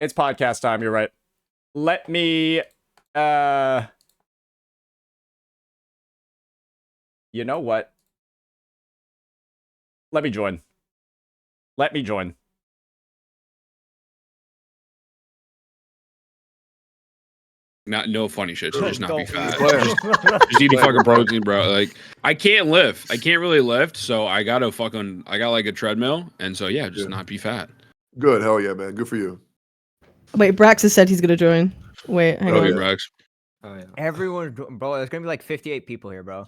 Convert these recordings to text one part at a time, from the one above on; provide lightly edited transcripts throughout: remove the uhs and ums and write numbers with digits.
It's podcast time, you're right. Let me, you know what? Let me join. Let me join. No funny shit. Should just not be fat. Blair. Just eating fucking protein, bro. Like I can't lift. I can't really lift, so I got like a treadmill, and so yeah, just not be fat. Good, hell yeah, man. Good for you. Wait, Brax has said he's gonna join. Wait, hang on. Okay, Brax. Oh yeah. Everyone, bro, there's gonna be like 58 people here, bro.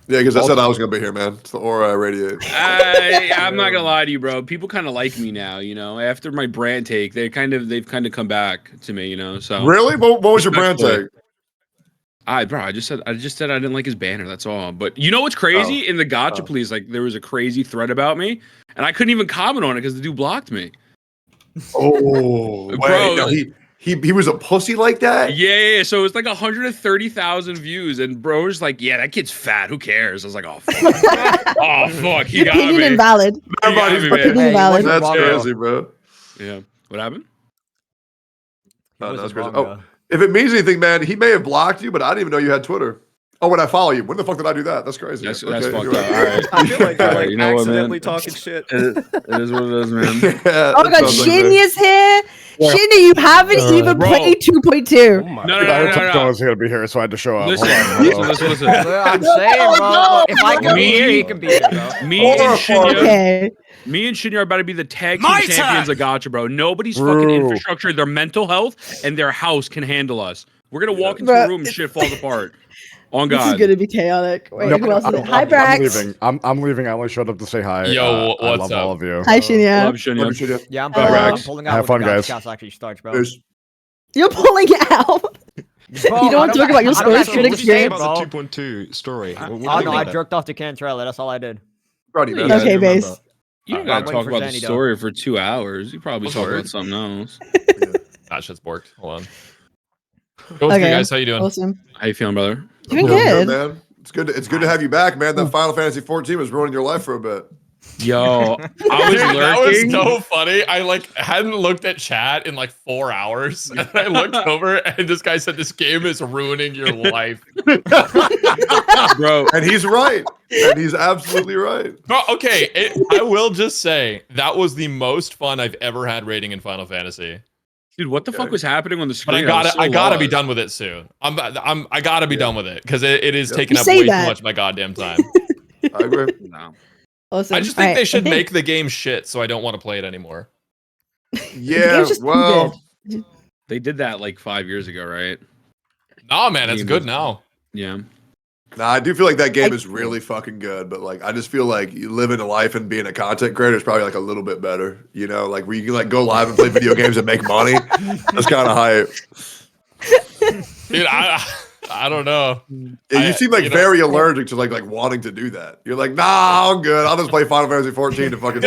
Yeah, because I said I was gonna be here, man. It's the aura I radiate. I'm not gonna lie to you, bro. People kind of like me now, you know. After my brand take, they've kind of come back to me, you know. So Really? What was your brand tag? I just said I didn't like his banner. That's all. But you know what's crazy? In the gotcha, please, like there was a crazy thread about me, and I couldn't even comment on it because the dude blocked me. Oh, wait, Bro. no, he was a pussy like that? Yeah. So it's like 130,000 views, and bro was like, "Yeah, that kid's fat. Who cares?" I was like, "Oh fuck, oh fuck, he got Opinion me." invalid. Everybody's Opinion Hey, invalid. That's wrong, crazy, bro. Yeah. What happened? Oh, that's Wasn't crazy. wrong, Oh, though. if it means anything, man, he may have blocked you, but I didn't even know you had Twitter. Oh, when I follow you, when the fuck did I do that? That's crazy. That's Okay, fucked you're up. right. All right. I feel like you're like You know what, man? accidentally talking shit. It is what it is, man. Yeah, Oh that my god, sounds like Shin that. is here. Shinny, you haven't even Bro. played 2.2. Oh my No, no, God. no, no, no. I was gonna be here, so I had to show up. Listen, Hold on. listen. Well, I'm saying, bro, if I can be here, he can be here, bro. Me and Shinya, Okay. me and Shinya are about to be the tag team champions of Gacha, bro. Nobody's fucking Bro. infrastructure, their mental health, and their house can handle us. We're gonna walk into Bro. a room and shit falls apart. On This is God. gonna be chaotic. Wait, No, who else is it? Hi, I'm Brax. leaving. I'm leaving. I only showed up to say hi. Yo, I what's love up? all of you. Hi, Shinya. Love Shinya. Love you, Shinya. Yeah, I'm Hello. pulling out. Brax. I'm pulling out Have when fun, the guys. Gotcha actually starts, bro. Peace. You're pulling out. Bro, You don't want to talk about your I don't sports actually critic give a shit, experience? About bro. the 2.2 story. What do you Oh think no, I about that? jerked off to Cantarella. That's all I did. Brody, man. Yeah. Okay, I do remember. base. You don't I'm gotta waiting talk for about the Sandy, though. story for 2 hours. You probably What's talk the about word? something else. That shit's borked. Hold on. What's good, Okay. guys? How you doing? Awesome. How you feeling, brother? Doing Feeling good. man. It's good to have you back, man. That Final Fantasy 14 was ruining your life for a bit. Yo, I was Dude, that was lurking. so funny. I like hadn't looked at chat in like 4 hours, and I looked over, and this guy said, "This game is ruining your life." Bro, And he's right. And he's absolutely right. Bro, okay, I will just say that was the most fun I've ever had raiding in Final Fantasy. dude, what the fuck was happening on the But screen? I gotta be lost. done with it soon. I gotta be done with it because it is Yeah. taking You up say way that. too much of my goddamn time. I agree. No. Awesome. I just think Alright, they should I think make the game shit, so I don't want to play it anymore. the Yeah, game's just too well, good. They did that like 5 years ago, right? Nah, man, it's Game good is- now. Yeah. nah, I do feel like that game is really fucking good, but like I just feel like you living a life and being a content creator is probably like a little bit better. You know, like where you can like go live and play video games and make money. That's kind of hype. Dude, I don't know. Yeah, you seem like you know- very allergic to like wanting to do that. You're like, nah, I'm good. I'll just play Final Fantasy 14 to fucking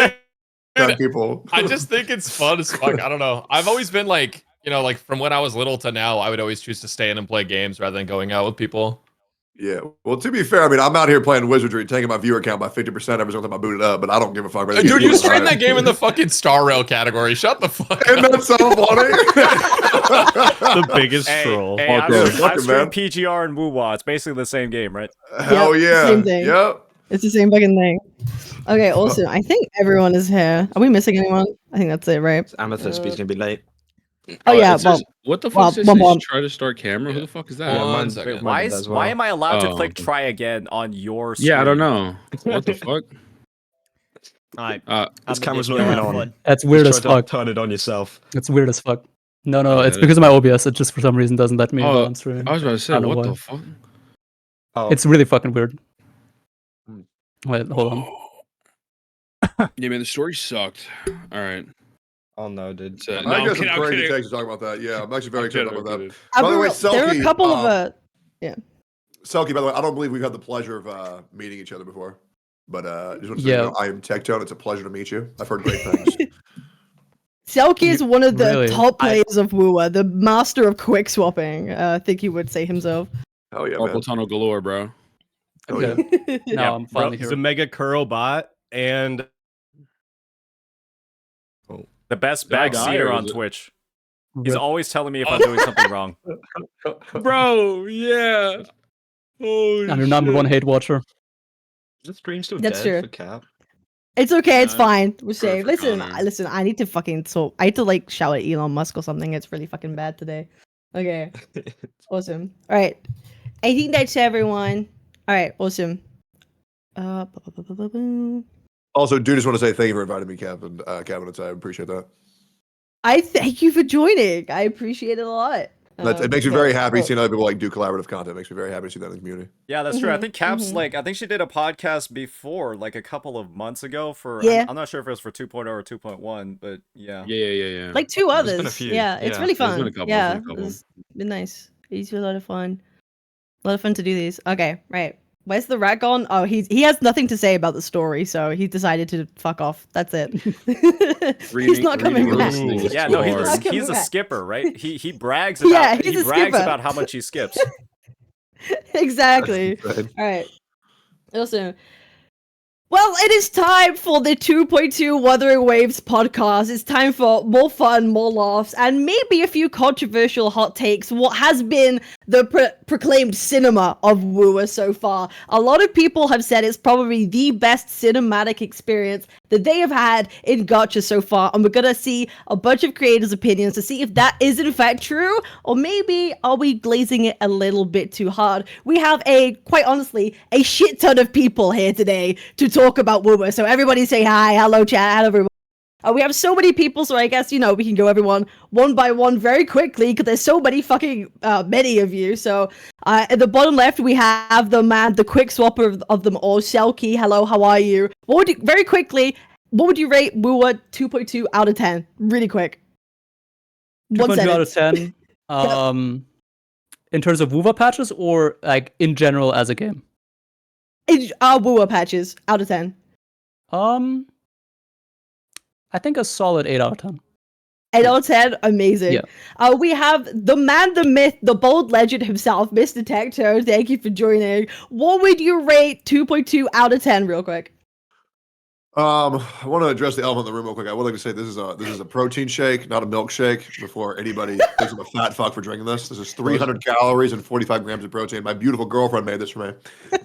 gun people. I just think it's fun as fuck. I don't know. I've always been like, you know, like from when I was little to now, I would always choose to stay in and play games rather than going out with people. Yeah. Well, to be fair, I mean, I'm out here playing Wizardry, taking my viewer count by 50% every single time I boot it up, but I don't give a fuck. about Dude, it. you streamed that game in the fucking Star Rail category. Shut the fuck Isn't up. that so funny? The biggest Hey, troll. hey, Fuck I've, yeah, I've fuck it, streamed man. PGR and WUWA. It's basically the same game, right? Hell Yep, yeah. same thing. Yep. It's the same fucking thing. Okay, awesome. I think everyone is here. Are we missing anyone? I think that's it, right? Amethyst B's gonna be late. Oh yeah, it says- well, what the fuck well, says well, they well. should try to start camera? Who the fuck is that? Yeah, One mine's- second. mine Why does as why well. am I allowed to Oh. click try again on your screen? Yeah, I don't know. What the fuck? Alright. This camera's not even on. That's weird as Just try to fuck. turn it on yourself. It's weird as fuck. No, no, Yeah, it's it because of my OBS. It just for some reason doesn't let me Oh, on stream. I was about to say, I don't know what why. the fuck? Oh, It's really fucking weird. Hmm. Wait, hold on. Yeah, man, the story sucked. All right. oh no, dude. So, I no, I'm got kidding, some I'm crazy kidding. takes to talk about that. Yeah, I'm actually very I'm excited kidding, about I'm that. kidding. By the way, there are a Selkie, couple of Selkie, by the way, I don't believe we've had the pleasure of meeting each other before. But just want to say, Yeah. you know, I am Tectone. It's a pleasure to meet you. I've heard great things. Selkie is one of the Really? top players of WUWA, the master of quick swapping. I think he would say himself. Hell yeah, Carpal man. tunnel galore, bro. Hell yeah. No, I'm finally He's here. a mega KUROBOT, and The best that a bag guy seater or on is it- Twitch. He's always telling me if I'm doing something wrong. Bro, yeah. Oh, I'm your number one hate watcher. Is the stream still That's dead true. for Cap? It's okay. It's Nah, fine. We're safe. for Listen, Connor. listen. I need to fucking I need to like shout at Elon Musk or something. It's really fucking bad today. Okay. Awesome. All right. I think that's everyone. All right. Awesome. Also, do just want to say thank you for inviting me, Captain. Cabinets, I appreciate that. I thank you for joining. I appreciate it a lot. It makes me very happy cool. seeing other people like do collaborative content. It makes me very happy to see that in the community. Yeah, that's true. I Mhm, think Cap's mhm. like, I think she did a podcast before, like a couple of months ago for, Yeah. I'm not sure if it was for 2.0 or 2.1, but yeah. Yeah. Like two There's been a others. few, Yeah, it's yeah. really There's fun. been a couple, Yeah, there's been a couple. it's been nice. It's been a lot of fun. A lot of fun to do these. Okay, right. Where's the rat gone? Oh, he has nothing to say about the story, so he decided to fuck off. That's it. He's not coming reading and back. listening is Yeah, too no, hard. Not coming he's a back. skipper, right? He brags Yeah, about he's he a brags skipper. about how much he skips. Exactly. That's insane. All right. Also, well, it is time for the 2.2 Wuthering Waves podcast. It's time for more fun, more laughs, and maybe a few controversial hot takes. What has been the proclaimed cinema of WUWA so far? A lot of people have said it's probably the best cinematic experience that they have had in Gacha so far, and we're gonna see a bunch of creators' opinions to see if that is in fact true, or maybe are we glazing it a little bit too hard? We have quite honestly, a shit ton of people here today to talk about WUWA, so everybody say hi, hello chat, hello everyone. We have so many people, so I guess, we can go everyone one by one very quickly, because there's so many fucking many of you. So at the bottom left, we have the quick swapper of them all, Shelky. Hello, how are you? Very quickly, what would you rate WUWA 2.2 out of 10? Really quick. 2.2 out of 10. In terms of WUWA patches, or like in general as a game? WUWA patches out of 10. I think a solid 8 out of 10. 8 out of 10, amazing. Yeah. We have the man, the myth, the bold legend himself, Mr. Tectone. Thank you for joining. What would you rate 2.2 out of 10 real quick? I want to address the elephant in the room real quick. I would like to say this is a protein shake, not a milkshake. Before anybody thinks I'm a fat fuck for drinking this, this is 300 calories and 45 grams of protein. My beautiful girlfriend made this for me, and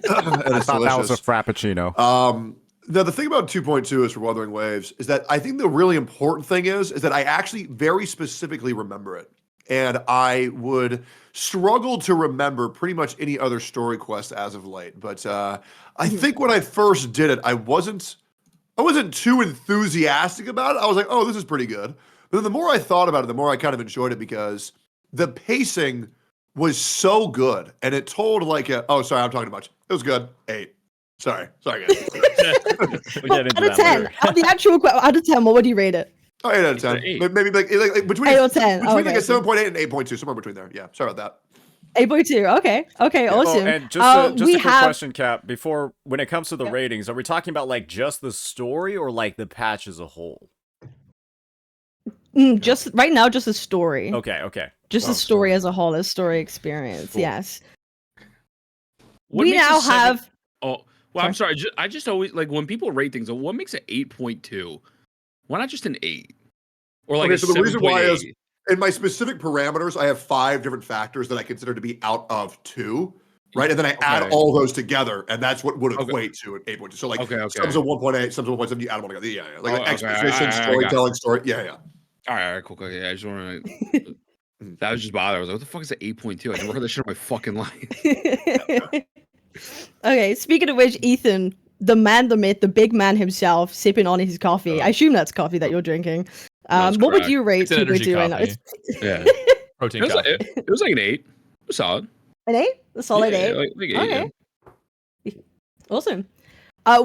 I it's thought that was a delicious. frappuccino. Now the thing about 2.2 is for Wuthering Waves is that I think the really important thing is that I actually very specifically remember it, and I would struggle to remember pretty much any other story quest as of late. But I think when I first did it, I wasn't too enthusiastic about it. I was like, oh, this is pretty good. But then the more I thought about it, the more I kind of enjoyed it, because the pacing was so good. And it told oh, sorry, I'm talking too much. It was good. 8. Sorry, guys. We get into Out of that 10. later. The actual out of 10, what would you rate it? Oh, 8 out of 10. 8. Maybe like between 8 out of 10. between Okay. like a 7.8 and 8.2, somewhere between there. Yeah, sorry about that. 8.2. Okay, awesome. Oh, and just a we quick have question, Cap. Before, when it comes to the ratings, are we talking about like just the story or like the patch as a whole? just right now, just a story. Okay. Just a story as a whole, a story experience. Cool. Yes. What We makes now a seven- have. Oh, well, I'm sorry. I just always like when people rate things. What makes it 8.2? Why not just an 8? Or like Okay, a so the reason why is 7.8? in my specific parameters, I have 5 different factors that I consider to be out of 2, right? And then I add Okay. all those together, and that's what would Okay. equate to an 8.2. So like Okay. sums of 1.8, sums of 1.7, you add them all together. Yeah. Like Oh, okay. exposition, I got storytelling, story. Yeah. All right, cool. Yeah, I just want to. That was just bothering. I was like, what the fuck is an 8.2? I never heard that shit in my fucking life. Okay, speaking of which, Ethan, the man, the myth, the big man himself, sipping on his coffee. I assume that's coffee that you're drinking. That's What would correct. you rate It's an energy 2.2 right now? coffee. Yeah. Protein It was, coffee. it was like an 8. It was solid. An 8? A solid Yeah, 8? like 8, Okay. Awesome.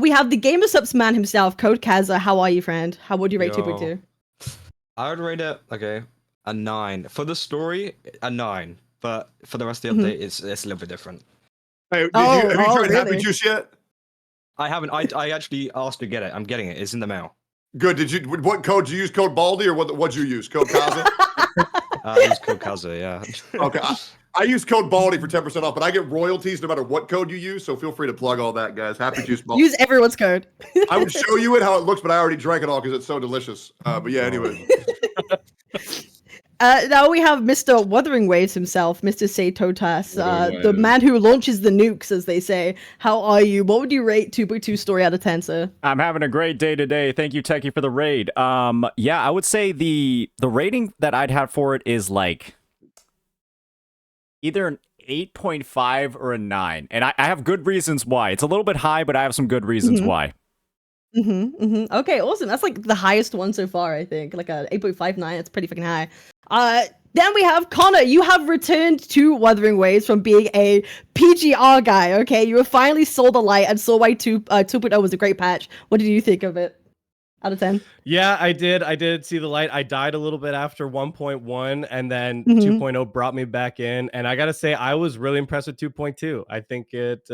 We have the Gamer Subs man himself, Code Kaza. How are you, friend? How would you rate Yo. 2.2? I would rate it a 9 for the story, a 9. But for the rest of the update, it's a little bit different. Hey, have Oh, you tried Happy really? Juice yet? I haven't. I actually asked to get it. I'm getting it. It's in the mail. Good. What code did you use? Code Baldy or what'd you use? Code Kaza? It's called Kaza, yeah. Okay. I use code Baldy for 10% off, but I get royalties no matter what code you use, so feel free to plug all that, guys. Happy Juice Baldy. Use everyone's code. I would show you it how it looks, but I already drank it all because it's so delicious. But yeah, anyway. Now we have Mr. Wuthering Waves himself, Mr. SAINTONTAS, Wuthering the Waves. man who launches the nukes, as they say. How are you? What would you rate 2.2 story out of 10, sir? I'm having a great day today. Thank you, Techie, for the raid. Yeah, I would say the rating that I'd have for it is like either an 8.5 or a 9. And I have good reasons why. It's a little bit high, but I have some good reasons why. Okay, awesome. That's like the highest one so far, I think. Like a 8.59. That's pretty fucking high. Then we have Connor. You have returned to Wuthering Waves from being a PGR guy. Okay, you have finally saw the light and saw why 2.0 was a great patch. What did you think of it? Out of 10. Yeah, I did see the light. I died a little bit after 1.1, and then Mhm. 2.0 brought me back in. And I gotta say, I was really impressed with 2.2. I think it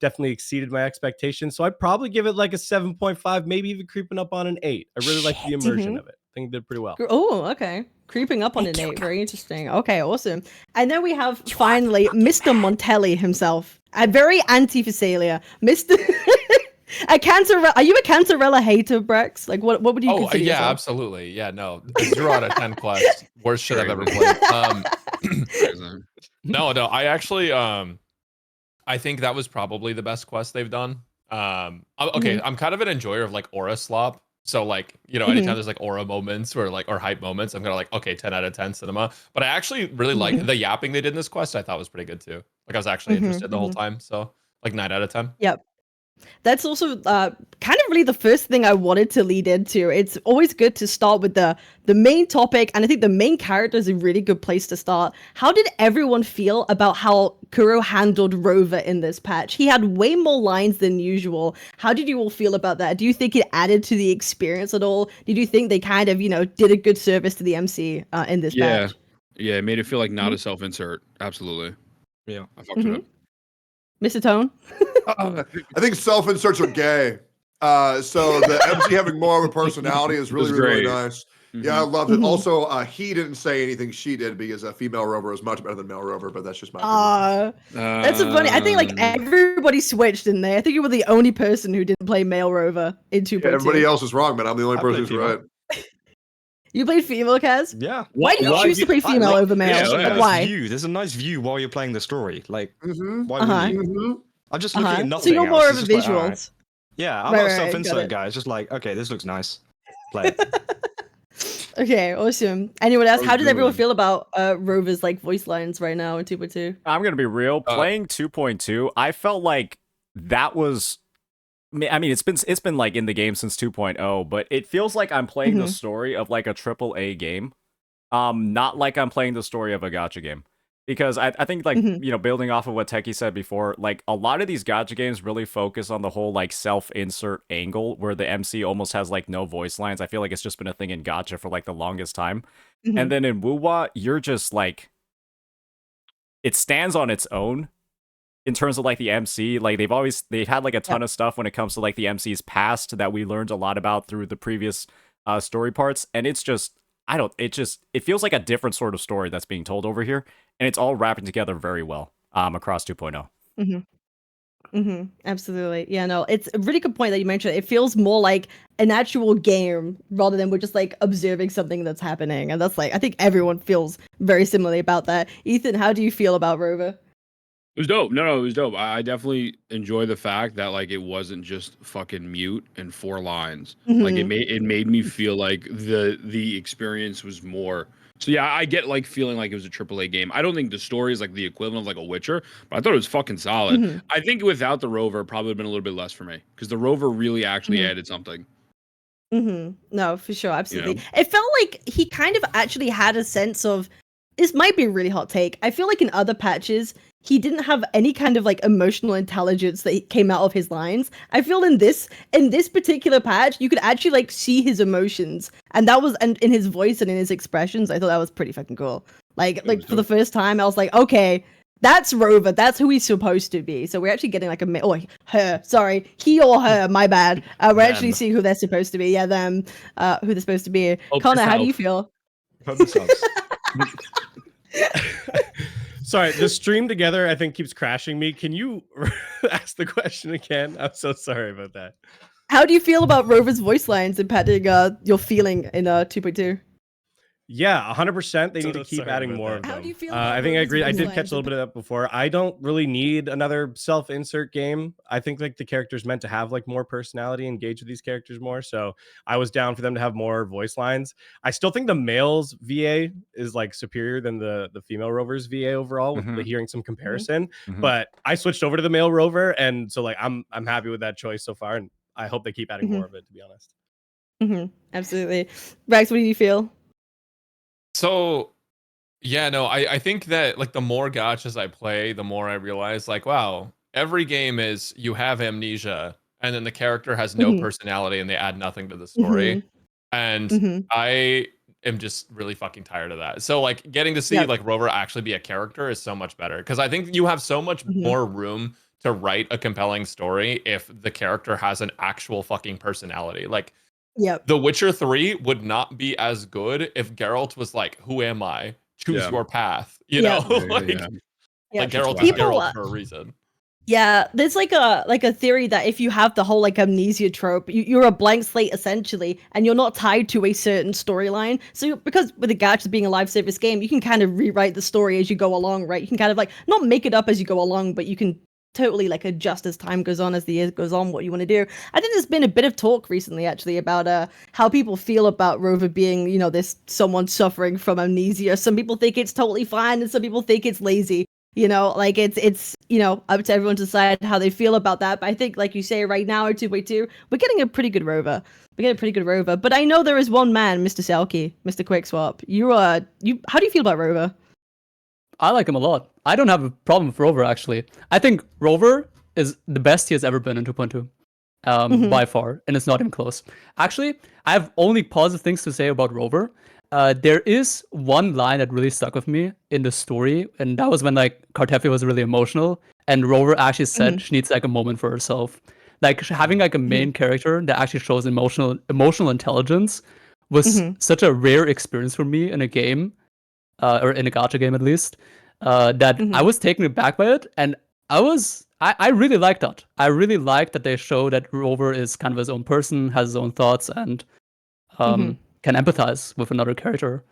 definitely exceeded my expectations. So I'd probably give it like a 7.5, maybe even creeping up on an 8. I really like the immersion of it. I think it did pretty well. Oh, okay. Creeping up on an 8. Very interesting. Okay, awesome. And then we have finally Mr. Montelli himself. A very anti-Phasalia. Mr. Are you a Cantarella hater, Brex? Like, what would you Oh, consider yeah, yourself? absolutely. Yeah, no. 0 out of 10 quest. Worst shit I've ever played. No, I actually I think that was probably the best quest they've done. Okay, I'm kind of an enjoyer of like aura slop. So like, anytime there's like aura moments or hype moments, I'm kind of like, okay, 10 out of 10 cinema. But I actually really like the yapping they did in this quest. I thought was pretty good too. Like I was actually interested the whole time. So like 9 out of 10. Yep. That's also kind of really the first thing I wanted to lead into. It's always good to start with the main topic, and I think the main character is a really good place to start. How did everyone feel about how Kuro handled Rover in this patch? He had way more lines than usual. How did you all feel about that? Do you think it added to the experience at all? Did you think they kind of, did a good service to the MC in this patch? Yeah, it made it feel like not a self-insert. Absolutely. Yeah. I fucked it up. Mr. Tone? I think self-inserts are gay. So the MC having more of a personality is really, really nice. Yeah, I loved it. Also, he didn't say anything she did because a female Rover is much better than male Rover, but that's just my opinion. That's so funny. I think like everybody switched in there. I think you were the only person who didn't play male Rover in 2.2. Yeah, everybody else is wrong, man. I'm the only person who's right. You played female, Kaz? Yeah. Why do you choose to play female over male? Like, why? There's a nice view while you're playing the story. Like, why would you? I'm just looking at nothing So you're else. more It's of a just like, visuals. alright. Yeah, I'm Right, not a right, self-insert got it. guy. It's just like, okay, this looks nice. Play it. Okay, awesome. Anyone else? How does everyone good. feel about Rover's like voice lines right now in 2.2? I'm gonna be real. Playing 2.2, I felt like that was. I mean, it's been like in the game since 2.0, but it feels like I'm playing the story of like a AAA game, not like I'm playing the story of a gacha game. Because I think like building off of what Techie said before, like a lot of these gacha games really focus on the whole like self-insert angle where the MC almost has like no voice lines. I feel like it's just been a thing in gacha for like the longest time. And then in WUWA, you're just like, it stands on its own in terms of like the MC. Like they've had like a ton of stuff when it comes to like the MC's past that we learned a lot about through the previous story parts, and it's just it feels like a different sort of story that's being told over here, and it's all wrapping together very well across 2.0. Absolutely. Yeah, no, it's a really good point that you mentioned. It feels more like an actual game rather than we're just like observing something that's happening, and that's like I think everyone feels very similarly about that. Ethan, how do you feel about Rover? It was dope. No, it was dope. I definitely enjoy the fact that like it wasn't just fucking mute and 4 lines. Like it made me feel like the experience was more. So yeah, I get like feeling like it was a AAA game. I don't think the story is like the equivalent of like a Witcher, but I thought it was fucking solid. I think without the Rover, it probably would have been a little bit less for me because the Rover really actually added something. No, for sure, absolutely. It felt like he kind of actually had a sense of, this might be a really hot take. I feel like in other patches, he didn't have any kind of like emotional intelligence that came out of his lines. I feel in this particular patch, you could actually like see his emotions, and that was in his voice and in his expressions. I thought that was pretty fucking cool. Like for the first time, I was like, okay, that's Rover. That's who he's supposed to be. So we're actually getting like he or her. My bad. We're actually seeing who they're supposed to be. Yeah, them. Who they're supposed to be. Connor, how do you feel? Sorry, the stream together I think keeps crashing me. Can you ask the question again? I'm so sorry about that. How do you feel about Rover's voice lines impacting your feeling in 2.2? Yeah, 100%. They So need to that's keep so adding about more that. of How them. do you feel I about think I Rover's agree. I did voice catch a little lines? bit of that before. I don't really need another self-insert game. I think like the character's meant to have like more personality, engage with these characters more. So I was down for them to have more voice lines. I still think the male's VA is like superior than the female Rover's VA overall. With Mhm. hearing some comparison, Mhm. but I switched over to the male Rover, and so like I'm happy with that choice so far, and I hope they keep adding more of it. To be honest. Absolutely. Rex, what do you feel? So yeah, no, I think that like the more gotchas I play, the more I realize like, wow, every game is you have amnesia and then the character has no personality and they add nothing to the story. And I am just really fucking tired of that. So like getting to see Yep. like Rover actually be a character is so much better because I think you have so much more room to write a compelling story if the character has an actual fucking personality. Like Yep. The Witcher 3 would not be as good if Geralt was like, "Who am I? Choose Yeah. your path." You Yeah. know, like Yeah. Geralt is People, Geralt for a reason. yeah, there's like a theory that if you have the whole like amnesia trope, you're a blank slate essentially, and you're not tied to a certain storyline. So because with the gacha being a live service game, you can kind of rewrite the story as you go along, right? You can kind of like not make it up as you go along, but you can totally like adjust as time goes on, as the years goes on, what you want to do. I think there's been a bit of talk recently actually about how people feel about Rover being, you know, this someone suffering from amnesia. Some people think it's totally fine, and some people think it's lazy. You know, like it's you know, up to everyone to decide how they feel about that. But I think, like you say, right now at 2.2, we're getting a pretty good Rover. We're getting a pretty good Rover. But I know there is one man, Mr. Selkie, Mr. Quickswap. You how do you feel about Rover? I like him a lot. I don't have a problem with Rover, actually. I think Rover is the best he has ever been in 2.2. By far, and it's not even close. Actually, I have only positive things to say about Rover. There is one line that really stuck with me in the story, and that was when like Cartia was really emotional, and Rover actually said she needs like a moment for herself. Like having like a main character that actually shows emotional intelligence was such a rare experience for me in a game, or in a gacha game at least, that I was taken aback by it, and I really liked that. I really liked that they show that Rover is kind of his own person, has his own thoughts, and can empathize with another character.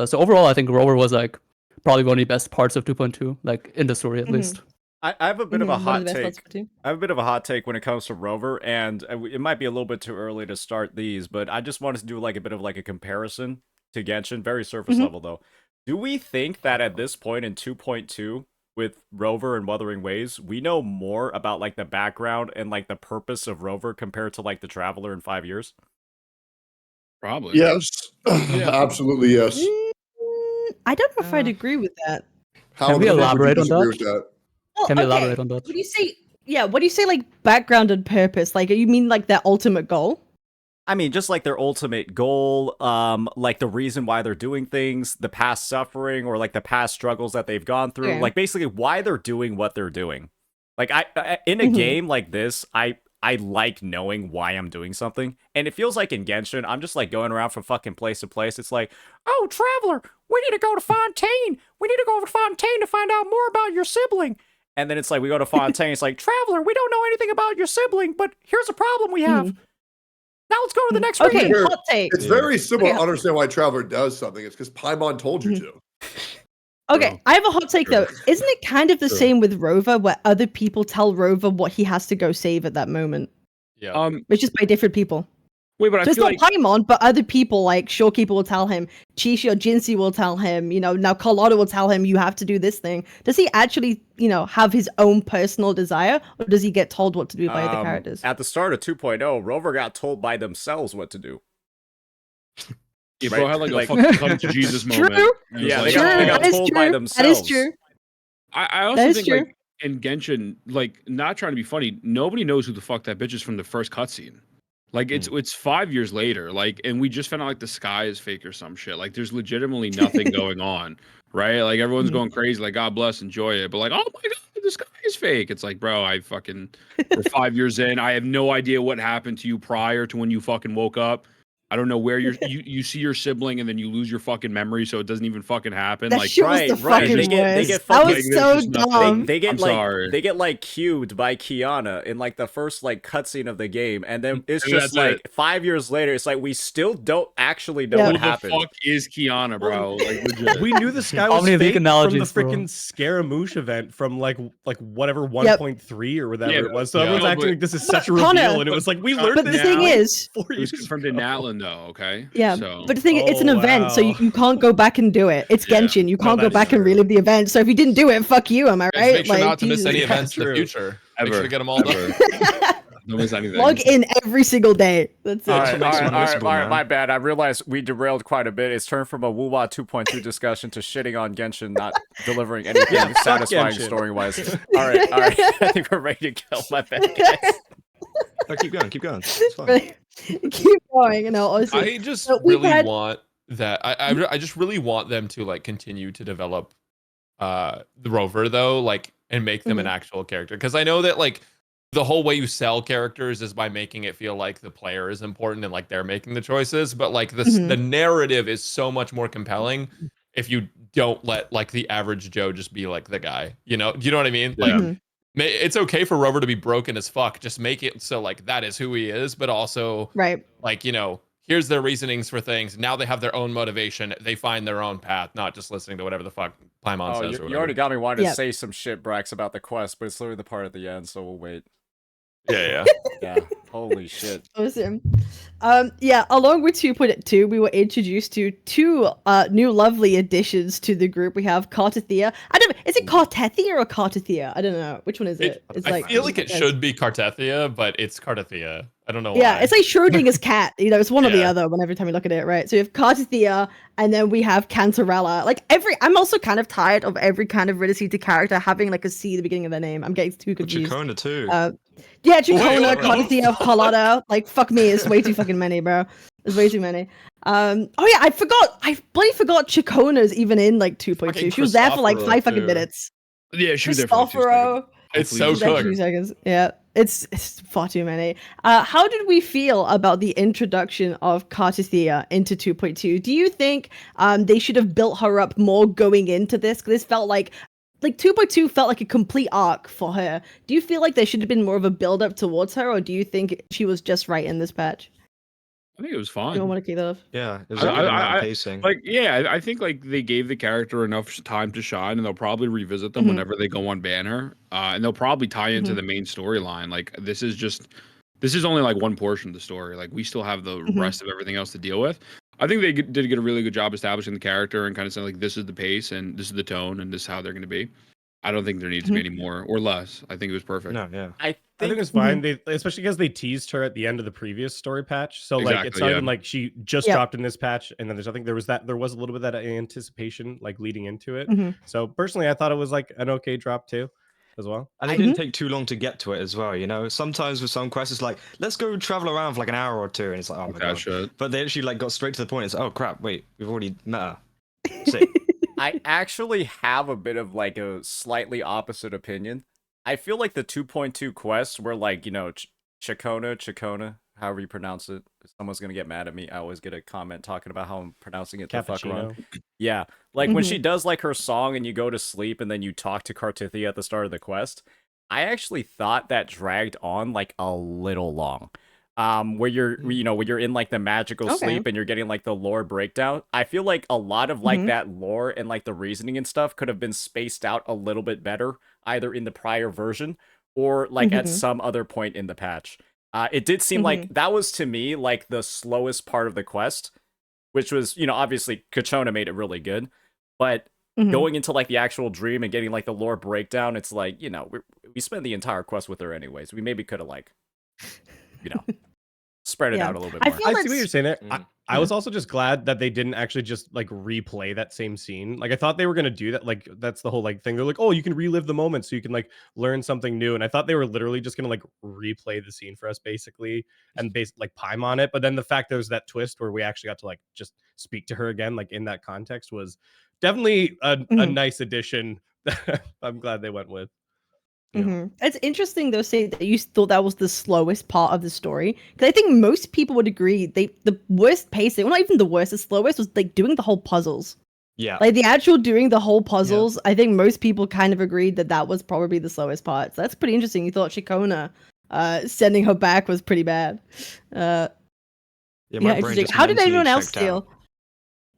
So overall, I think Rover was like probably one of the best parts of 2.2, like in the story at least. I have a bit of a One of hot the best take. parts of 2. I have a bit of a hot take when it comes to Rover, and it might be a little bit too early to start these, but I just wanted to do like a bit of like a comparison to Genshin, very surface level though. Do we think that at this point in 2.2, with Rover and Wuthering Waves, we know more about like the background and like the purpose of Rover compared to like the Traveler in 5 years? Probably. Yes. Absolutely yes. I don't know if I'd agree with that. How Can we the fuck would you elaborate on disagree that? with that? Well, Can we okay. elaborate on that? What do you say? Yeah, what do you say like background and purpose? Like you mean like their ultimate goal? I mean, just like their ultimate goal, like the reason why they're doing things, the past suffering, or like the past struggles that they've gone through, like basically why they're doing what they're doing. Like I in a game like this, I like knowing why I'm doing something, and it feels like in Genshin, I'm just like going around from fucking place to place. It's like, oh, Traveler, we need to go to Fontaine. We need to go to Fontaine to find out more about your sibling. And then it's like we go to Fontaine. It's like, Traveler, we don't know anything about your sibling, but here's a problem we have. Now let's go to the next Okay, region. hot take. It's very simple Okay. to understand why Traveler does something. It's because Paimon told you to. Okay, True. I have a hot take though. Isn't it kind of the True. same with Rover, where other people tell Rover what he has to go save at that moment? Yeah. It's just by different people. Wait, but I So it's feel not like Paimon, but other people like Shorekeeper will tell him, Chishi or Jinsi will tell him, you know, now Carlotta will tell him you have to do this thing. Does he actually, you know, have his own personal desire, or does he get told what to do by other characters? At the start of 2.0, Rover got told by themselves what to do. yeah, Right? bro had like a Like- fucking come to Jesus True. moment. And it was Yeah, like, they got That is told true. by That themselves. is true. I also That is think true. like in Genshin, like not trying to be funny, nobody knows who the fuck that bitch is from the first cutscene. Like it's 5 years later, like, and we just found out like the sky is fake or some shit. Like there's legitimately nothing going on, right? Like everyone's going crazy, like God bless, enjoy it. But like, oh my god, the sky is fake. It's like, bro, we're 5 years in. I have no idea what happened to you prior to when you fucking woke up. I don't know where you see your sibling and then you lose your fucking memory, so it doesn't even fucking happen. That Like, shit was the fucking They get worst. That fucking, was so dumb. They get I'm like sorry. they get like cued by Kiana in like the first like cutscene of the game, and then it's And just that's like it. 5 years later, it's like we still don't actually know Yeah. what who the happened. fuck is Kiana, bro? Like, legit. We knew the sky How was many leak fake from the analogies, bro? freaking Scaramouche event from like whatever 1.3 or whatever Yeah, it was. So yeah. everyone's No, acting but- like this is But such a Connor- reveal, and it was like we learned But this the thing now is, 4 It was years confirmed in Natlin, though. Okay. yeah. So, But the thing, it's an Oh, event, so wow. you can't go back and do it. It's Yeah. Genshin. You No, can't go that's back and true. relive the event. So if you didn't do it, fuck you. Am I Guys, right? make sure not to miss Jesus. any Yeah, events in the true. future. Make sure Ever. to get them all done. Ever. Don't miss anything. Log in every single day. That's it. All That's right, what makes it all unmissable, right, man. my bad. I realized we derailed quite a bit. It's turned from a WUWA 2.2 discussion to shitting on Genshin not delivering anything Yeah, fuck satisfying Genshin. story-wise. All right. I think we're ready to kill. My bad, guys. No, keep going, keep going. It's fine. But keep going. No, honestly. I just So we've really had- want that. I just really want them to like continue to develop the Rover though, like, and make them an actual character. Because I know that like the whole way you sell characters is by making it feel like the player is important and like they're making the choices. But like the narrative is so much more compelling if you don't let like the average Joe just be like the guy. You know what I mean? Like. It's okay for Rover to be broken as fuck. Just make it so like that is who he is, but also Right. like, here's their reasonings for things. Now they have their own motivation. They find their own path, not just listening to whatever the fuck Paimon says. You already got me wanting Yeah. to say some shit, Brax, about the quest, but it's literally the part at the end, so we'll wait. Yeah. Yeah. Holy shit. Awesome. Yeah, along with 2.2, we were introduced to two new lovely additions to the group. We have Cartia. I don't know, is it Cartethia or Cartithia? I don't know. Which one is it? It's I feel like it should be Cartethia, but it's Cartethia. I don't know why. Yeah, it's like Schrodinger's cat. It's one or the Yeah. other when every time you look at it, right? So we have Cartithia, and then we have Cantarella. Like I'm also kind of tired of every kind of Ridicita character having like a C at the beginning of their name. I'm getting too confused. Chacona too. Yeah, Chacona, wait. Cartithia, Carlotta. Like, fuck me, it's way too fucking many, bro. There's way too many. Oh yeah, I bloody forgot Chacona's even in like 2.2. Fucking She was there for like Cristoforo, 5 fucking too. minutes. Yeah, she was there for like 2 seconds. Cristoforo. It's so Hopefully She's there for cooked. 2 seconds. Yeah, it's far too many. How did we feel about the introduction of Cartithia into 2.2? Do you think they should have built her up more going into this? 'Cause this felt like 2.2 felt like a complete arc for her. Do you feel like there should have been more of a build up towards her, or do you think she was just right in this patch? I think it was You fine. don't want to keep that off. Yeah, it was I- a good amount I- of pacing. Like, yeah, I think like they gave the character enough time to shine, and they'll probably revisit them whenever they go on banner, and they'll probably tie into the main storyline. Like, this is only like one portion of the story. Like, we still have the rest of everything else to deal with. I think they did get a really good job establishing the character and kind of saying like, this is the pace and this is the tone and this is how they're going to be. I don't think there needs to be any more or less. I think it was perfect. No, yeah. I think it's fine. They especially because they teased her at the end of the previous story patch. So like it's Exactly, not yeah. even like she just dropped in this patch, and then I think there was a little bit of that anticipation like leading into it. So personally, I thought it was like an okay drop too, as well. And it didn't take too long to get to it as well, Sometimes with some quests, it's like, let's go travel around for like an hour or two, and it's like, oh my god. Shit. But they actually like got straight to the point. It's oh crap, wait, we've already met her. Sick. I actually have a bit of like a slightly opposite opinion. I feel like the 2.2 quests were like, Chacona, however you pronounce it. If someone's gonna get mad at me, I always get a comment talking about how I'm pronouncing it the fuck wrong. Yeah, like when she does like her song and you go to sleep and then you talk to Cartithia at the start of the quest, I actually thought that dragged on like a little long. Where you're when you're in like the magical sleep and you're getting like the lore breakdown. I feel like a lot of like that lore and like the reasoning and stuff could have been spaced out a little bit better, either in the prior version or like at some other point in the patch. It did seem like that was to me like the slowest part of the quest, which was, obviously Kachona made it really good, but going into like the actual dream and getting like the lore breakdown, it's like, we spent the entire quest with her anyways. We maybe could have like, spread it out a little bit more. I see what you're saying there. I was also just glad that they didn't actually just like replay that same scene. Like I thought they were gonna do that. Like that's the whole like thing. They're like, oh, you can relive the moment so you can like learn something new. And I thought they were literally just gonna like replay the scene for us basically and like Paimon it. But then the fact there was that twist where we actually got to like just speak to her again, like in that context, was definitely a nice addition that I'm glad they went with. It's interesting though, say that you thought that was the slowest part of the story, because I think most people would agree the worst pacing, well, not even the worst, the slowest was like doing the whole puzzles. Yeah. Like the actual doing the whole puzzles. I think most people kind of agreed that was probably the slowest part. So that's pretty interesting. You thought Shikona sending her back was pretty bad. Yeah, Interesting. How did everyone else feel?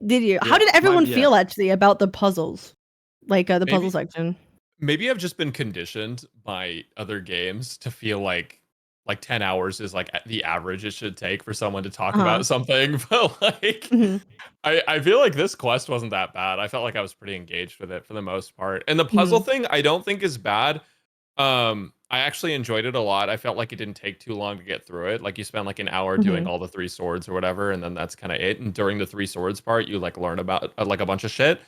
Did you? How did everyone feel actually about the puzzles? Like the puzzle section? Maybe I've just been conditioned by other games to feel like 10 hours is like the average it should take for someone to talk about something. But like, I feel like this quest wasn't that bad. I felt like I was pretty engaged with it for the most part. And the puzzle thing, I don't think is bad. I actually enjoyed it a lot. I felt like it didn't take too long to get through it. Like you spend like an hour doing all the 3 swords or whatever, and then that's kind of it. And during the 3 swords part, you like learn about like a bunch of shit.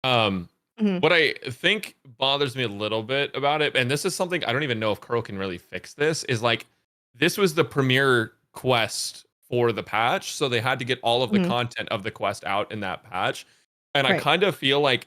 What I think bothers me a little bit about it, and this is something I don't even know if Kuro can really fix this, is like this was the premiere quest for the patch, so they had to get all of the content of the quest out in that patch. And I kind of feel like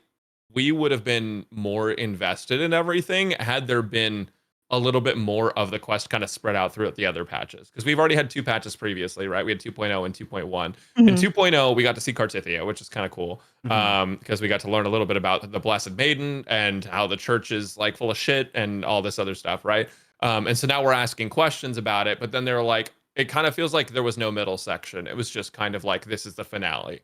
we would have been more invested in everything had there been a little bit more of the quest kind of spread out throughout the other patches. Because we've already had 2 patches previously, right? We had 2.0 and 2.1. In 2.0, we got to see Cartia, which is kind of cool. Because we got to learn a little bit about the Blessed Maiden and how the church is like full of shit and all this other stuff, right? And so now we're asking questions about it, but then they're like, it kind of feels like there was no middle section. It was just kind of like, this is the finale.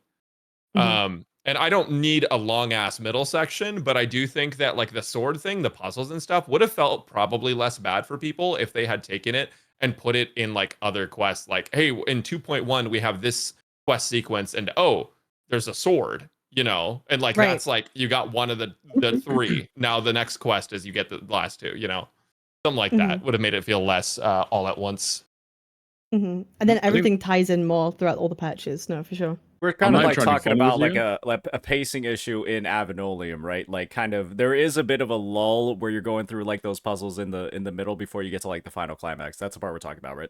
And I don't need a long ass middle section, but I do think that like the sword thing, the puzzles and stuff would have felt probably less bad for people if they had taken it and put it in like other quests. Like, hey, in 2.1, we have this quest sequence and oh, there's a sword, you know? And like, that's like, you got one of the 3. Now the next quest is you get the last 2, you know? Something like that would have made it feel less all at once. And then everything ties in more throughout all the patches. No, for sure. We're kind of like talking about like a pacing issue in Avinoleum, right? Like kind of there is a bit of a lull where you're going through like those puzzles in the middle before you get to like the final climax. That's the part we're talking about, right?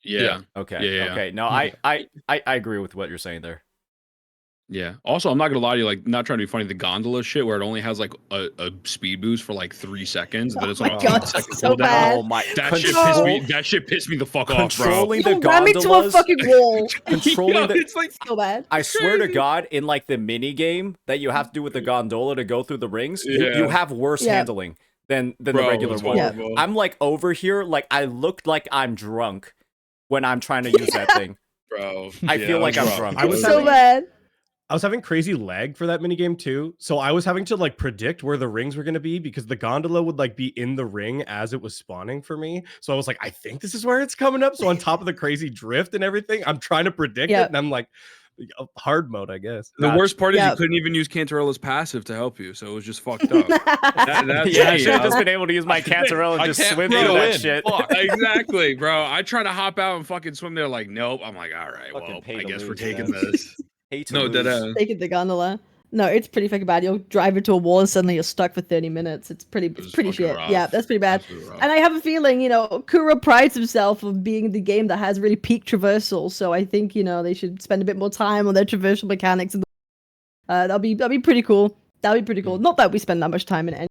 Yeah. Okay. Yeah. Okay. No, I agree with what you're saying there. Yeah. Also, I'm not gonna lie to you, like, not trying to be funny, the gondola shit where it only has like a speed boost for like 3 seconds, but it's like so bad. Oh my! That shit pissed me the fuck off, bro. Controlling the ram into a fucking wall. Controlling the. It's like so bad. I swear to God, in like the mini game that you have to do with the gondola to go through the rings, you have worse handling than the regular one. Yeah. I'm like over here, like I looked like I'm drunk when I'm trying to use that thing. Bro, I feel like I'm drunk. I was so bad. I was having crazy lag for that minigame too. So I was having to like predict where the rings were going to be because the gondola would like be in the ring as it was spawning for me. So I was like, I think this is where it's coming up. So on top of the crazy drift and everything, I'm trying to predict it. And I'm like, hard mode, I guess. The worst part is you couldn't even use Cantarella's passive to help you. So it was just fucked up. I should have just been able to use my Cantarella and just swim through that shit. Exactly, bro. I try to hop out and fucking swim there. Like, nope. I'm like, all right, well, I guess we're taking this. No, taking the gondola. No, it's pretty fucking bad. You'll drive into a wall and suddenly you're stuck for 30 minutes. It's pretty shit. Rough. Yeah, that's pretty bad. And I have a feeling, you know, Kuro prides himself of being the game that has really peak traversal. So I think, you know, they should spend a bit more time on their traversal mechanics. That'll be pretty cool. That'll be pretty cool. Not that we spend that much time in it.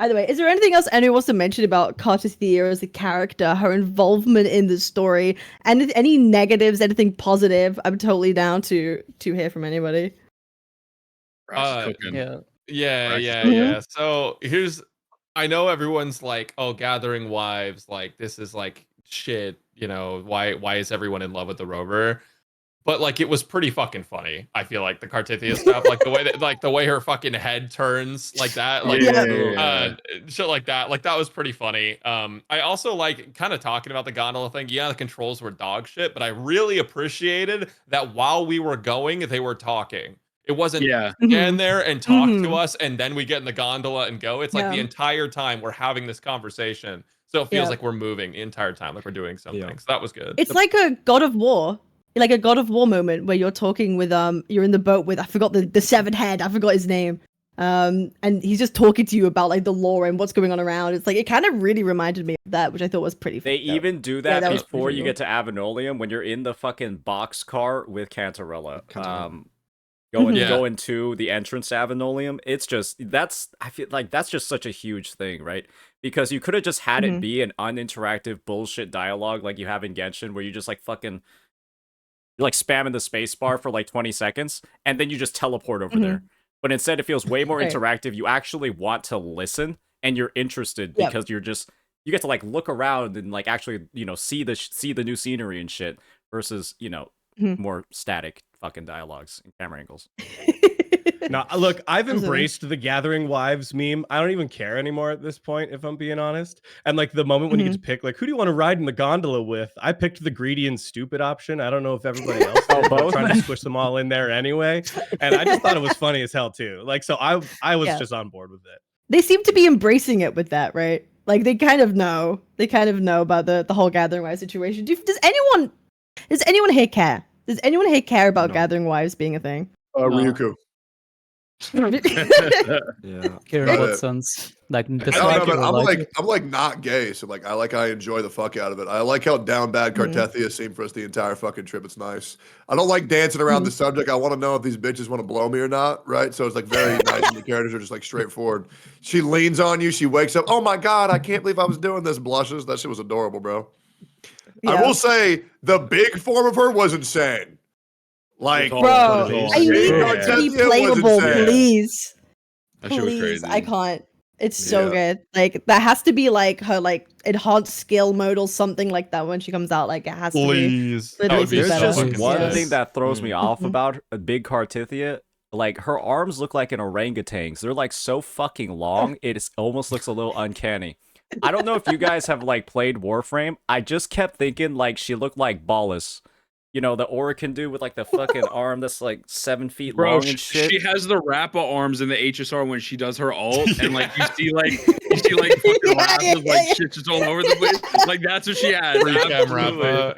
Either way, is there anything else anyone wants to mention about Cartia as a character, her involvement in the story, and any negatives, anything positive? I'm totally down to hear from anybody. Yeah. So I know everyone's like, oh, gathering wives, like this is like shit, you know, why is everyone in love with the Rover? But like it was pretty fucking funny. I feel like the Cartia stuff, like the way her fucking head turns like that, like shit like that was pretty funny. I also like kind of talking about the gondola thing. Yeah, the controls were dog shit, but I really appreciated that while we were going, they were talking. It wasn't stand there and talk to us and then we get in the gondola and go. It's like the entire time we're having this conversation. So it feels like we're moving the entire time, like we're doing something. So that was good. It's like a God of War. Like a God of War moment where you're talking with you're in the boat with, I forgot the severed head, I forgot his name. And he's just talking to you about like the lore and what's going on around. It's like it kind of really reminded me of that, which I thought was pretty They even do that before you get to Avinoleum when you're in the fucking box car with Cantarella. going to the entrance to Avenolium. It's just I feel like that's just such a huge thing, right? Because you could have just had it be an uninteractive bullshit dialogue like you have in Genshin, where you just like fucking you're like spamming the spacebar for like 20 seconds, and then you just teleport over there. But instead, it feels way more interactive. You actually want to listen, and you're interested because you get to like look around and like actually see the new scenery and shit versus more static fucking dialogues and camera angles. No, look, I've embraced the Gathering Wives meme. I don't even care anymore at this point, if I'm being honest. And like the moment when you get to pick, like, who do you want to ride in the gondola with? I picked the greedy and stupid option. I don't know if everybody else did, but I'm trying to squish them all in there anyway. And I just thought it was funny as hell too. Like, so I was just on board with it. They seem to be embracing it with that, right? Like they kind of know. They kind of know about the whole Gathering Wives situation. Does anyone here care? Does anyone here care about Gathering Wives being a thing? Ryuku. Care in what sense? Like I don't know, but I'm like not gay, so like I enjoy the fuck out of it. I like how down bad Cartethia seemed for us the entire fucking trip. It's nice. I don't like dancing around the subject. I want to know if these bitches want to blow me or not, right? So it's like very nice, and the characters are just like straightforward. She leans on you. She wakes up. Oh my god, I can't believe I was doing this. Blushes. That shit was adorable, bro. Yeah. I will say the big form of her was insane. Like, bro, I need it to be playable, please. That shit was crazy. I can't. It's so good. Like, that has to be like her like enhanced skill mode or something like that when she comes out. Like, it has to be. There's just one thing that throws me off about a big Cartithia. Like, her arms look like an orangutan's. They're like so fucking long. It almost looks a little uncanny. I don't know if you guys have like played Warframe. I just kept thinking like she looked like Ballas. The Aura can do with like the fucking arm that's like 7 feet long and shit. She has the Rappa arms in the HSR when she does her ult, and like you see like fucking Rappa like shit just all over the place. Like that's what she has.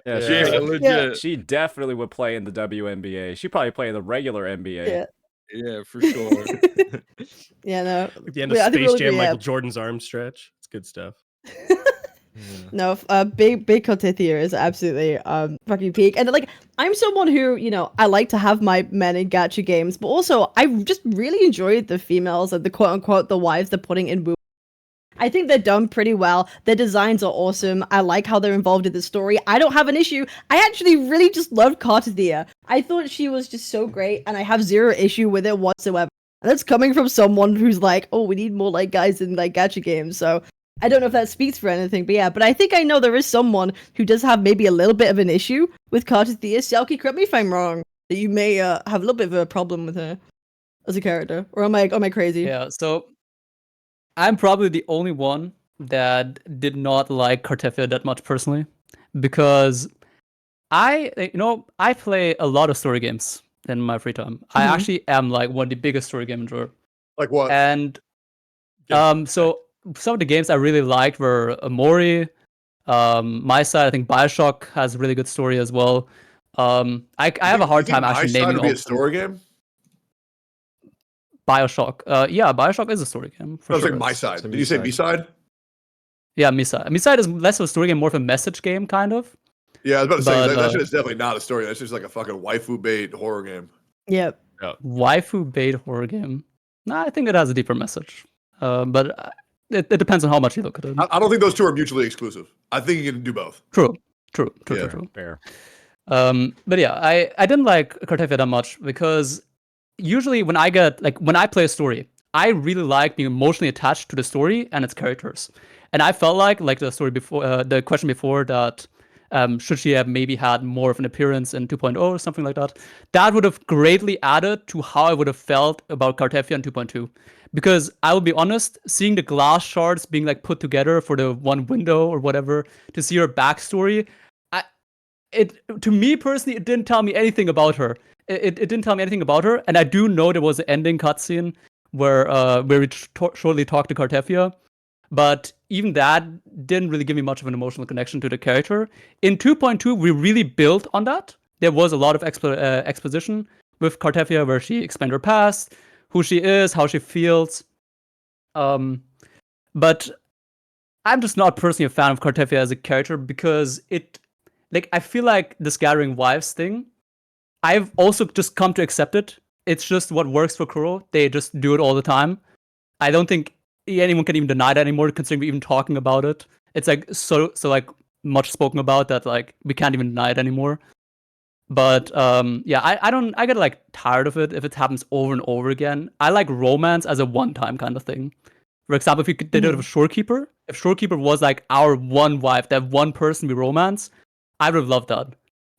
Yeah, legit. She definitely would play in the WNBA. She'd probably play in the regular NBA. Yeah, for sure. At the end of Space Jam, Michael Jordan's arm stretch. It's good stuff. No, big Cartithia is absolutely fucking peak. And like, I'm someone who, I like to have my men in gacha games, but also I just really enjoyed the females and the quote unquote the wives they're putting in WUWA. I think they're done pretty well. Their designs are awesome. I like how they're involved in the story. I don't have an issue. I actually really just loved Cartithia. I thought she was just so great, and I have zero issue with it whatsoever. And that's coming from someone who's like, oh, we need more like guys in like gacha games. So I don't know if that speaks for anything, but yeah. But I think I know there is someone who does have maybe a little bit of an issue with Cartithia. Selkie, correct me if I'm wrong. That you may have a little bit of a problem with her as a character, or am I crazy? Yeah. So I'm probably the only one that did not like Cartethia that much personally, because I play a lot of story games in my free time. I actually am like one of the biggest story game enjoyer. Like what? And so some of the games I really liked were Mori. My side, I think BioShock has a really good story as well. I have a hard time actually naming. To be a story game. BioShock. Yeah, BioShock is a story game. I was like my side. Did you say B side? Yeah, me side. Me side is less of a story game, more of a message game, kind of. Yeah, I was about to say that shit is definitely not a story. That's just like a fucking waifu bait horror game. Yep. Waifu bait horror game. Nah, I think it has a deeper message. But it depends on how much you look at it. I don't think those two are mutually exclusive. I think you can do both. True. Fair. But yeah, I didn't like Cartethia that much because usually when I play a story, I really like being emotionally attached to the story and its characters. And I felt like the story before, the question before that, should she have maybe had more of an appearance in 2.0 or something like that? That would have greatly added to how I would have felt about Cartethia in 2.2. Because I will be honest, seeing the glass shards being like put together for the one window or whatever, to see her backstory, to me personally, it didn't tell me anything about her. It didn't tell me anything about her, and I do know there was an ending cutscene where we shortly talked to Cartethia, but even that didn't really give me much of an emotional connection to the character. In 2.2, we really built on that. There was a lot of exposition with Cartethia where she explained her past, who she is, how she feels. But I'm just not personally a fan of Cartethia as a character because I feel like this Gathering Wives thing, I've also just come to accept it it's just what works for Kuro. They just do it all the time. I don't think anyone can even deny that anymore, considering we're even talking about it. It's like so like much spoken about that like we can't even deny it anymore. But yeah, I get like tired of it if it happens over and over again. I like romance as a one-time kind of thing. For example, if we did it with Shorekeeper, if Shorekeeper was like our one wife, that one person we romance, I would have loved that.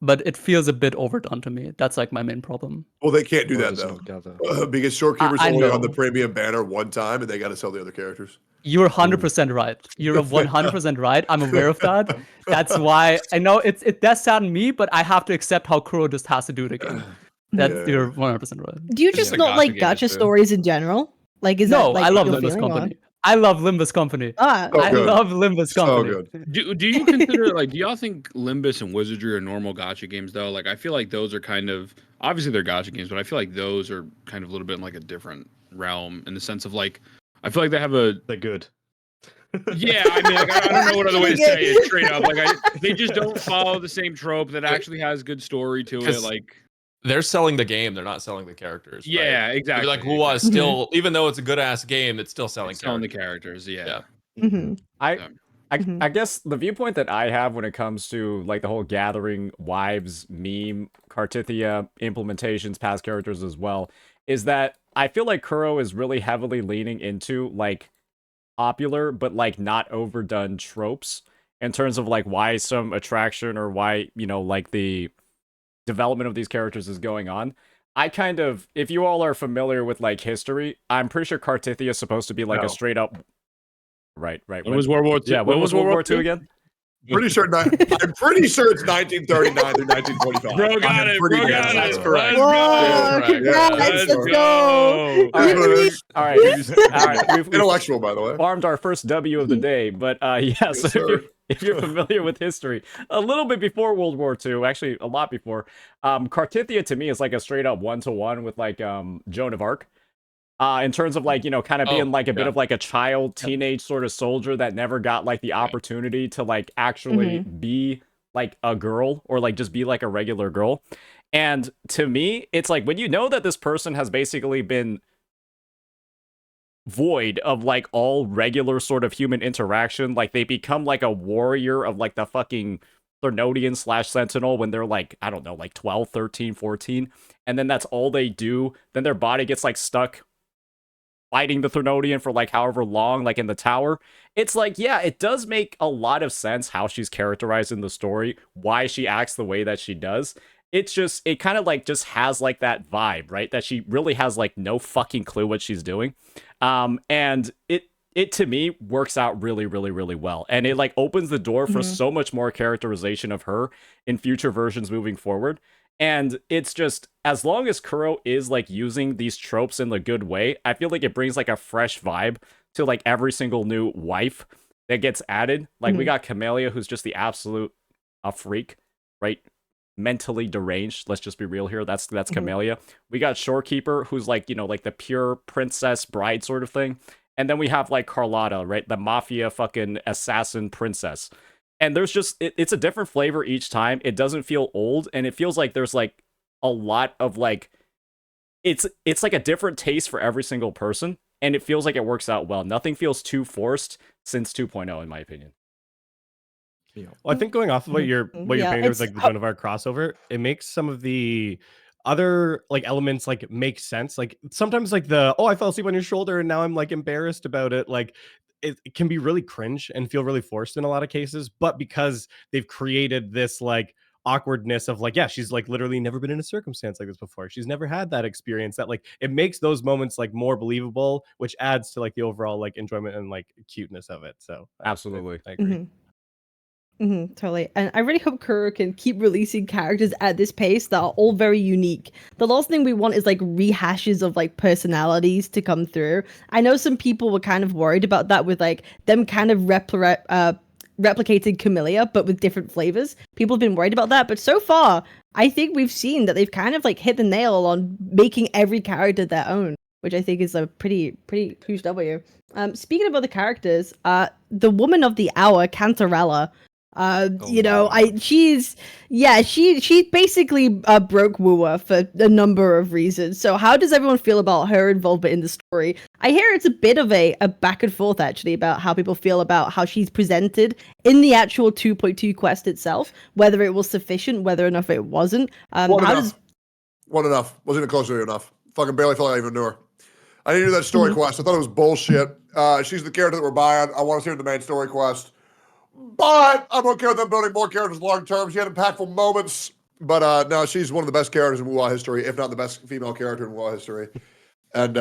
But it feels a bit overdone to me. That's like my main problem. Well, they can't do that though, because Shorekeeper's I only on know. the premium banner one time, and they got to sell the other characters. You're 100% right. You're 100% right. I'm aware of that. That's why I know it does sadden me, but I have to accept how Kuro just has to do it again. You're 100% right. Do you just not like gacha stories in general? Like, is that like I love your Limbus feeling, Company. I love Limbus Company. Ah, So I good. love Limbus Company. So good. Do you consider like do y'all think Limbus and Wizardry are normal gacha games though? Like I feel like those are kind of obviously they're gacha games, but I feel like those are kind of a little bit in like a different realm in the sense of like I feel like they have a They're good. yeah, I mean like, I don't know what other way to say it straight up. Like they just don't follow the same trope that actually has good story to it. Like they're selling the game, they're not selling the characters. yeah, right? exactly. Like WUWA is still, even though it's a good ass game, it's still selling the characters. characters. Yeah. I guess the viewpoint that I have when it comes to like the whole gathering wives meme, Cartithia implementations, past characters as well, is that I feel like Kuro is really heavily leaning into like popular but like not overdone tropes in terms of like why some attraction or why, you know, like the development of these characters is going on. I kind of, if you all are familiar with like history, I'm pretty sure Cartithia is supposed to be like a straight up. Right. When was World War II? Yeah, when was World War II again? I'm pretty sure it's 1939 through 1945. Bro got it. Bro got That's it. correct. Whoa, congrats, let's go. All right. We've Intellectual, by the way. farmed our first W of the day, but yeah. So if you're familiar with history, a little bit before World War II, actually a lot before, Cartithia to me is like a straight up 1-to-1 with like Joan of Arc. In terms of like, you know, kind of being like a bit of like a child, teenage sort of soldier that never got like the opportunity to like actually be like a girl or like just be like a regular girl. And to me, it's like when you know that this person has basically been void of like all regular sort of human interaction, like they become like a warrior of like the fucking Thernodian / Sentinel when they're like, I don't know, like 12, 13, 14. And then that's all they do. Then their body gets like stuck fighting the Thernodian for like however long, like in the tower. It's like, yeah, it does make a lot of sense how she's characterized in the story, why she acts the way that she does. It's just, it kind of like just has like that vibe, right? That she really has like no fucking clue what she's doing. And it to me works out really, really, really well. And it like opens the door for so much more characterization of her in future versions moving forward. And it's just, as long as Kuro is like using these tropes in the good way, I feel like it brings like a fresh vibe to like every single new wife that gets added. Like we got Camellia, who's just the absolute a freak, right? Mentally deranged. Let's just be real here. That's Camellia. We got Shorekeeper, who's like, you know, like the pure princess bride sort of thing. And then we have like Carlotta, right? The mafia fucking assassin princess. And there's just, it's a different flavor each time. It doesn't feel old, and it feels like there's like a lot of like, it's like a different taste for every single person, and it feels like it works out well. Nothing feels too forced since 2.0, in my opinion. Well, I think going off of what you're painting with like the Joan of Arc crossover, it makes some of the other like elements like make sense. Like sometimes like I fell asleep on your shoulder and now I'm like embarrassed about it. Like it can be really cringe and feel really forced in a lot of cases, but because they've created this like awkwardness of like, yeah, she's like literally never been in a circumstance like this before. She's never had that experience, that like it makes those moments like more believable, which adds to like the overall like enjoyment and like cuteness of it. So absolutely, I agree. Totally. And I really hope Kuro can keep releasing characters at this pace that are all very unique. The last thing we want is like rehashes of like personalities to come through. I know some people were kind of worried about that with like them kind of replicating Camellia, but with different flavors. People have been worried about that, but so far, I think we've seen that they've kind of like hit the nail on making every character their own, which I think is a pretty huge W. Speaking of other characters, the woman of the hour, Cantarella, She's she basically broke WUWA for a number of reasons. So how does everyone feel about her involvement in the story? I hear it's a bit of a back and forth actually about how people feel about how she's presented in the actual 2.2 quest itself, whether it was sufficient, whether enough it wasn't. Wasn't enough. Wasn't even close to enough. Fucking barely felt like I even knew her. I didn't do that story quest. I thought it was bullshit. She's the character that we're buying. I want to see her in the main story quest. But I'm okay with them building more characters long term. She had impactful moments. But no, she's one of the best characters in WUWA history, if not the best female character in WUWA history. And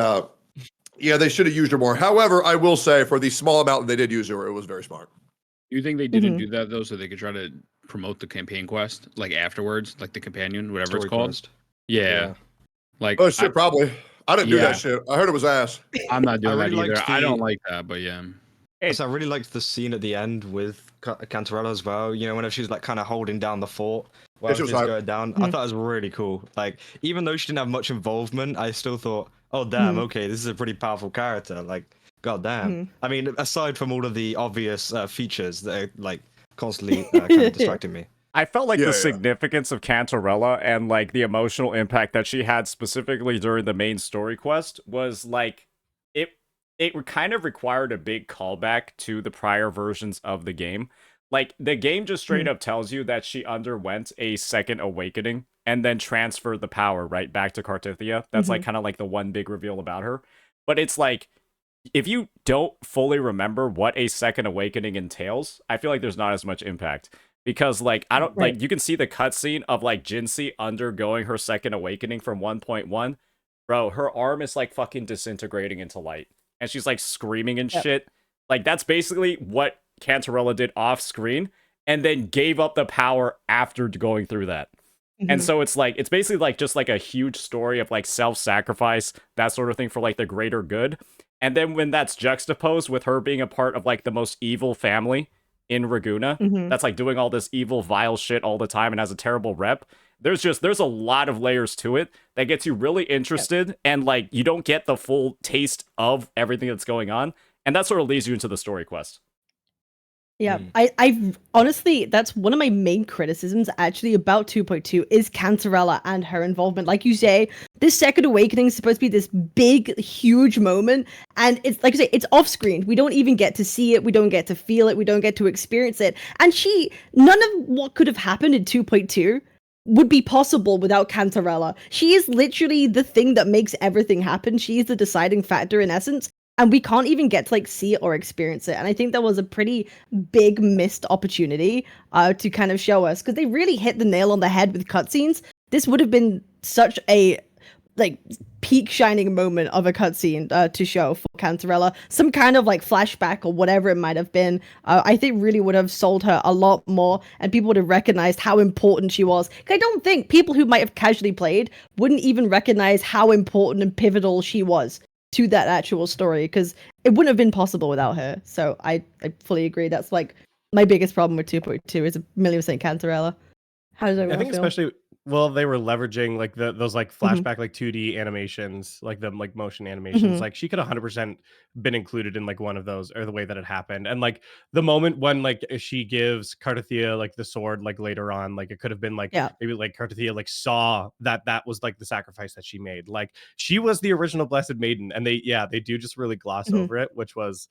yeah, they should have used her more. However, I will say for the small amount that they did use her, it was very smart. You think they didn't do that though, so they could try to promote the campaign quest like afterwards, like the companion, whatever Story it's called? quest. Yeah. Like Oh shit, probably. I didn't do that shit. I heard it was ass. I'm not doing I really that either. liked I don't the- like that, but yeah. So I really liked the scene at the end with Cantarella as well. You know, whenever she was like kind of holding down the fort while she was everything's hype. going down. I thought it was really cool. Like, even though she didn't have much involvement, I still thought, oh damn, okay, this is a pretty powerful character. Like, god damn. I mean, aside from all of the obvious features that are like constantly kind of distracting me. I felt like the significance of Cantarella and like the emotional impact that she had specifically during the main story quest was like it kind of required a big callback to the prior versions of the game. Like the game just straight up tells you that she underwent a second awakening and then transferred the power right back to Cartia. That's like kind of like the one big reveal about her. But it's like if you don't fully remember what a second awakening entails, I feel like there's not as much impact. Because, like, I don't, like, you can see the cutscene of, like, Jinsei undergoing her second awakening from 1.1. Bro, her arm is, like, fucking disintegrating into light. And she's, like, screaming and shit. Like, that's basically what Cantarella did off-screen. And then gave up the power after going through that. And so it's, like, it's basically, like, just, like, a huge story of, like, self-sacrifice, that sort of thing for, like, the greater good. And then when that's juxtaposed with her being a part of, like, the most evil family in Raguna, that's like doing all this evil, vile shit all the time and has a terrible rep. There's a lot of layers to it that gets you really interested, and like you don't get the full taste of everything that's going on, and that sort of leads you into the story quest. Yeah, I honestly, that's one of my main criticisms actually about 2.2 is Cantarella and her involvement. Like you say, this second awakening is supposed to be this big, huge moment, and it's like I say, it's off screen. We don't even get to see it. We don't get to feel it. We don't get to experience it. And none of what could have happened in 2.2 would be possible without Cantarella. She is literally the thing that makes everything happen. She is the deciding factor in essence. And we can't even get to like see it or experience it. And I think that was a pretty big missed opportunity to kind of show us, because they really hit the nail on the head with cutscenes. This would have been such a like peak shining moment of a cutscene to show for Cantarella. Some kind of like flashback or whatever it might have been. I think really would have sold her a lot more, and people would have recognized how important she was. I don't think people who might have casually played wouldn't even recognize how important and pivotal she was to that actual story, because it wouldn't have been possible without her. So I fully agree. That's like my biggest problem with 2.2 is 1,000,000% Cantarella. How does everyone feel? Especially, well, they were leveraging like those like flashback like 2D animations, like the like motion animations. Like she could 100% been included in like one of those, or the way that it happened. And like the moment when like she gives Cartia like the sword like later on, like it could have been like maybe like Cartia like saw that was like the sacrifice that she made. Like she was the original Blessed Maiden, and they do just really gloss over it, which was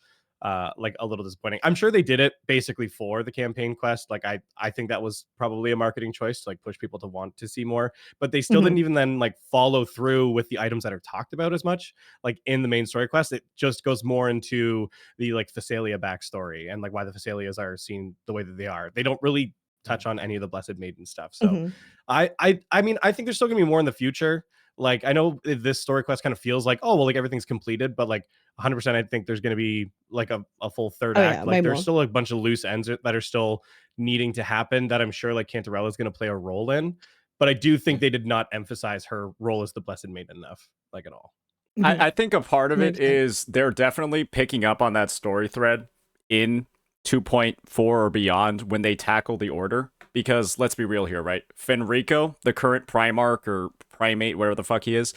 like a little disappointing. I'm sure they did it basically for the campaign quest. Like I think that was probably a marketing choice to like push people to want to see more, but they still didn't even then like follow through with the items that are talked about as much like in the main story quest. It just goes more into the like Phasalia backstory and like why the Phasalias are seen the way that they are. They don't really touch on any of the Blessed Maiden stuff. So I mean, I think there's still gonna be more in the future. Like I know this story quest kind of feels like, oh well, like everything's completed, but like 100% I think there's going to be like a full third act. Like there's still a bunch of loose ends that are still needing to happen that I'm sure like Cantarella is going to play a role in, but I do think they did not emphasize her role as the Blessed Maiden enough, like at all. I think a part of it is they're definitely picking up on that story thread in 2.4 or beyond when they tackle the Order, because let's be real here, right? Fenrico, the current Primarch or Primate, whatever the fuck he is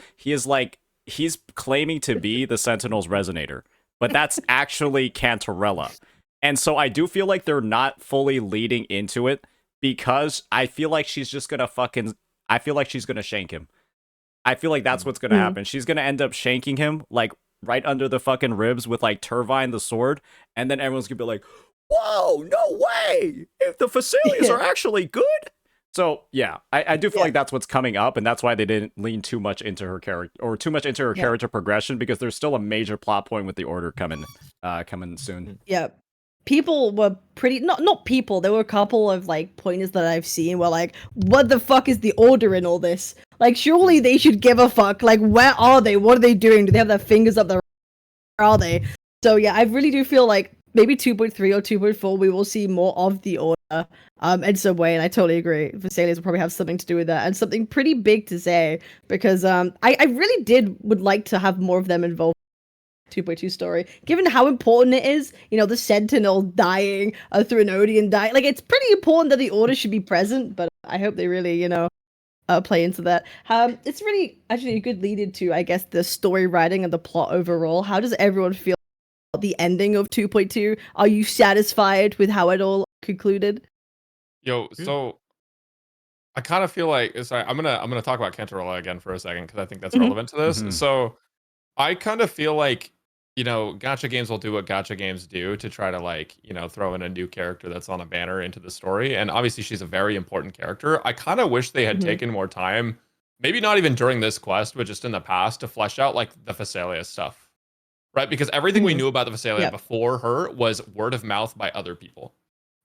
like, he's claiming to be the Sentinel's Resonator, but that's actually Cantarella. And so I do feel like they're not fully leading into it because I feel like she's just gonna I feel like she's gonna shank him. I feel like that's what's gonna happen. She's gonna end up shanking him like right under the fucking ribs with like Turbine the sword, and then everyone's gonna be like, "Whoa, no way! If the Facilias are actually good." So yeah, I do feel like that's what's coming up, and that's why they didn't lean too much into her character or too much into her character progression because there's still a major plot point with the Order coming soon. Yeah. People were pretty not people, there were a couple of like pointers that I've seen where like, what the fuck is the Order in all this? Like surely they should give a fuck. Like where are they? What are they doing? Do they have their fingers up their where are they? So yeah, I really do feel like maybe 2.3 or 2.4 we will see more of the Order in some way, and I totally agree. Vesalius will probably have something to do with that and something pretty big to say because I really would like to have more of them involved. 2.2 story, given how important it is, you know, the Sentinel dying, through an Odeon dying, like it's pretty important that the Order should be present, but I hope they really, you know, play into that. It's really actually a good lead into, I guess, the story writing and the plot overall. How does everyone feel about the ending of 2.2? Are you satisfied with how it all concluded? Yo, so I kind of feel like I'm gonna talk about Cantarella again for a second because I think that's relevant to this. So I kind of feel like, you know, gacha games will do what gacha games do to try to like, you know, throw in a new character that's on a banner into the story. And obviously she's a very important character. I kind of wish they had taken more time, maybe not even during this quest, but just in the past to flesh out like the Phasalia stuff. Right? Because everything we knew about the Phasalia before her was word of mouth by other people.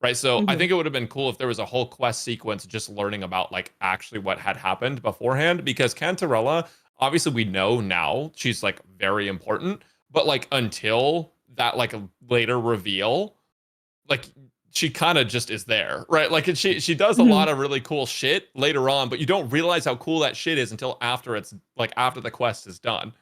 Right? So I think it would have been cool if there was a whole quest sequence just learning about like actually what had happened beforehand, because Cantarella, obviously we know now she's like very important, but like until that like later reveal, like she kind of just is there, right? Like she does a lot of really cool shit later on, but you don't realize how cool that shit is until after it's like after the quest is done.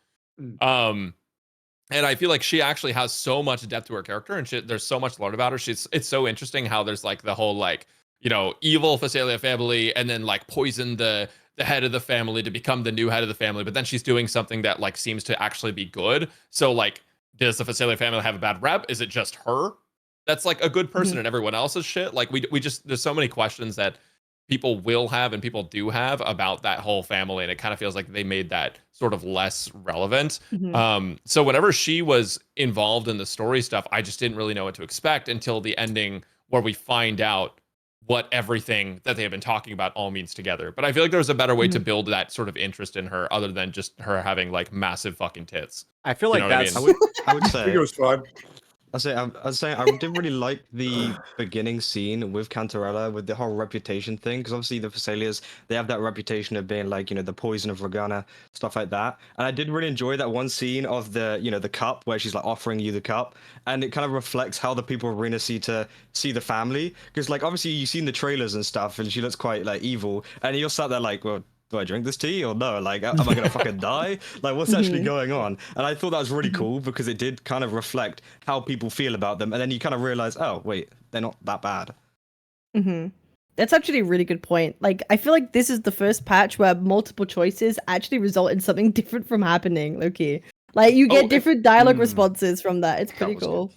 And I feel like she actually has so much depth to her character, and there's so much to learn about her. It's so interesting how there's like the whole like, you know, evil Phasalia family, and then like poison the head of the family to become the new head of the family. But then she's doing something that like seems to actually be good. So like, does the Phasalia family have a bad rep? Is it just her that's like a good person and everyone else's shit? Like we just there's so many questions that people will have and people do have about that whole family, and it kind of feels like they made that sort of less relevant. So whenever she was involved in the story stuff, I just didn't really know what to expect until the ending where we find out what everything that they have been talking about all means together. But I feel like there was a better way to build that sort of interest in her other than just her having like massive fucking tits. I feel like that's I would I say think it was fun. I'd say I did really like the beginning scene with Cantarella, with the whole reputation thing, because obviously the Phasalias, they have that reputation of being like, you know, the poison of Regana, stuff like that. And I did really enjoy that one scene of the, you know, the cup where she's like offering you the cup, and it kind of reflects how the people of Arena see the family, because like obviously you've seen the trailers and stuff, and she looks quite like evil, and you're sat there like, well, do I drink this tea or no? Like, am I gonna fucking die? Like, what's actually going on? And I thought that was really cool because it did kind of reflect how people feel about them, and then you kind of realize, oh wait, they're not that bad. That's actually a really good point. Like, I feel like this is the first patch where multiple choices actually result in something different from happening. Okay, like you get different dialogue responses from that. It's pretty cool.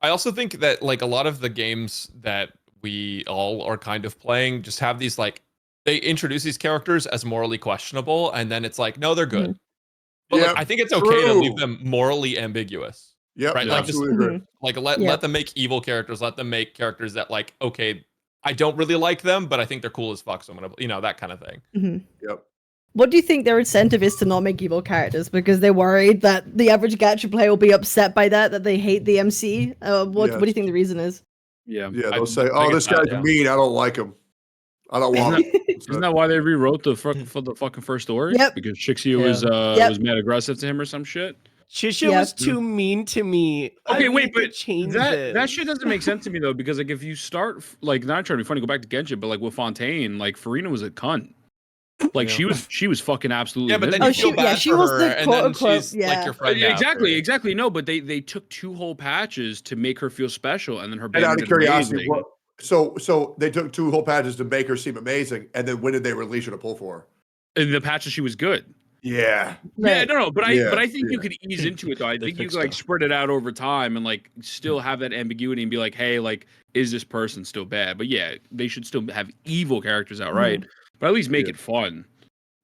I also think that like a lot of the games that we all are kind of playing just have these like, they introduce these characters as morally questionable, and then it's like, no, they're good. But like, I think it's okay to leave them morally ambiguous. Yeah, right. Yeah, Like absolutely agree. like let them make evil characters. Let them make characters that like, okay, I don't really like them, but I think they're cool as fuck. So I'm gonna, you know, that kind of thing. Yep. What do you think their incentive is to not make evil characters? Because they're worried that the average gacha player will be upset by that they hate the MC? What do you think the reason is? Yeah, they'll say, "Oh, this guy's mean. I don't like him. I don't want him." Isn't that why they rewrote the fucking first story? Yep. Because Shixia was mad aggressive to him or some shit. Shishia was too mean to me. Okay, wait, but change that shit doesn't make sense to me though, because like if you start like, not trying to be funny, go back to Genshin, but like with Fontaine, like Farina was a cunt. Like she was fucking absolutely. Yeah, but then you feel bad she for was her, the and then quote-unquote, she's like your friend. Exactly. No, but they took 2 whole patches to make her feel special, and then her. And out of curiosity, so they took 2 whole patches to make her seem amazing, and then when did they release her to pull for her? In the patches, she was good. Yeah. Yeah, no, but Yeah, I think you yeah. could ease into it though. I They think you fixed could like stuff. spread it out over time and like still have that ambiguity and be like, hey, like, is this person still bad? But yeah, they should still have evil characters outright, but at least make it fun.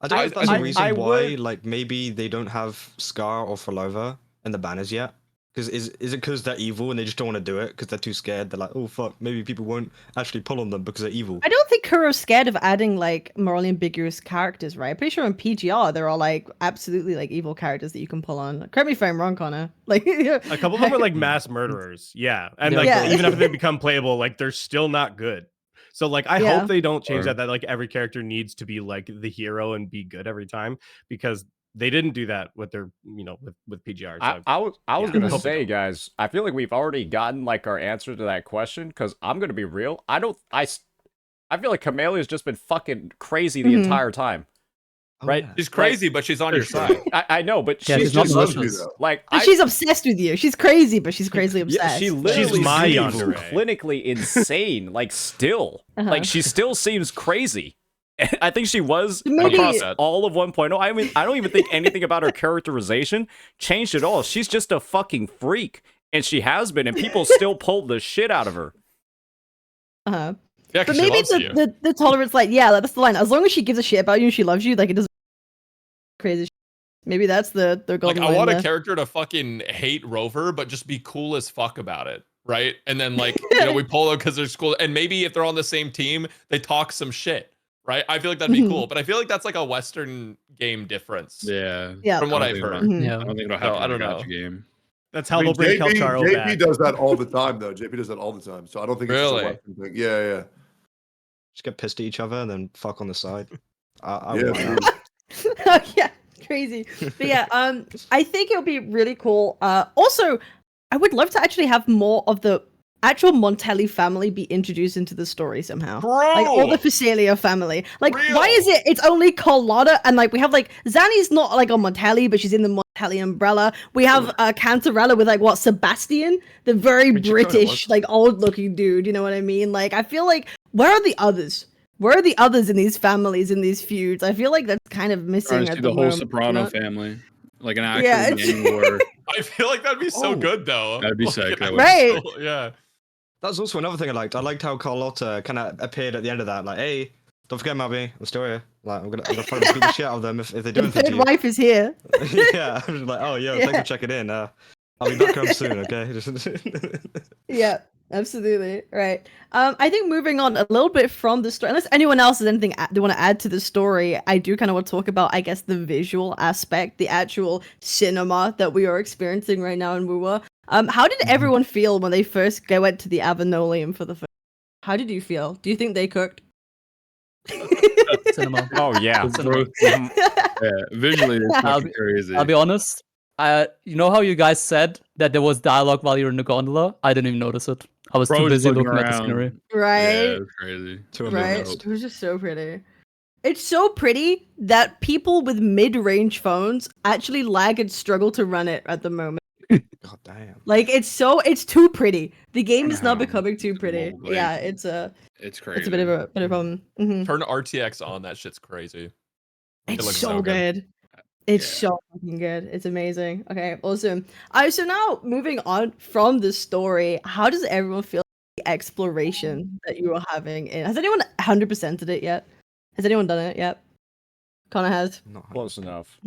I don't know if that's I- a reason I why, would- like maybe they don't have Scar or Falova in the banners yet. Because is it because they're evil and they just don't want to do it because they're too scared? They're like, oh fuck, maybe people won't actually pull on them because they're evil. I don't think Kuro's scared of adding like morally ambiguous characters, right? I'm pretty sure in PGR there are like absolutely like evil characters that you can pull on. Correct me if I'm wrong, Connor. Like A couple of them are like mass murderers. Yeah. And like Yeah. even after they become playable, like they're still not good. So like I Yeah. hope they don't change Or- that like every character needs to be like the hero and be good every time, because they didn't do that with their with PGR. So I was yeah, gonna I hope they say, don't. guys, I feel like we've already gotten like our answer to that question, because I'm gonna be real. I feel like Kamelia's just been fucking crazy the entire time. Oh, Right? yeah. She's crazy, but she's on your side. I know, but Yeah, she's she's not just malicious. like But she's obsessed with you. She's crazy, but she's crazily yeah, obsessed. she literally my seems yandere. clinically insane. Like still, like she still seems crazy. I think she was Maybe- across all of 1.0. I mean, I don't even think anything about her characterization changed at all. She's just a fucking freak, and she has been, and people still pull the shit out of her. Uh-huh. Yeah, But because she maybe loves you. the tolerance, like, yeah, that's the line. As long as she gives a shit about you and she loves you, like, it doesn't crazy shit. Maybe that's the Like, golden I line want there. a character to fucking hate Rover, but just be cool as fuck about it, right? And then, like, you know, we pull them because they're cool. And maybe if they're on the same team, they talk some shit, right? I feel like that'd be cool. But I feel like that's like a Western game difference Yeah. Yeah. from what I I've don't think heard. it'll- Mhm. Yeah. I don't think it'll So, happen. I in a don't gacha know. game. That's how they'll bring Kelcharo JP back. does that all the time, though. JP does that all the time. So I don't think it's Really? just a Western thing. Yeah. Just get pissed at each other and then fuck on the side. I Yeah. want true. that. Yeah, crazy. But yeah, I think it'll be really cool. Also, I would love to actually have more of the actual Montelli family be introduced into the story somehow. Like all the Facelia family. Like, why is it's only Carlotta and like we have like Zanny's not like on Montelli, but she's in the Montelli umbrella. We have Cantarella with like what, Sebastian, the very Which you kinda British, was. like old looking dude. You know what I mean? Like, I feel like where are the others? Where are the others in these families, in these feuds? I feel like that's kind of missing Trying to at see the the whole moment. Soprano you know? family, like an actual Yeah, it's- gang war. I feel like that'd be so Oh. good, though. That'd be Like, sick, that would. Right. Yeah. That's also another thing I liked. I liked how Carlotta kind of appeared at the end of that, like, hey, don't forget Mabby, I'm still here. Like, I'm gonna fucking beat the shit out of them if they do The anything third to you. wife is here. Yeah, I'm just like, oh, yo, Yeah. thanks for checking in. I'll be back home soon, okay? Yeah, absolutely. Right. I think moving on a little bit from the story, unless anyone else has anything they want to add to the story, I do kind of want to talk about, I guess, the visual aspect, the actual cinema that we are experiencing right now in WUWA. How did everyone feel when they first went to the Avanolium for the first? How did you feel? Do you think they cooked? Cinema. Oh yeah. Cinema. Yeah, visually it's I'll fucking be- crazy. I'll be honest. You know how you guys said that there was dialogue while you were in the gondola? I didn't even notice it. I was Bro too was busy looking looking at the around. scenery. Yeah, Right. it was crazy. Right. amazed. It was just so pretty. It's so pretty that people with mid-range phones actually lag and struggle to run it at the moment. God damn. Like it's too pretty. The game is now Wow. becoming too It's pretty. mobile. Yeah, it's a It's bit of a problem. Mhm. Turn RTX on. That shit's crazy. It It's looks so so good. good. It's Yeah. so fucking good. It's amazing. Okay, awesome. So now moving on from the story, how does everyone feel the exploration that you are having in? Has anyone 100%ed it yet? Has anyone done it yet? Connor has. Not Close enough.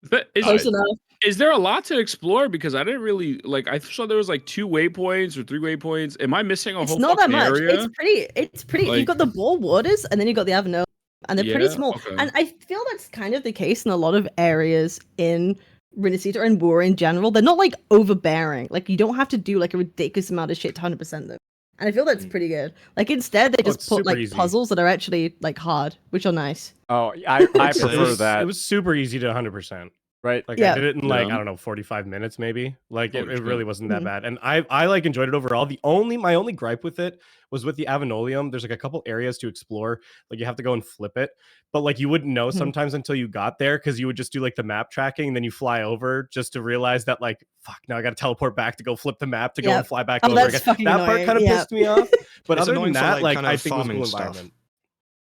But Close enough. is there a lot to explore? Because I didn't really like. I saw there was like 2 waypoints or 3 waypoints. Am I missing a It's whole not that fucking much. area? It's pretty. You've Like- got the ball waters, and then you got the Avenel, and they're pretty Yeah, small. okay. And I feel that's kind of the case in a lot of areas in Rinascita and War in general. They're not like overbearing. Like you don't have to do like a ridiculous amount of shit to 100% them. And I feel that's pretty good. Like instead, they just it's put super like easy. puzzles that are actually like hard, which are nice. Oh, I prefer It that. was super easy to 100%. Right? Like Yeah. I did it in like Yeah. I don't know 45 minutes maybe. Like it Holy shit. really wasn't that Mhm. bad, and I like enjoyed it overall. My only gripe with it was with the Avenolium. There's like a couple areas to explore. Like you have to go and flip it, but like you wouldn't know Mhm. sometimes until you got there because you would just do like the map tracking, and then you fly over just to realize that like fuck, now I got to teleport back to go flip the map to go Yep. and fly back Oh, over that's again. fucking That part annoying. kind of Yeah. pissed me off. But It's other than annoying for, that, like, like kind I of think it was a cool farming stuff. environment.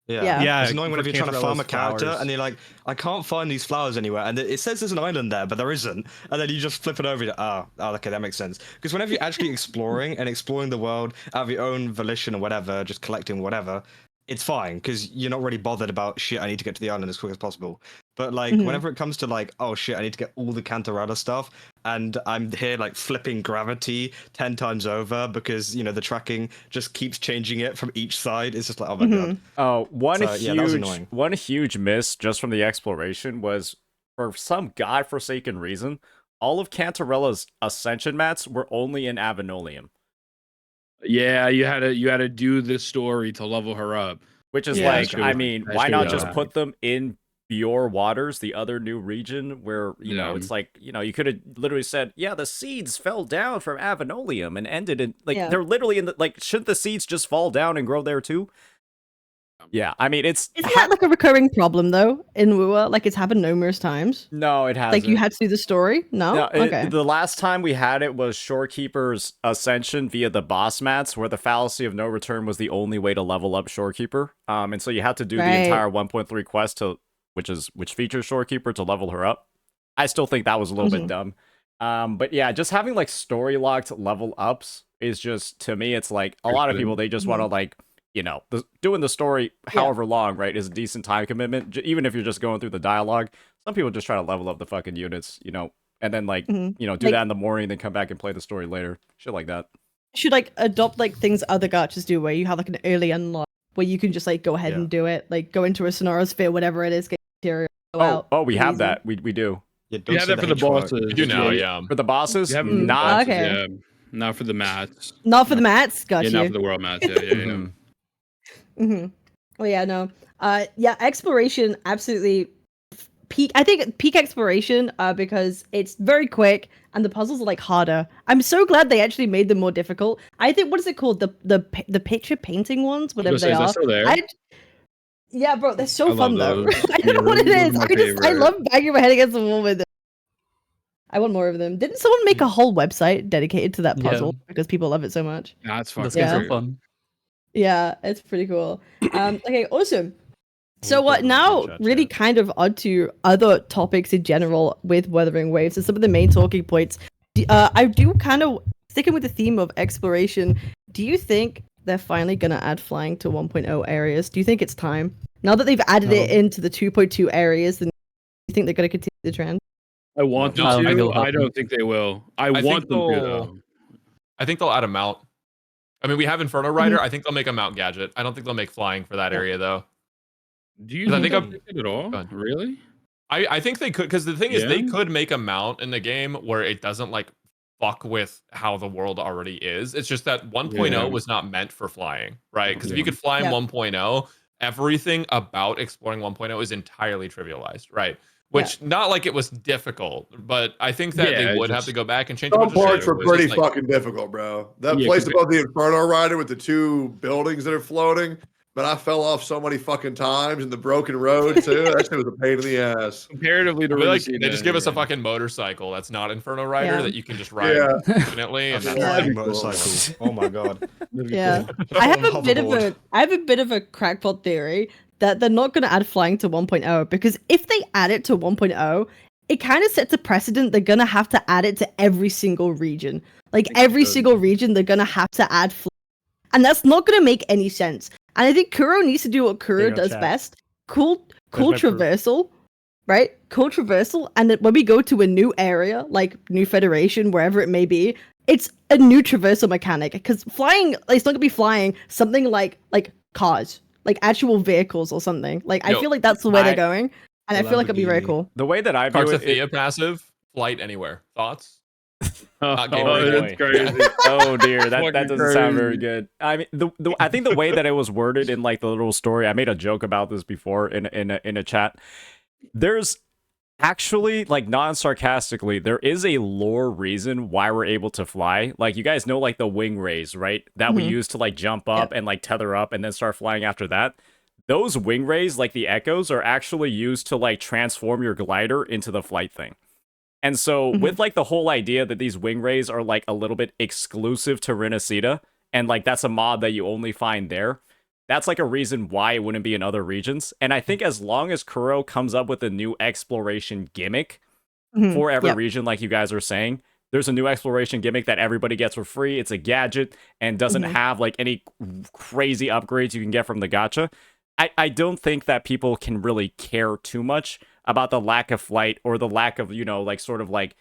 Yeah. Yeah, It's annoying whenever you're trying to farm a Cantarella's character flowers. and you're like, I can't find these flowers anywhere, and it says there's an island there, but there isn't. And then you just flip it over. You're like, oh, okay, that makes sense. Because whenever you're actually exploring and exploring the world out of your own volition or whatever, just collecting whatever, it's fine because you're not really bothered about shit. I need to get to the island as quick as possible. But like whenever it comes to like, oh shit, I need to get all the Cantarella stuff, and I'm here like flipping gravity 10 times over because the tracking just keeps changing it from each side. It's just like, oh my god. Oh, So, yeah, that was annoying. one huge miss just from the exploration was, for some godforsaken reason, all of Cantarella's ascension mats were only in Avenolium. Yeah, you had to do this story to level her up. Which is Yeah. like, I mean, That's why true, not yeah. just put them in Bior Waters, the other new region, where, you know, it's like, you could have literally said, yeah, the seeds fell down from Avenolium and ended in, like, they're literally in the, like, shouldn't the seeds just fall down and grow there too? Yeah, I mean, Isn't that like a recurring problem though in WUWA? Like it's happened numerous times. No, it hasn't. Like you had to do the story. No, okay. The last time we had it was Shorekeeper's Ascension via the boss mats, where the fallacy of no return was the only way to level up Shorekeeper. And so you had to do the entire 1.3 quest which features Shorekeeper to level her up. I still think that was a little bit dumb. But yeah, just having like story locked level ups is just, to me, it's like a lot of people, they just want to like, doing the story however long, right, is a decent time commitment. Even if you're just going through the dialogue, some people just try to level up the fucking units, and then like, do that in the morning, then come back and play the story later. Shit like that. Should like adopt like things other gachas do, where you have like an early unlock where you can just like go ahead and do it, like go into a Sonora sphere, whatever it is, get material, go out. Oh, we have that. We do. You have that for the bosses. You do now, yeah. For the bosses, not okay. Not for the mats. Not for the mats. Gotcha. Yeah, not for the world mats. Well, yeah, no. Yeah, exploration absolutely peak. I think peak exploration because it's very quick and the puzzles are like harder. I'm so glad they actually made them more difficult. I think, what is it called? The picture painting ones, whatever they are. Still there? Yeah, bro, they're so fun though. those. I don't know what it is. I love banging my head against the wall with them. I want more of them. Didn't someone make a whole website dedicated to that puzzle because people love it so much? That's fucking so fun. Yeah, it's pretty cool. Okay, awesome. So what now really kind of onto other topics in general with Wuthering Waves and some of the main talking points. I do kind of, sticking with the theme of exploration, do you think they're finally going to add flying to 1.0 areas? Do you think it's time? Now that they've added it into the 2.2 areas, then do you think they're going to continue the trend? I want them to. I don't think they will. I want them to, though. I think they'll add a mount. I mean, we have Inferno Rider. I think they'll make a mount gadget. I don't think they'll make flying for that area, though. Do you think it at all? Really? I think they could, because the thing is, they could make a mount in the game where it doesn't like fuck with how the world already is. It's just that 1.0 was not meant for flying, right? Because if you could fly in 1.0, everything about exploring 1.0 is entirely trivialized, right? Which, not like it was difficult, but I think that they would have to go back and change. Some parts were pretty fucking difficult, bro. That place above the Inferno Rider with the two buildings that are floating, but I fell off so many fucking times in the broken road too. That shit was a pain in the ass. Comparatively to like, they just give us a fucking motorcycle that's not Inferno Rider that you can just ride infinitely. And that's motorcycle. Oh my god. Yeah, I have a bit of a crackpot theory that they're not going to add flying to 1.0, because if they add it to 1.0, it kind of sets a precedent. They're going to have to add it to every single region. Like every single region, they're going to have to add flying. And that's not going to make any sense. And I think Kuro needs to do what Kuro does best. Cool traversal, right? Cool traversal. And then when we go to a new area, like New Federation, wherever it may be, it's a new traversal mechanic. Because flying, it's not going to be flying something like cars. Like actual vehicles or something. Like I feel like that's the way they're going, and I feel like it'd be very cool. The way that I view Cartia passive, flight anywhere. Thoughts? That's crazy. Oh dear, that doesn't sound very good. I mean, I think the way that it was worded in like the little story, I made a joke about this before in a chat. There's actually, like, non-sarcastically, there is a lore reason why we're able to fly. Like, you guys know, like, the wing rays, right? That we use to, like, jump up and, like, tether up and then start flying after that. Those wing rays, like the echoes, are actually used to, like, transform your glider into the flight thing. And so, with, like, the whole idea that these wing rays are, like, a little bit exclusive to Renacida, and, like, that's a mod that you only find there, that's like a reason why it wouldn't be in other regions. And I think as long as Kuro comes up with a new exploration gimmick for every region, like you guys are saying, there's a new exploration gimmick that everybody gets for free. It's a gadget and doesn't have like any crazy upgrades you can get from the gacha. I don't think that people can really care too much about the lack of flight or the lack of, you know, like sort of like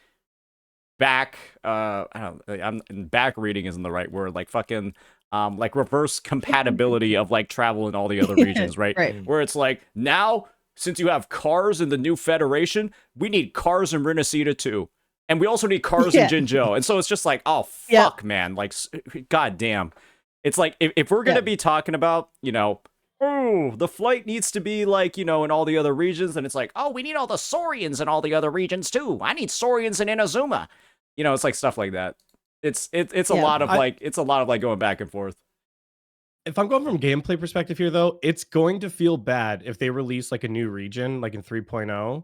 back back reading isn't the right word, like fucking like reverse compatibility of like travel in all the other regions, right? Where it's like, now since you have cars in the new federation, we need cars in Rinasita too. And we also need cars in Jinzhou. And so it's just like, oh fuck, man, like god damn. It's like if we're gonna be talking about, you know, oh, the flight needs to be like, you know, in all the other regions, and it's like, oh, we need all the Saurians in all the other regions too. I need Saurians in Inazuma. You know, it's like stuff like that. It's a lot of like going back and forth. If I'm going from gameplay perspective here, though, it's going to feel bad if they release like a new region, like in 3.0,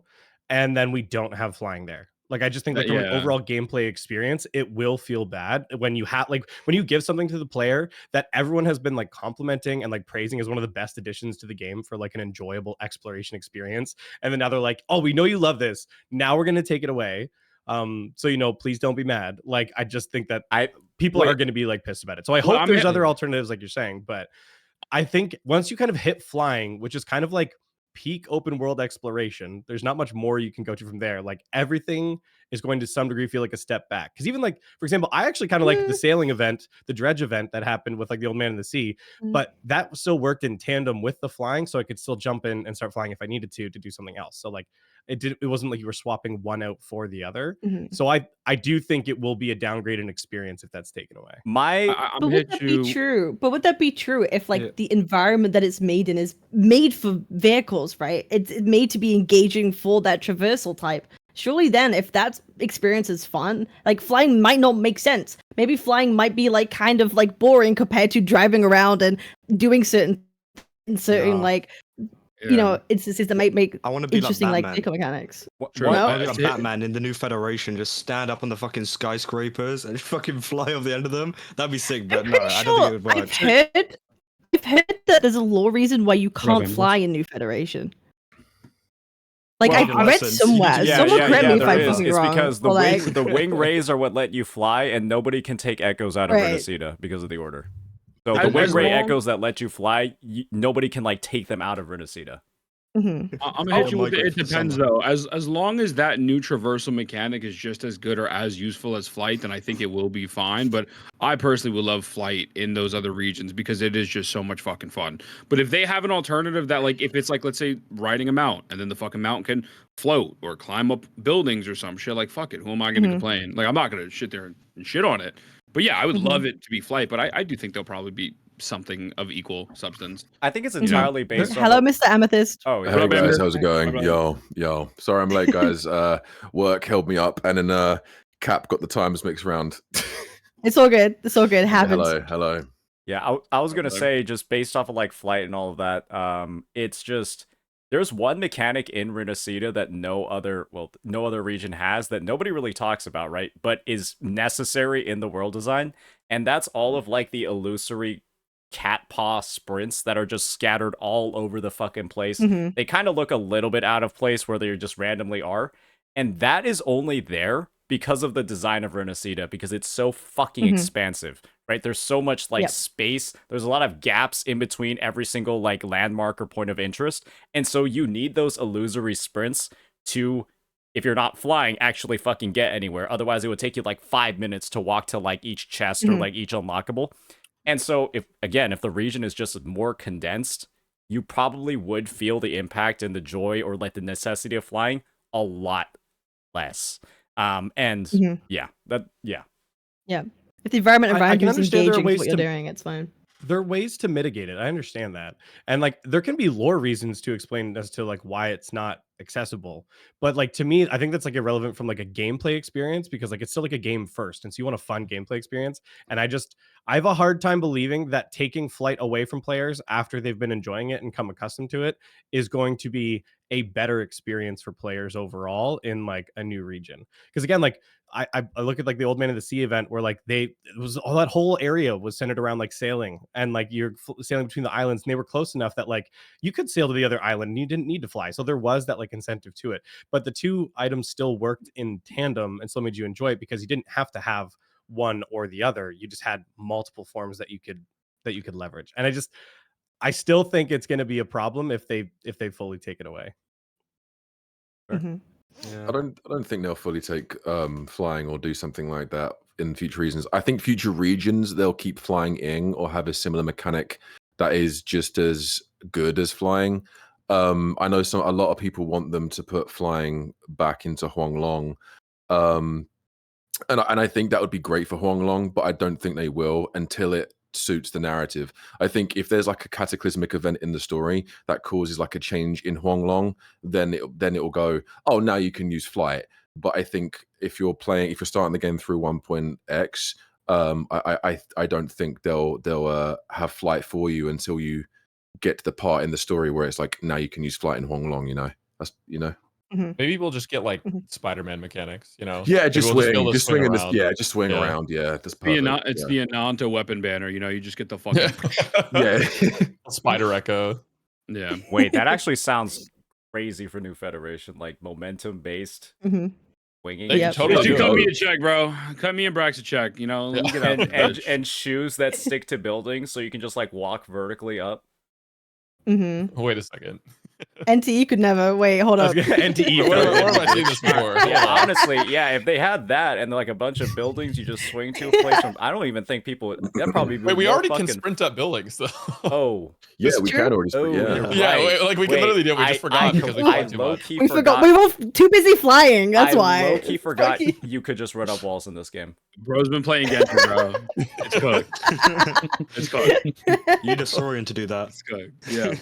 and then we don't have flying there. Like, I just think like from an overall gameplay experience, it will feel bad when you have like when you give something to the player that everyone has been like complimenting and like praising as one of the best additions to the game for like an enjoyable exploration experience, and then now they're like, oh, we know you love this, now we're gonna take it away. So, you know, please don't be mad. Like, I just think that people are going to be like pissed about it. So I hope there's other alternatives, like you're saying. But I think once you kind of hit flying, which is kind of like peak open world exploration, there's not much more you can go to from there. Like, everything is going to some degree feel like a step back. Because even like, for example, I actually kind of like the sailing event, the dredge event that happened with like the Old Man in the Sea, but that still worked in tandem with the flying, so I could still jump in and start flying if I needed to do something else. So like, it wasn't like you were swapping one out for the other. So I do think it will be a downgrade in experience if that's taken away. But would that be true? But would that be true if like the environment that it's made in is made for vehicles, right? It's made to be engaging for that traversal type. Surely then, if that experience is fun, like flying might not make sense. Maybe flying might be like kind of like boring compared to driving around and doing certain like, you know, instances that might make I want to be interesting like vehicle mechanics. I want to be like Batman in the new Federation, just stand up on the fucking skyscrapers and fucking fly off the end of them. That'd be sick, but no, I don't think it would work. I've heard that there's a law reason why you can't fly in New Federation. Like, I read somewhere. Someone correct me if I'm fucking wrong. It's because the wing rays are what let you fly, and nobody can take echoes out of Rinasita because of the order. So the wing ray echoes that let you fly, nobody can like take them out of Rinasita. I'm gonna hit you with it depends though. As long as that new traversal mechanic is just as good or as useful as flight, then I think it will be fine. But I personally would love flight in those other regions because it is just so much fucking fun. But if they have an alternative that, like, if it's like, let's say riding a mount and then the fucking mount can float or climb up buildings or some shit, like, fuck it, who am I gonna complain? Like, I'm not gonna sit there and shit on it. But yeah, I would love it to be flight, but I do think they'll probably be something of equal substance. I think it's entirely based on... Hello, Mr. Amethyst. Oh, hey guys, how's it going? Yo. Sorry I'm late, guys. Work held me up, and then Cap got the times mixed around. It's all good. It's all good. It happens. Hello. Yeah, I was gonna say, just based off of like flight and all of that, it's just... There's one mechanic in Rinasita that no other region has that nobody really talks about, right? But is necessary in the world design, and that's all of like the illusory cat paw sprints that are just scattered all over the fucking place. They kind of look a little bit out of place where they just randomly are, and that is only there because of the design of Rinasita, because it's so fucking expansive, right? There's so much like space. There's a lot of gaps in between every single like landmark or point of interest. And so you need those illusory sprints to, if you're not flying, actually fucking get anywhere. Otherwise it would take you like 5 minutes to walk to like each chest or like each unlockable. And so if the region is just more condensed, you probably would feel the impact and the joy or like the necessity of flying a lot less. Yeah. If the environment around you is engaging with what you're doing, it's fine. There are ways to mitigate it. I understand that. And like, there can be lore reasons to explain as to like why it's not accessible. But like, to me, I think that's like irrelevant from like a gameplay experience, because like it's still like a game first. And so you want a fun gameplay experience. And I have a hard time believing that taking flight away from players after they've been enjoying it and come accustomed to it is going to be a better experience for players overall in like a new region. Because again, like, I look at like the Old Man of the Sea event where like it was all that whole area was centered around like sailing, and like you're sailing between the islands, and they were close enough that like you could sail to the other island and you didn't need to fly. So there was that like incentive to it, but the two items still worked in tandem and still made you enjoy it because you didn't have to have one or the other. You just had multiple forms that you could leverage. And I still think it's going to be a problem if they fully take it away. Mm-hmm. Yeah. I don't think they'll fully take flying or do something like that in future regions. I think future regions they'll keep flying in or have a similar mechanic that is just as good as flying. I know a lot of people want them to put flying back into Huanglong. And I think that would be great for Huanglong, but I don't think they will until it suits the narrative. I think if there's like a cataclysmic event in the story that causes like a change in Huanglong, then it will go, oh, now you can use flight. But I think if you're starting the game through 1.x, I don't think they'll have flight for you until you get to the part in the story where it's like, now you can use flight in Huanglong. Maybe we'll just get like Spider-Man mechanics, you know? Yeah, just Maybe we'll swing, swing in this. around. Yeah, just swing around. Yeah, that's perfect. It's the Ananta weapon banner. You know, you just get the fucking yeah. Spider Echo. Yeah. Wait, that actually sounds crazy for New Federation, like momentum based winging. They can totally do cut me it. a check, bro. Cut me and Brax a check. You know, let me get out and shoes that stick to buildings, so you can just like walk vertically up. Mm-hmm. Wait a second. NTE could never. Wait, hold up. NTE. Where have I seen this before? Yeah, honestly, yeah. If they had that and like a bunch of buildings, you just swing to a place. I don't even think people would. That probably. Wait, we already can sprint up buildings, though. Oh, yeah, we can already. Oh, yeah, right. like we can literally do it. We just forgot because we fly too much. We forgot. We were too busy flying. That's why. I low-key forgot you could just run up walls in this game. Bro's been playing Genshin, bro. It's cooked. It's cooked. You need a Saurian to do that. It's cooked. Yeah.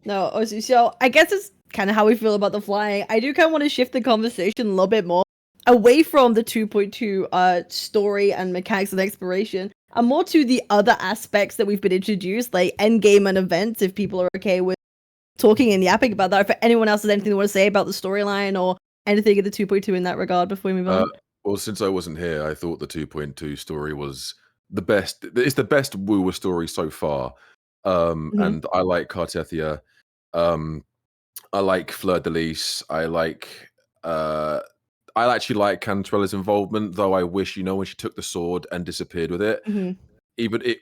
No, so I guess it's kind of how we feel about the flying. I do kind of want to shift the conversation a little bit more away from the 2.2 story and mechanics and exploration, and more to the other aspects that we've been introduced, like endgame and events, if people are okay with talking and yapping about that. If anyone else has anything they want to say about the storyline or anything in the 2.2 in that regard before we move on. Well, since I wasn't here, I thought the 2.2 story was the best. It's the best WUWA story so far. And I like Cartia. I like Fleur de Lis. I actually like Cantarella's involvement, though I wish, when she took the sword and disappeared with it,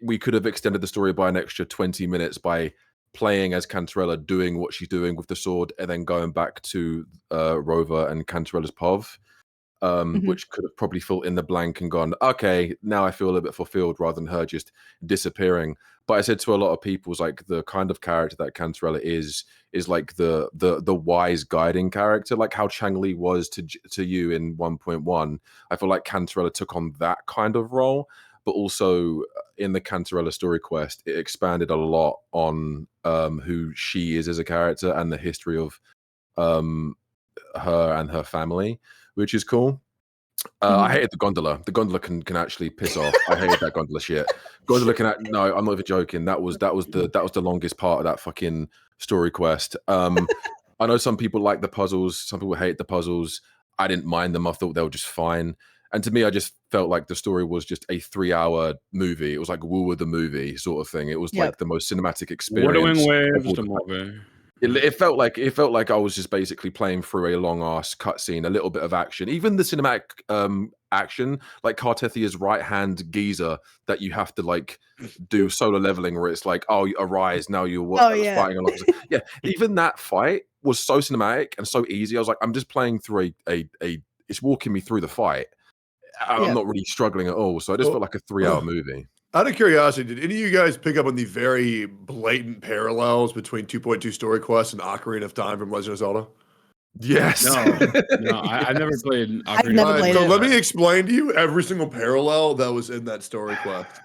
we could have extended the story by an extra 20 minutes by playing as Cantarella, doing what she's doing with the sword, and then going back to Rover and Cantarella's POV, which could have probably filled in the blank and gone, okay, now I feel a little bit fulfilled, rather than her just disappearing. But I said to a lot of people, like, the kind of character that Cantarella is like the wise guiding character, like how Changli was to you in 1.1. I feel like Cantarella took on that kind of role, but also in the Cantarella story quest, it expanded a lot on who she is as a character and the history of her and her family, which is cool. I hated the gondola. The gondola can actually piss off. I hated that gondola shit. Gondola no, I'm not even joking. That was the longest part of that fucking story quest. I know some people like the puzzles. Some people hate the puzzles. I didn't mind them. I thought they were just fine. And to me, I just felt like the story was just a 3-hour movie. It was like WUWA the movie sort of thing. It was like the most cinematic experience. Waves the movie. It felt like I was just basically playing through a long ass cutscene, a little bit of action, even the cinematic action, like Cartesia's right hand geezer that you have to like do solo leveling, where it's like, oh, you arise now, you're fighting along. Yeah, even that fight was so cinematic and so easy. I was like, I'm just playing through it's walking me through the fight. I'm not really struggling at all. So I just felt like a 3-hour movie. Out of curiosity, did any of you guys pick up on the very blatant parallels between 2.2 Story Quest and Ocarina of Time from Legend of Zelda? Yes. No, I never played Ocarina. I've never played So it. let me explain to you every single parallel that was in that story quest.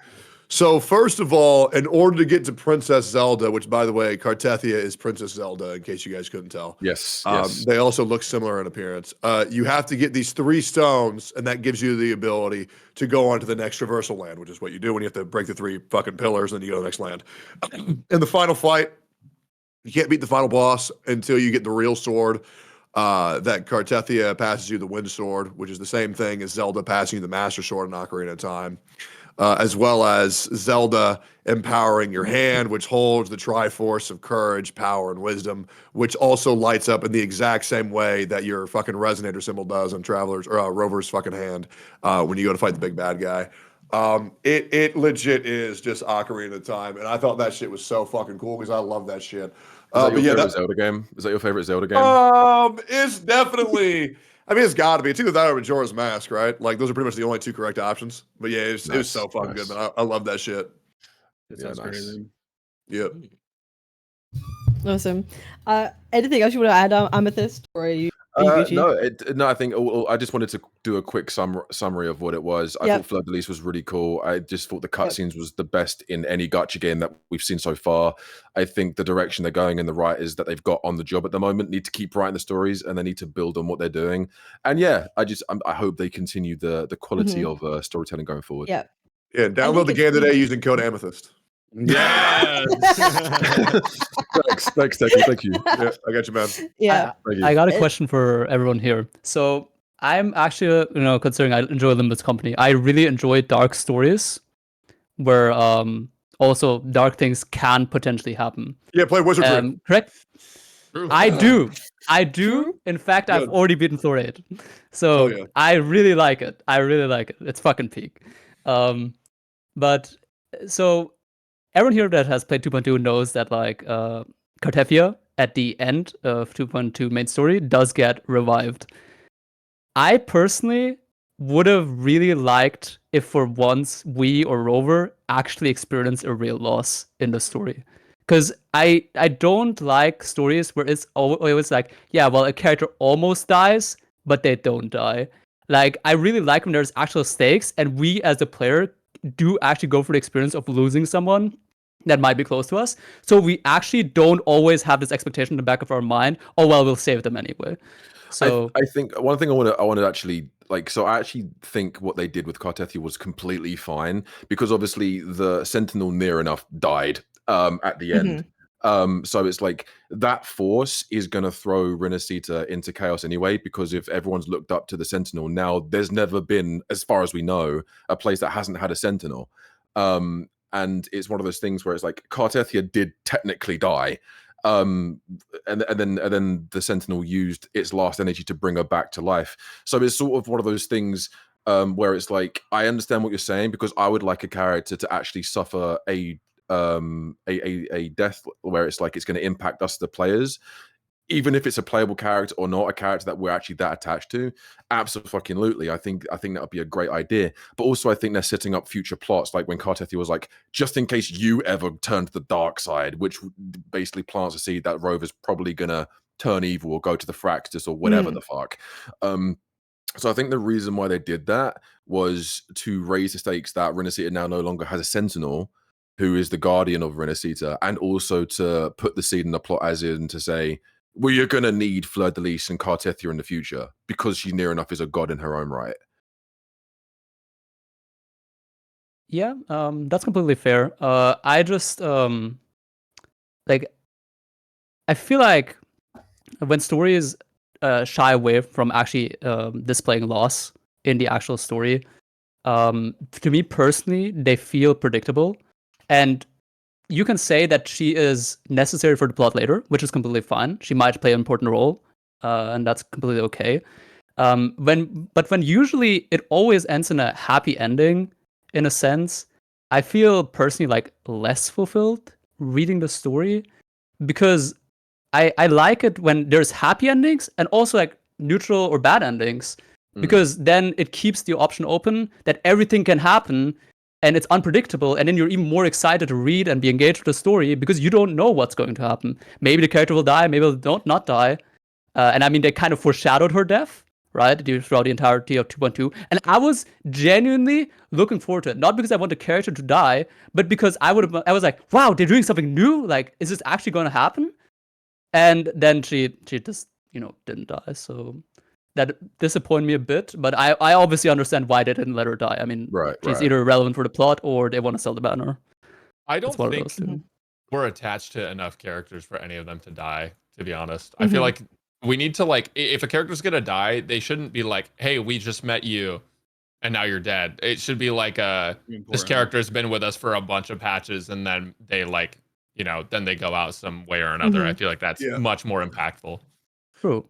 So first of all, in order to get to Princess Zelda, which by the way, Cartia is Princess Zelda, in case you guys couldn't tell. Yes. They also look similar in appearance. You have to get these 3 stones, and that gives you the ability to go on to the next traversal land, which is what you do when you have to break the 3 fucking pillars, and then you go to the next land. In the final fight, you can't beat the final boss until you get the real sword. that Cartethia passes you the Wind Sword, which is the same thing as Zelda passing you the Master Sword in Ocarina of Time, as well as Zelda empowering your hand, which holds the Triforce of courage, power, and wisdom, which also lights up in the exact same way that your fucking Resonator symbol does on Traveler's or Rover's fucking hand when you go to fight the big bad guy. It legit is just Ocarina of Time, and I thought that shit was so fucking cool because I love that shit. Is that your but yeah, favorite Zelda game? Is that your favorite Zelda game? It's definitely. I mean, it's got to be. It's either that or Majora's Mask, right? Like those are pretty much the only two correct options. But yeah, it was so fucking good, man. I love that shit. It sounds crazy. Yep. Awesome. Anything else you want to add, Amethyst, or are you? No, I think I just wanted to do a quick summary of what it was. I thought Fleur de Lis was really cool. I just thought the cutscenes was the best in any gacha game that we've seen so far. I think the direction they're going and the writers that they've got on the job at the moment need to keep writing the stories, and they need to build on what they're doing. And yeah, I hope they continue the quality of storytelling going forward. Yeah. Yeah. Download the game today using code Amethyst. Yes. Thanks, Techie. Thank you. Yeah, I got you, man. Yeah. I got a question for everyone here. So I'm actually, considering I enjoy Limbus Company, I really enjoy dark stories where also dark things can potentially happen. Yeah, play Wizard. Correct? I do. In fact, I've already beaten Floor 8. So I really like it. It's fucking peak. But so everyone here that has played 2.2 knows that like Cartethia at the end of 2.2 main story does get revived. I personally would have really liked if for once we or Rover actually experienced a real loss in the story. Because I don't like stories where it's always like, yeah, well, a character almost dies, but they don't die. Like, I really like when there's actual stakes, and we as the player do actually go for the experience of losing someone that might be close to us. So we actually don't always have this expectation in the back of our mind, oh, well, we'll save them anyway. So I think one thing I want to actually so I actually think what they did with Cartethia was completely fine, because obviously the Sentinel near enough died at the end. So it's like that force is going to throw Renacita into chaos anyway, because if everyone's looked up to the Sentinel, now there's never been, as far as we know, a place that hasn't had a Sentinel. And it's one of those things where it's like Cartethia did technically die. And then the Sentinel used its last energy to bring her back to life. So it's sort of one of those things where it's like, I understand what you're saying, because I would like a character to actually suffer a death where it's like it's going to impact us, the players, even if it's a playable character or not, a character that we're actually that attached to. Absolutely, I think that would be a great idea. But also, I think they're setting up future plots, like when Cartethia was like, just in case you ever turn to the dark side, which basically plants a seed that Rover's probably gonna turn evil or go to the Fraxis or whatever the fuck. So I think the reason why they did that was to raise the stakes that Renacita now no longer has a Sentinel who is the guardian of Renacita, and also to put the seed in the plot as in to say, well, you're going to need Fleur de Lis and Cartethia in the future because she near enough is a god in her own right. Yeah, that's completely fair. I just like, I feel like when stories shy away from actually displaying loss in the actual story, to me personally, they feel predictable. And you can say that she is necessary for the plot later, which is completely fine. She might play an important role, and that's completely okay. But when usually it always ends in a happy ending, in a sense, I feel personally like less fulfilled reading the story, because I like it when there's happy endings and also like neutral or bad endings, because then it keeps the option open that everything can happen. And it's unpredictable, and then you're even more excited to read and be engaged with the story because you don't know what's going to happen. Maybe the character will die, maybe they'll not die. And I mean, they kind of foreshadowed her death, right, throughout the entirety of 2.2. And I was genuinely looking forward to it. Not because I want the character to die, but because I was like, wow, they're doing something new? Like, is this actually going to happen? And then she just, didn't die, so that disappointed me a bit, but I obviously understand why they didn't let her die. I mean, she's either relevant for the plot or they want to sell the banner. I don't think we're attached to enough characters for any of them to die, to be honest. I feel like we need to like, if a character's gonna die, they shouldn't be like, hey, we just met you and now you're dead. It should be like this character's been with us for a bunch of patches, and then they like, then they go out some way or another. I feel like that's much more impactful. True.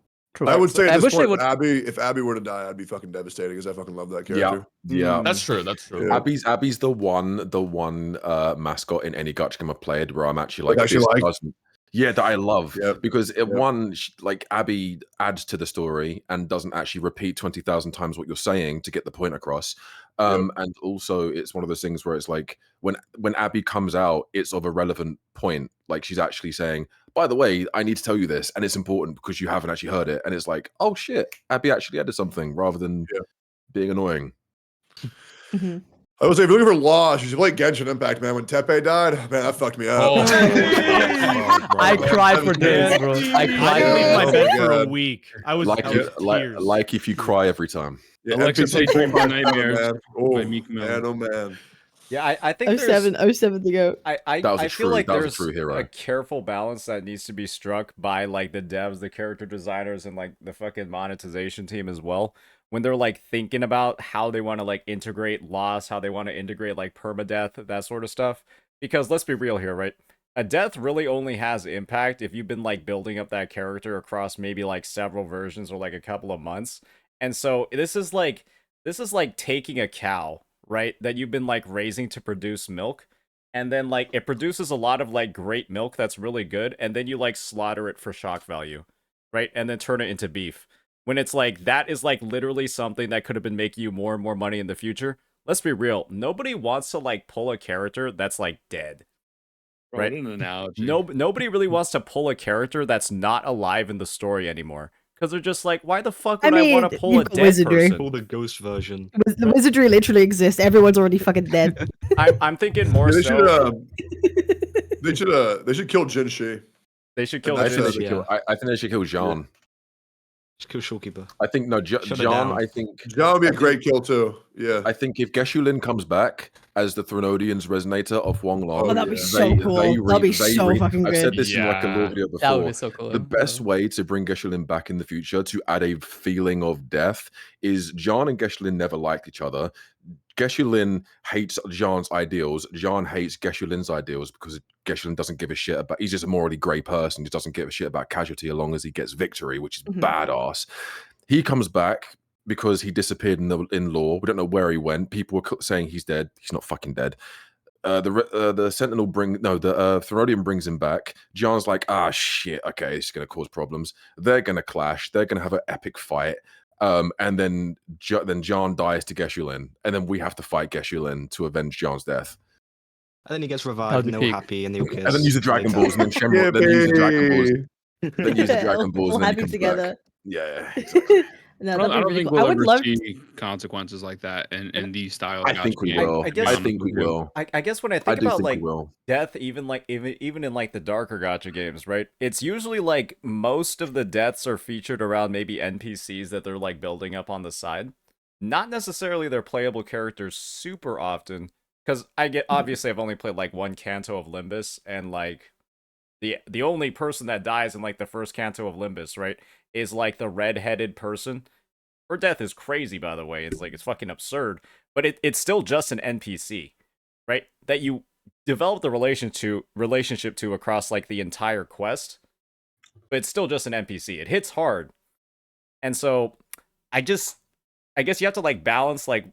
I would say at this point, if Abby were to die, I'd be fucking devastated because I fucking love that character. Yeah, that's true. That's true. Yeah. Abby's the one mascot in any gacha game I've played where I'm actually like, that I love, because like Abby adds to the story and doesn't actually repeat 20,000 times what you're saying to get the point across. And also it's one of those things where it's like when Abby comes out, it's of a relevant point. Like she's actually saying, by the way, I need to tell you this, and it's important because you haven't actually heard it. And it's like, oh shit, Abby actually added something rather than being annoying. I would say if you're looking for loss, you should play Genshin Impact, man. When Tepe died, man, that fucked me up. I cried for days, bro. I cried in my bed for a week. I was like if you cry every time. Alexa played Dream by Nightmares. Oh man. Yeah, I think 07 to go. I feel like there's a careful balance that needs to be struck by like the devs, the character designers, and like the fucking monetization team as well. When they're like thinking about how they want to like integrate loss, how they want to integrate like permadeath, that sort of stuff. Because let's be real here, right? A death really only has impact if you've been like building up that character across maybe like several versions or like a couple of months. And so this is like taking a cow, right, that you've been like raising to produce milk, and then like it produces a lot of like great milk that's really good, and then you like slaughter it for shock value, right, and then turn it into beef. When it's like that is like literally something that could have been making you more and more money in the future. Let's be real, nobody wants to like pull a character that's like dead, right? What an analogy. Nobody really wants to pull a character that's not alive in the story anymore. Because they're just like, why the fuck would I want to pull a dead person? Pull the ghost version. The wizardry literally exists. Everyone's already fucking dead. I'm thinking more they so. They should kill Jinshi. They should kill. I think they should kill Jean. Just kill Showkeeper. I think John. I think John would be a great kill too. Yeah. I think if Geshulin comes back as the Threnodian's resonator of Wonglong, that'd be so cool. That'd be so fucking good. I've said this in like a lore video before. That would be so cool. The best way to bring Geshulin back in the future to add a feeling of death is John and Geshulin never liked each other. Geshulin hates Jean's ideals. Jean hates Geshulin's ideals because Geshulin doesn't give a shit about. He's just a morally grey person. He doesn't give a shit about casualty as long as he gets victory, which is badass. He comes back because he disappeared in lore. We don't know where he went. People were saying he's dead. He's not fucking dead. The Sentinel the Therodian brings him back. John's like, shit, okay, it's gonna cause problems. They're gonna clash. They're gonna have an epic fight. And then John dies to Geshulin, and then we have to fight Geshulin to avenge John's death. And then he gets revived, and they're all happy, and they'll kiss. And then use the Dragon Balls, and then Shenmue, then use the Dragon Balls. Then use the Dragon Balls, all and then happy he comes together. back. Yeah, exactly. No, I don't really think cool. we'll I would ever love see consequences like that in these style. I think we will. I think we will. I guess when I think about like death, even in like the darker gacha games, right? It's usually like most of the deaths are featured around maybe NPCs that they're like building up on the side. Not necessarily their playable characters super often, because obviously I've only played like one Canto of Limbus, and like the only person that dies in like the first Canto of Limbus, right, is like the red-headed person. Her death is crazy, by the way. It's like, it's fucking absurd, but it's still just an NPC, right? That you develop the relationship to across like the entire quest, but it's still just an NPC. It hits hard, and so I guess you have to like balance like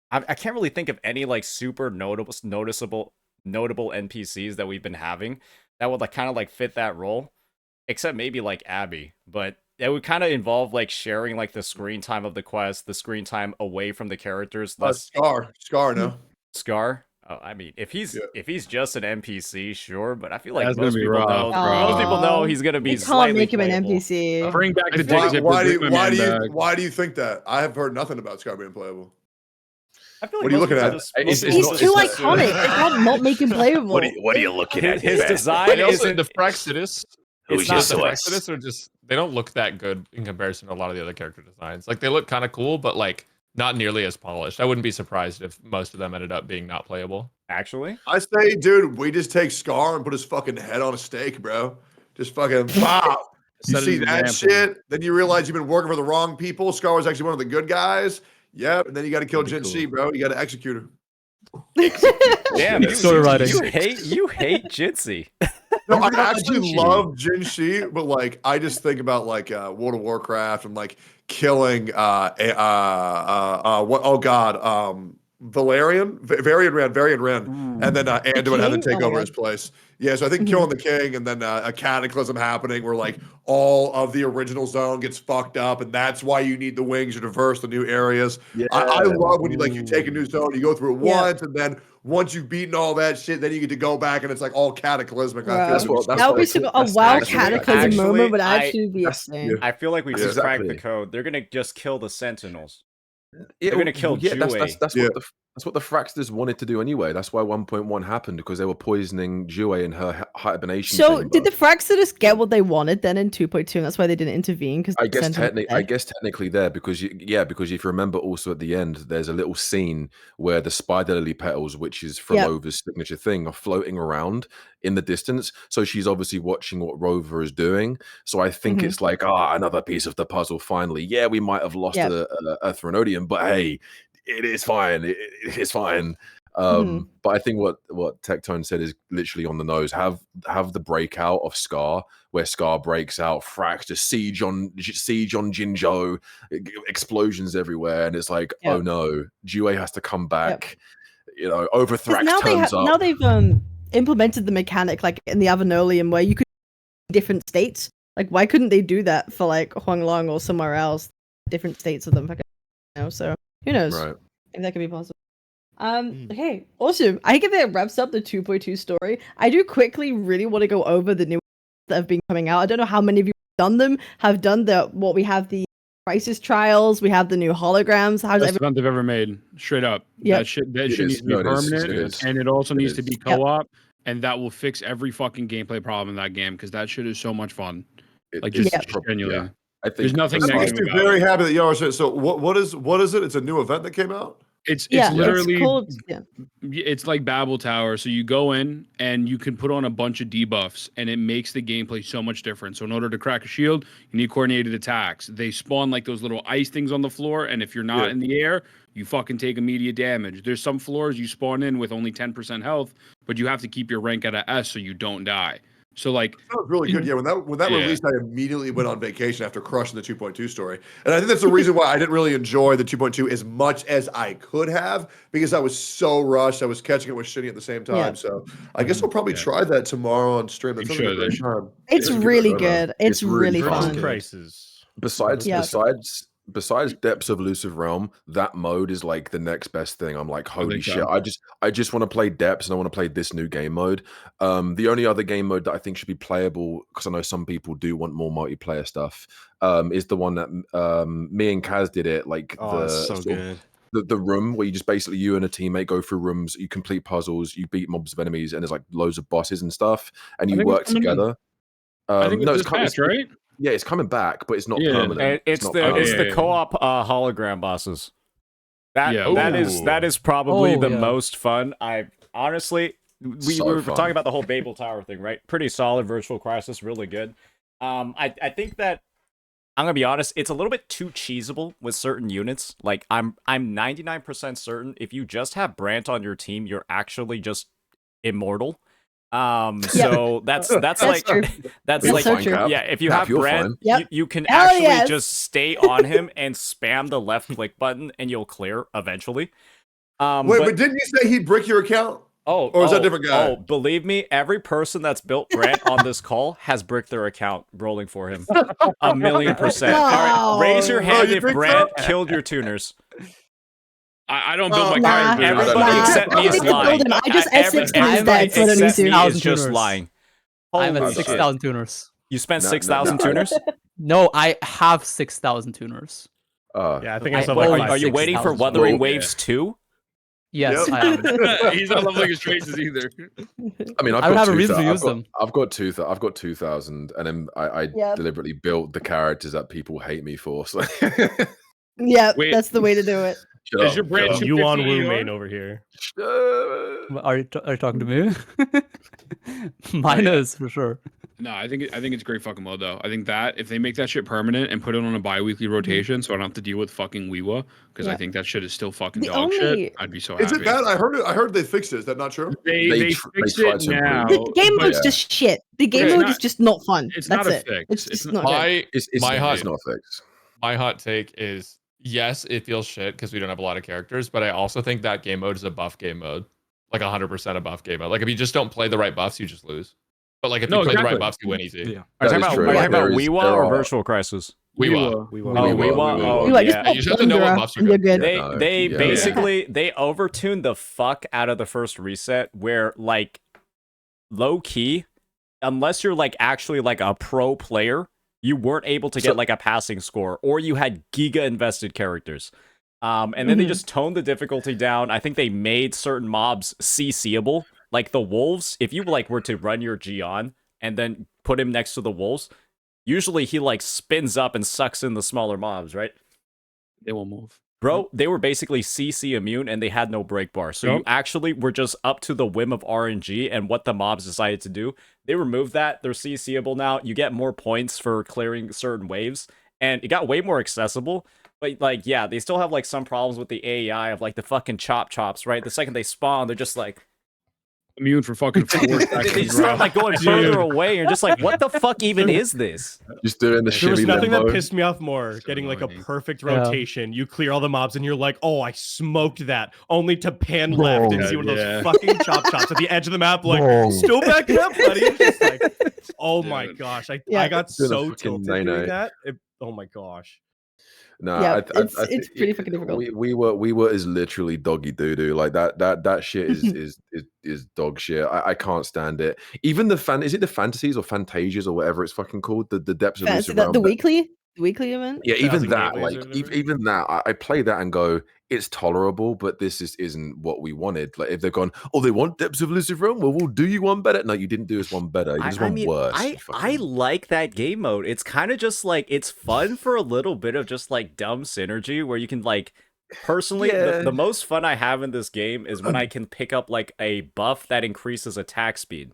I can't really think of any like super noticeable NPCs that we've been having that would like kind of like fit that role, except maybe like Abby, but it would kind of involve like sharing like the screen time of the quest, the screen time away from the characters. Scar, no. Scar. Oh, I mean, if he's just an NPC, sure, but I feel like most people know he's gonna be. You can't make him an NPC. Bring back the why do you think that? I have heard nothing about Scar being playable. I feel like what are you looking at? He's too iconic. They can't not make him playable. What are you looking at? His design isn't the Fraxidus. It's not the Fraxidus are just, they don't look that good in comparison to a lot of the other character designs. Like, they look kind of cool, but like not nearly as polished. I wouldn't be surprised if most of them ended up being not playable. Actually, I say, dude, we just take Scar and put his fucking head on a stake, bro. Just fucking pop. You Set see an that example. shit, then you realize you've been working for the wrong people. Scar was actually one of the good guys. Yep, and then you got to kill That'd be GENSHIN, bro. You got to execute her. Damn, Good story writing. You hate Jitsi. No, You I really like actually GENSHIN? love GENSHIN, but like I just think about like World of Warcraft and like killing what oh god Valerian Varian Ren and then Anduin having to king? take Oh my over God. his place. Yeah, so I think killing the king and then a cataclysm happening where like all of the original zone gets fucked up, and that's why you need the wings to traverse the new areas. I love when you take a new zone, you go through it Yeah. once, and then once you've beaten all that shit, then you get to go back and it's like all cataclysmic. I feel That's like what- that would be that's super. what- A that's WoW actually- cataclysm actually, moment would I- actually be that's- insane. I feel like we Yeah. just cracked the Exactly. code. They're gonna just kill the Sentinels. Yeah, They're gonna kill yeah, that's, Jue. that's Yeah. that's what the Fraxters wanted to do anyway. That's why 1.1 happened, because they were poisoning Jue in her hibernation So chamber. did the Fraxidus get what they wanted then in 2.2, and that's why they didn't intervene? Because I guess technically there, because because if you remember also at the end, there's a little scene where the spider lily petals, which is from Yep. Rover's signature thing, are floating around in the distance. So she's obviously watching what Rover is doing. So I think it's like, another piece of the puzzle finally. Yeah, we might have lost Yep. a Threnodium, but hey, it is fine. It's fine. But I think what Tectone said is literally on the nose. Have the breakout of Scar, where Scar breaks out, Frax just siege on Jinzhou, explosions everywhere, and it's like, Yep. oh no, Jue has to come back. You know, Overthrax now turns up. now they've implemented the mechanic like in the Avenolium where you could different states. Like, why couldn't they do that for like Huanglong or somewhere else? Different states of them, so who knows? Right. If that could be possible. Okay, awesome. I think that wraps up the 2.2 story. I do quickly really want to go over the new that have been coming out. I don't know how many of you have done what we have the crisis trials, we have the new holograms. How's Best event they've ever made, straight up. Yep. That shit It needs is. to be No, it is. permanent, It is. and it also It needs to is. be co-op, and that will fix every fucking gameplay problem in that game, because that shit is so much fun. Like, just genuinely. I think There's nothing That makes negative me about very it. happy that y'all are saying. So what is it? It's a new event that came out. It's yeah, literally it's called it's like Babel Tower. So you go in and you can put on a bunch of debuffs, and it makes the gameplay so much different. So in order to crack a shield, you need coordinated attacks. They spawn like those little ice things on the floor, and if you're not in the air, you fucking take immediate damage. There's some floors you spawn in with only 10% health, but you have to keep your rank at a S so you don't die. So like That was really good. Yeah, when that Yeah. released, I immediately went on vacation after crushing the 2.2 story, and I think that's the reason why I didn't really enjoy the 2.2 as much as I could have, because I was so rushed. I was catching it with Shinny at the same time. Yeah. So I guess I'll probably try that tomorrow on stream. That You sounds like a should. great time. It's Yeah, really right. good. It's really really fun. good. Prices. Besides, Yeah. besides Depths of Elusive Realm, that mode is like the next best thing. I'm like, holy think shit! so. I just want to play Depths, and I want to play this new game mode. The only other game mode that I think should be playable, because I know some people do want more multiplayer stuff, is the one that me and Kaz did it. Like Oh, it's so good. The room where you just basically, you and a teammate go through rooms, you complete puzzles, you beat mobs of enemies, and there's like loads of bosses and stuff, and I you think work it's coming in. together. I think no, it's it's this patch, right? Yeah, it's coming back, but it's not Yeah. permanent. It's not the permanent. it's the Yeah. co-op hologram bosses. That Yeah. that is probably Oh, the yeah. most fun. I honestly, we So were fun. talking about the whole Babel Tower thing, right? Pretty solid virtual crisis, really good. I think that I'm gonna be honest, it's a little bit too cheesable with certain units. Like I'm 99% certain if you just have Brant on your team, you're actually just immortal. So that's like true. that's That's like so true. yeah. If you Cap, have you're Brant, fine. Yep. you can Hell actually yes. just stay on him and spam the left click button, and you'll clear eventually. Wait, but didn't you say he'd brick your account? Or is that a different guy? Oh, believe me, every person that's built Brant on this call has bricked their account rolling for him. 1,000,000%. All right, raise your No. hand You if think so? Brant killed your tuners. I don't build my Nah, character. Everybody nah. except me I is don't need to lying. build him. I just Every- S6 him instead, everybody so I don't need except to. me is 1,000 just tuners. lying. I'm Holy at shit. 6,000 tuners. You spent No, 6,000 no, no. tuners? No, I have 6,000 tuners. Yeah, I think I I- saw well, like Are you waiting for 6,000. Wuthering Well, Waves 2? Yes, Yep. I am. He's not leveling his traces either. I mean, I don't have a reason to use I've them. got 2,000, and then I Yep. deliberately built the characters that people hate me for. So Yeah, Wait. that's the way to do it. Shut Is up, your brand shut up. You on 250 Wu AR? main over here. Uh, Are you talking to me? Mine is for sure. No, I think it's great fucking mode though. I think that if they make that shit permanent and put it on a bi-weekly rotation, so I don't have to deal with fucking WUWA, because I think that shit is still fucking dog shit. I'd be so happy. Is it bad? I heard they fixed it. Is that not true? They fixed it now. The game mode's just shit. The game mode is just not fun. It's That's not a it. fix. It's just not my good. It's not a fix. My hot take is yes, it feels shit because we don't have a lot of characters, but I also think that game mode is a buff game mode, like 100% a buff game mode. Like if you just don't play the right buffs, you just lose. But like if you play the right buffs, you win easy. Yeah. Are you talking about WUWA or Virtual Crisis? WUWA. WUWA. Yeah, you just have to know what buffs you're good. They basically they overtuned the fuck out of the first reset, where like low key, unless you're like actually like a pro player, you weren't able to get like a passing score, or you had giga invested characters. And then they just toned the difficulty down. I think they made certain mobs CCable. Like the wolves, if you like were to run your Gion and then put him next to the wolves, usually he like spins up and sucks in the smaller mobs, right? They won't move. Bro, they were basically CC immune and they had no break bar. So you actually were just up to the whim of RNG and what the mobs decided to do. They removed that. They're CCable now. You get more points for clearing certain waves. And it got way more accessible. But like, yeah, they still have like some problems with the AI of like the fucking chops, right? The second they spawn, they're just like immune for fucking 4 seconds. They start like going further away. You're just like, what the fuck even is this? Just doing the There was shitty nothing limbo. that pissed me off more. Getting like a perfect rotation. You clear all the mobs and you're like, oh, I smoked that. Only to pan left and see one of those fucking chops at the edge of the map. Like, still backing up, buddy. It's just like, oh my gosh. I got so tilted doing that. Oh my gosh. No, Yeah, it's pretty fucking difficult. We were is literally doggy doo doo. Like that shit is dog shit. I can't stand it. Even is it the fantasies or fantasias or whatever it's fucking called? The depths of Lucifer Realm. The weekly event. Yeah, even that, like even that, I play that and go, it's tolerable, but this isn't what we wanted. Like if they've gone, oh, they want depths of Lucifer Realm, well, we'll do you one better. No, you didn't do us one better. You just one worse. I like that game mode. It's kind of just like it's fun for a little bit of just like dumb synergy where you can like personally the most fun I have in this game is when I can pick up like a buff that increases attack speed.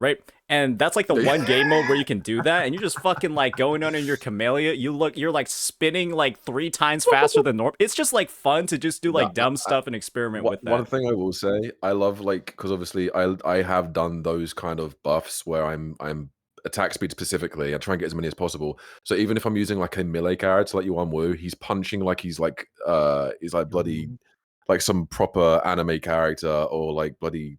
Right? And that's like the one game mode where you can do that, and you're just fucking like going on in your Camellia. You're like spinning like 3 times faster than normal. It's just like fun to just do like dumb stuff and experiment with that. One thing I will say, I love like because obviously I have done those kind of buffs where I'm attack speed specifically. I try and get as many as possible. So even if I'm using like a melee character like Yuan Wu, he's punching like he's like bloody like some proper anime character or like bloody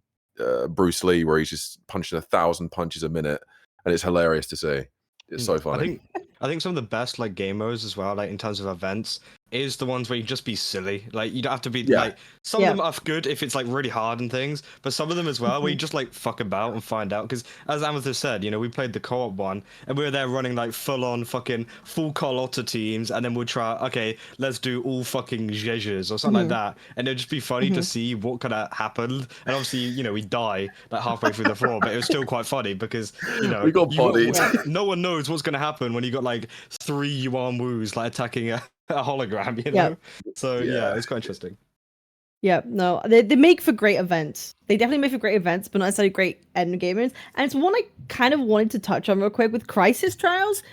Bruce Lee, where he's just punching 1,000 punches a minute, and it's hilarious to see. It's so funny. I think some of the best like game modes as well, like in terms of events, is the ones where you just be silly. Like you don't have to be like some of them are good if it's like really hard and things, but some of them as well where you just like fuck about and find out. Because as Amethyst said, you know, we played the co-op one and we were there running like full Carlotta teams, and then we'll try, okay, let's do all fucking Zhejias or something like that, and it'd just be funny to see what could have happened. And obviously, you know, we die like halfway through the floor, but it was still quite funny because, you know, we got bodied. No one knows what's gonna happen when you got like 3 Yuan Wus like attacking a hologram, you know? So yeah, it's quite interesting. Yeah, no, they make for great events. They definitely make for great events, but not necessarily great end gamers. And it's one I kind of wanted to touch on real quick with Crisis Trials.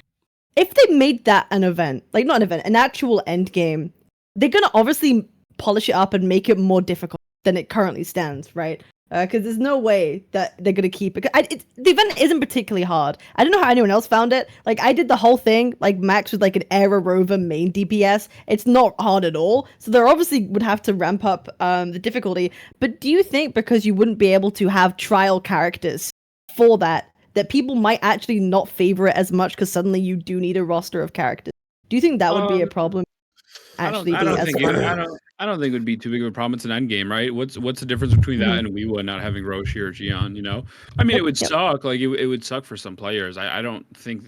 If they made that an event, like not an event, an actual end game, they're gonna obviously polish it up and make it more difficult than it currently stands, right? Because there's no way that they're gonna keep it. The event isn't particularly hard. I don't know how anyone else found it. Like I did the whole thing, like max with like an Era Rover main DPS. It's not hard at all. So they obviously would have to ramp up the difficulty. But do you think because you wouldn't be able to have trial characters for that people might actually not favor it as much because suddenly you do need a roster of characters? Do you think that would be a problem? I don't think it would be too big of a problem. It's an end game, right? What's the difference between that and WUWA not having Roshi or Gian? You know, I mean, it would suck. Like it would suck for some players. I don't think,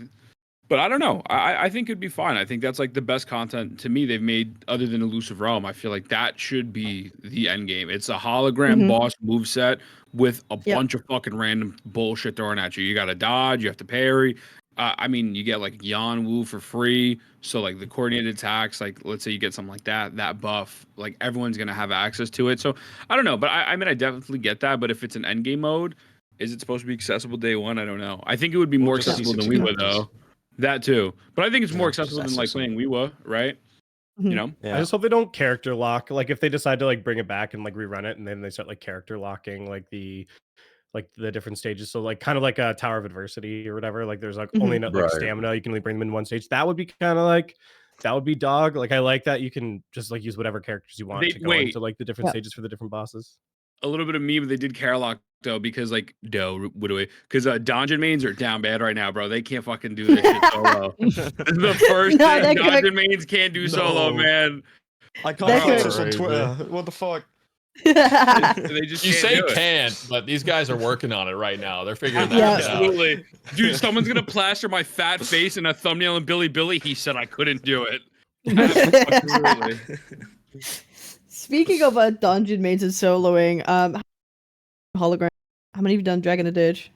but I don't know. I think it'd be fine. I think that's like the best content to me they've made other than Elusive Realm. I feel like that should be the end game. It's a hologram boss moveset with a bunch of fucking random bullshit thrown at you. You got to dodge. You have to parry. I mean, you get like Yuan Wu for free. So like the coordinated attacks, like let's say you get something like that buff, like everyone's gonna have access to it. So I don't know, but I mean, I definitely get that. But if it's an end game mode, Is it supposed to be accessible day one? I don't know. I think it would be more just accessible than see WUWA though. That too, but I think it's more accessible than like accessible. playing WUWA, right? You know. I just hope they don't character lock. Like if they decide to like bring it back and like rerun it, and then they start like character locking like the different stages. So like kind of like a Tower of Adversity or whatever. Like there's like only enough like stamina. You can only bring them in one stage. That would be kind of like that would be dog. Like I like that you can just like use whatever characters you want to go into like the different stages for the different bosses. A little bit of me, but they did Carlock though because like because dungeon mains are down bad right now, bro. They can't fucking do this shit solo. This is the first thing dungeon mains can't do solo, man. I can't post this on Twitter. What the fuck? They just You can't say do it. can't, but these guys are working on it right now. They're figuring that out. Absolutely. Dude, someone's gonna plaster my fat face in a thumbnail and Billy. He said I couldn't do it. Absolutely. Speaking of dungeon mains and soloing, hologram. How many have you done Dragon of Dirge?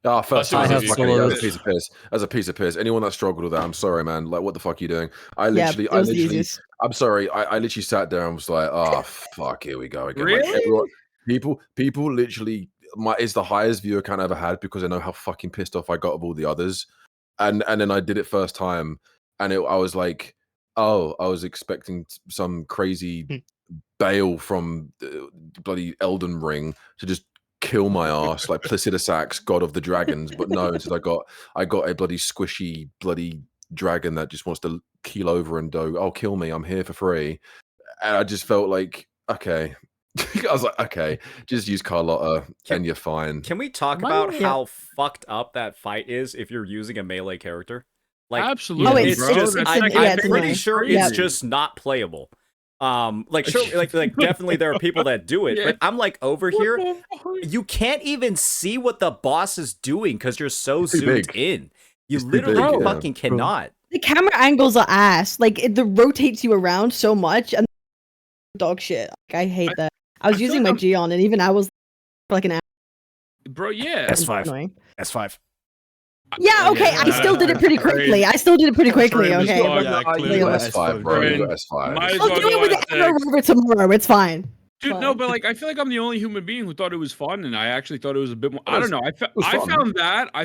Oh, first I time. have That's solos. a piece of piss. That's a piece of piss. Anyone that struggled with that, I'm sorry, man. Like, what the fuck are you doing? I literally, I'm sorry. I literally sat there and was like, oh fuck, here we go again. Really? Like, people literally, it's the highest viewer count I ever had because I know how fucking pissed off I got of all the others, and then I did it first time, and I was like, oh, I was expecting some crazy Bale from bloody Elden Ring to just kill my ass like Placidusax, god of the dragons, but no, instead I got a bloody squishy bloody dragon that just wants to keel over and go, oh, kill me, I'm here for free. And I just felt like, okay. I was like, okay, just use Carlotta and you're fine. Can we talk about how fucked up that fight is if you're using a melee character? Like, absolutely, it's bro. just, I'm pretty annoying. sure it's just not playable. Like sure, like definitely there are people that do it, but I'm like over here, you can't even see what the boss is doing because you're so zoomed in. You literally fucking cannot. The camera angles are ass. Like it rotates you around so much, and dog shit. Like, I hate that. I was using my Geon, and even I was for like an hour. Bro, yeah. S5. S5. Yeah, okay. I still did it pretty quickly. Okay. S5, bro. You got S5. I'll do it with the Rover tomorrow. It's fine. Dude, no, but like I feel like I'm the only human being who thought it was fun, and I actually thought it was a bit more. I don't know. I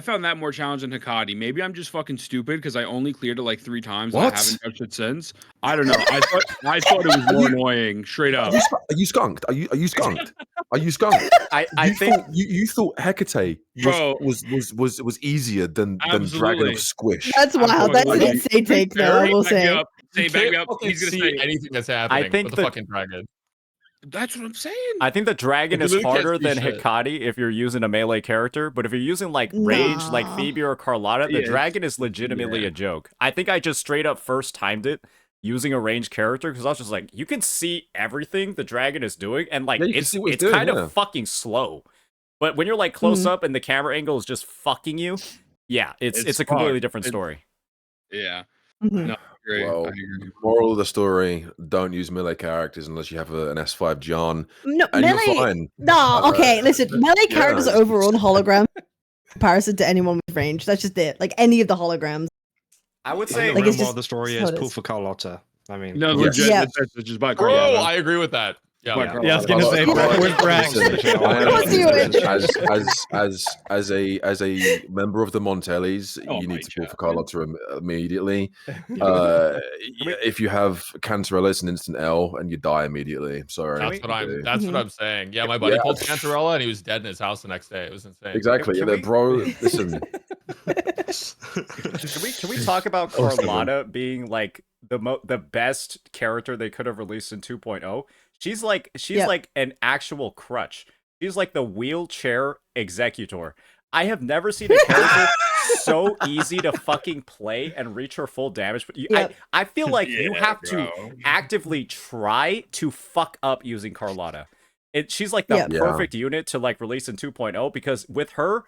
found that more challenging than Hikari. Maybe I'm just fucking stupid because I only cleared it like 3 times. And I haven't touched it since. I don't know. I thought it was more annoying. Straight up. Are you skunked? Are you skunked? Are you skunked? I think you thought Hecate was easier than Dragon of Squish. That's wild. That's an insane take, though. I will say. Say back me up. He's gonna say anything that's happening. I think with the fucking dragon. That's what I'm saying. I think the dragon is harder than Hikari if you're using a melee character, but if you're using like range, like Phoebe or Carlotta, the dragon is legitimately a joke. I think I just straight up first timed it using a ranged character because I was just like, you can see everything the dragon is doing, and like it's kind of fucking slow. But when you're like close up and the camera angle is just fucking you, yeah, it's a completely different story. Yeah. No, great. Well, moral of the story: don't use melee characters unless you have an S5 John. No, and melee. You're fine. No, okay. Listen, melee characters are overall hologram in comparison to anyone with range. That's just it. Like any of the holograms. I would say like more of the story is pull for Carlotta. I mean, no, legit. That's just by Bro, I agree with that. Yeah, I was gonna say, where's Brax? As a member of the Montellis, you need to pull for Carlotta immediately. If you have Cantarella, it's an instant L, and you die immediately. Sorry. That's what I'm saying. Yeah, my buddy pulled Cantarella, and he was dead in his house the next day. It was insane. Exactly. Bro, listen. Can we talk about Carlotta being like the best character they could have released in 2.0? She's like an actual crutch. She's like the wheelchair executor. I have never seen a character so easy to fucking play and reach her full damage. But I feel like you have to actively try to fuck up using Carlotta. She's like the perfect unit to like release in 2.0 because with her,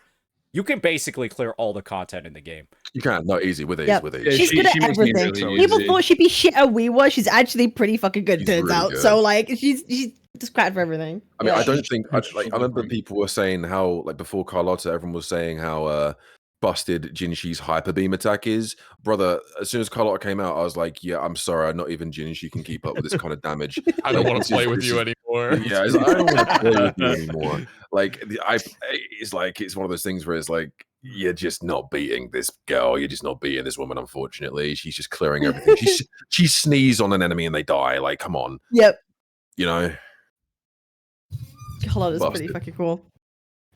you can basically clear all the content in the game. You can, no, easy with ease. With ease. She's good at everything. People thought she'd be shit at WUWA. She's actually pretty fucking good, turns out. Good. So like, she's just crap for everything. I mean, I don't think I remember people were saying how like before Carlotta, everyone was saying how busted Jinshi's hyper beam attack is, brother. As soon as Carlotta came out, I was like, yeah, I'm sorry, not even Jinshi can keep up with this kind of damage. I don't Like, want to play with you anymore. Yeah, it's like, I don't want to play with you anymore. Like, it's one of those things where it's like, you're just not beating this girl. You're just not beating this woman. Unfortunately, she's just clearing everything. She sneezed on an enemy and they die. Like, come on. Yep. You know. Carlotta's pretty fucking cool.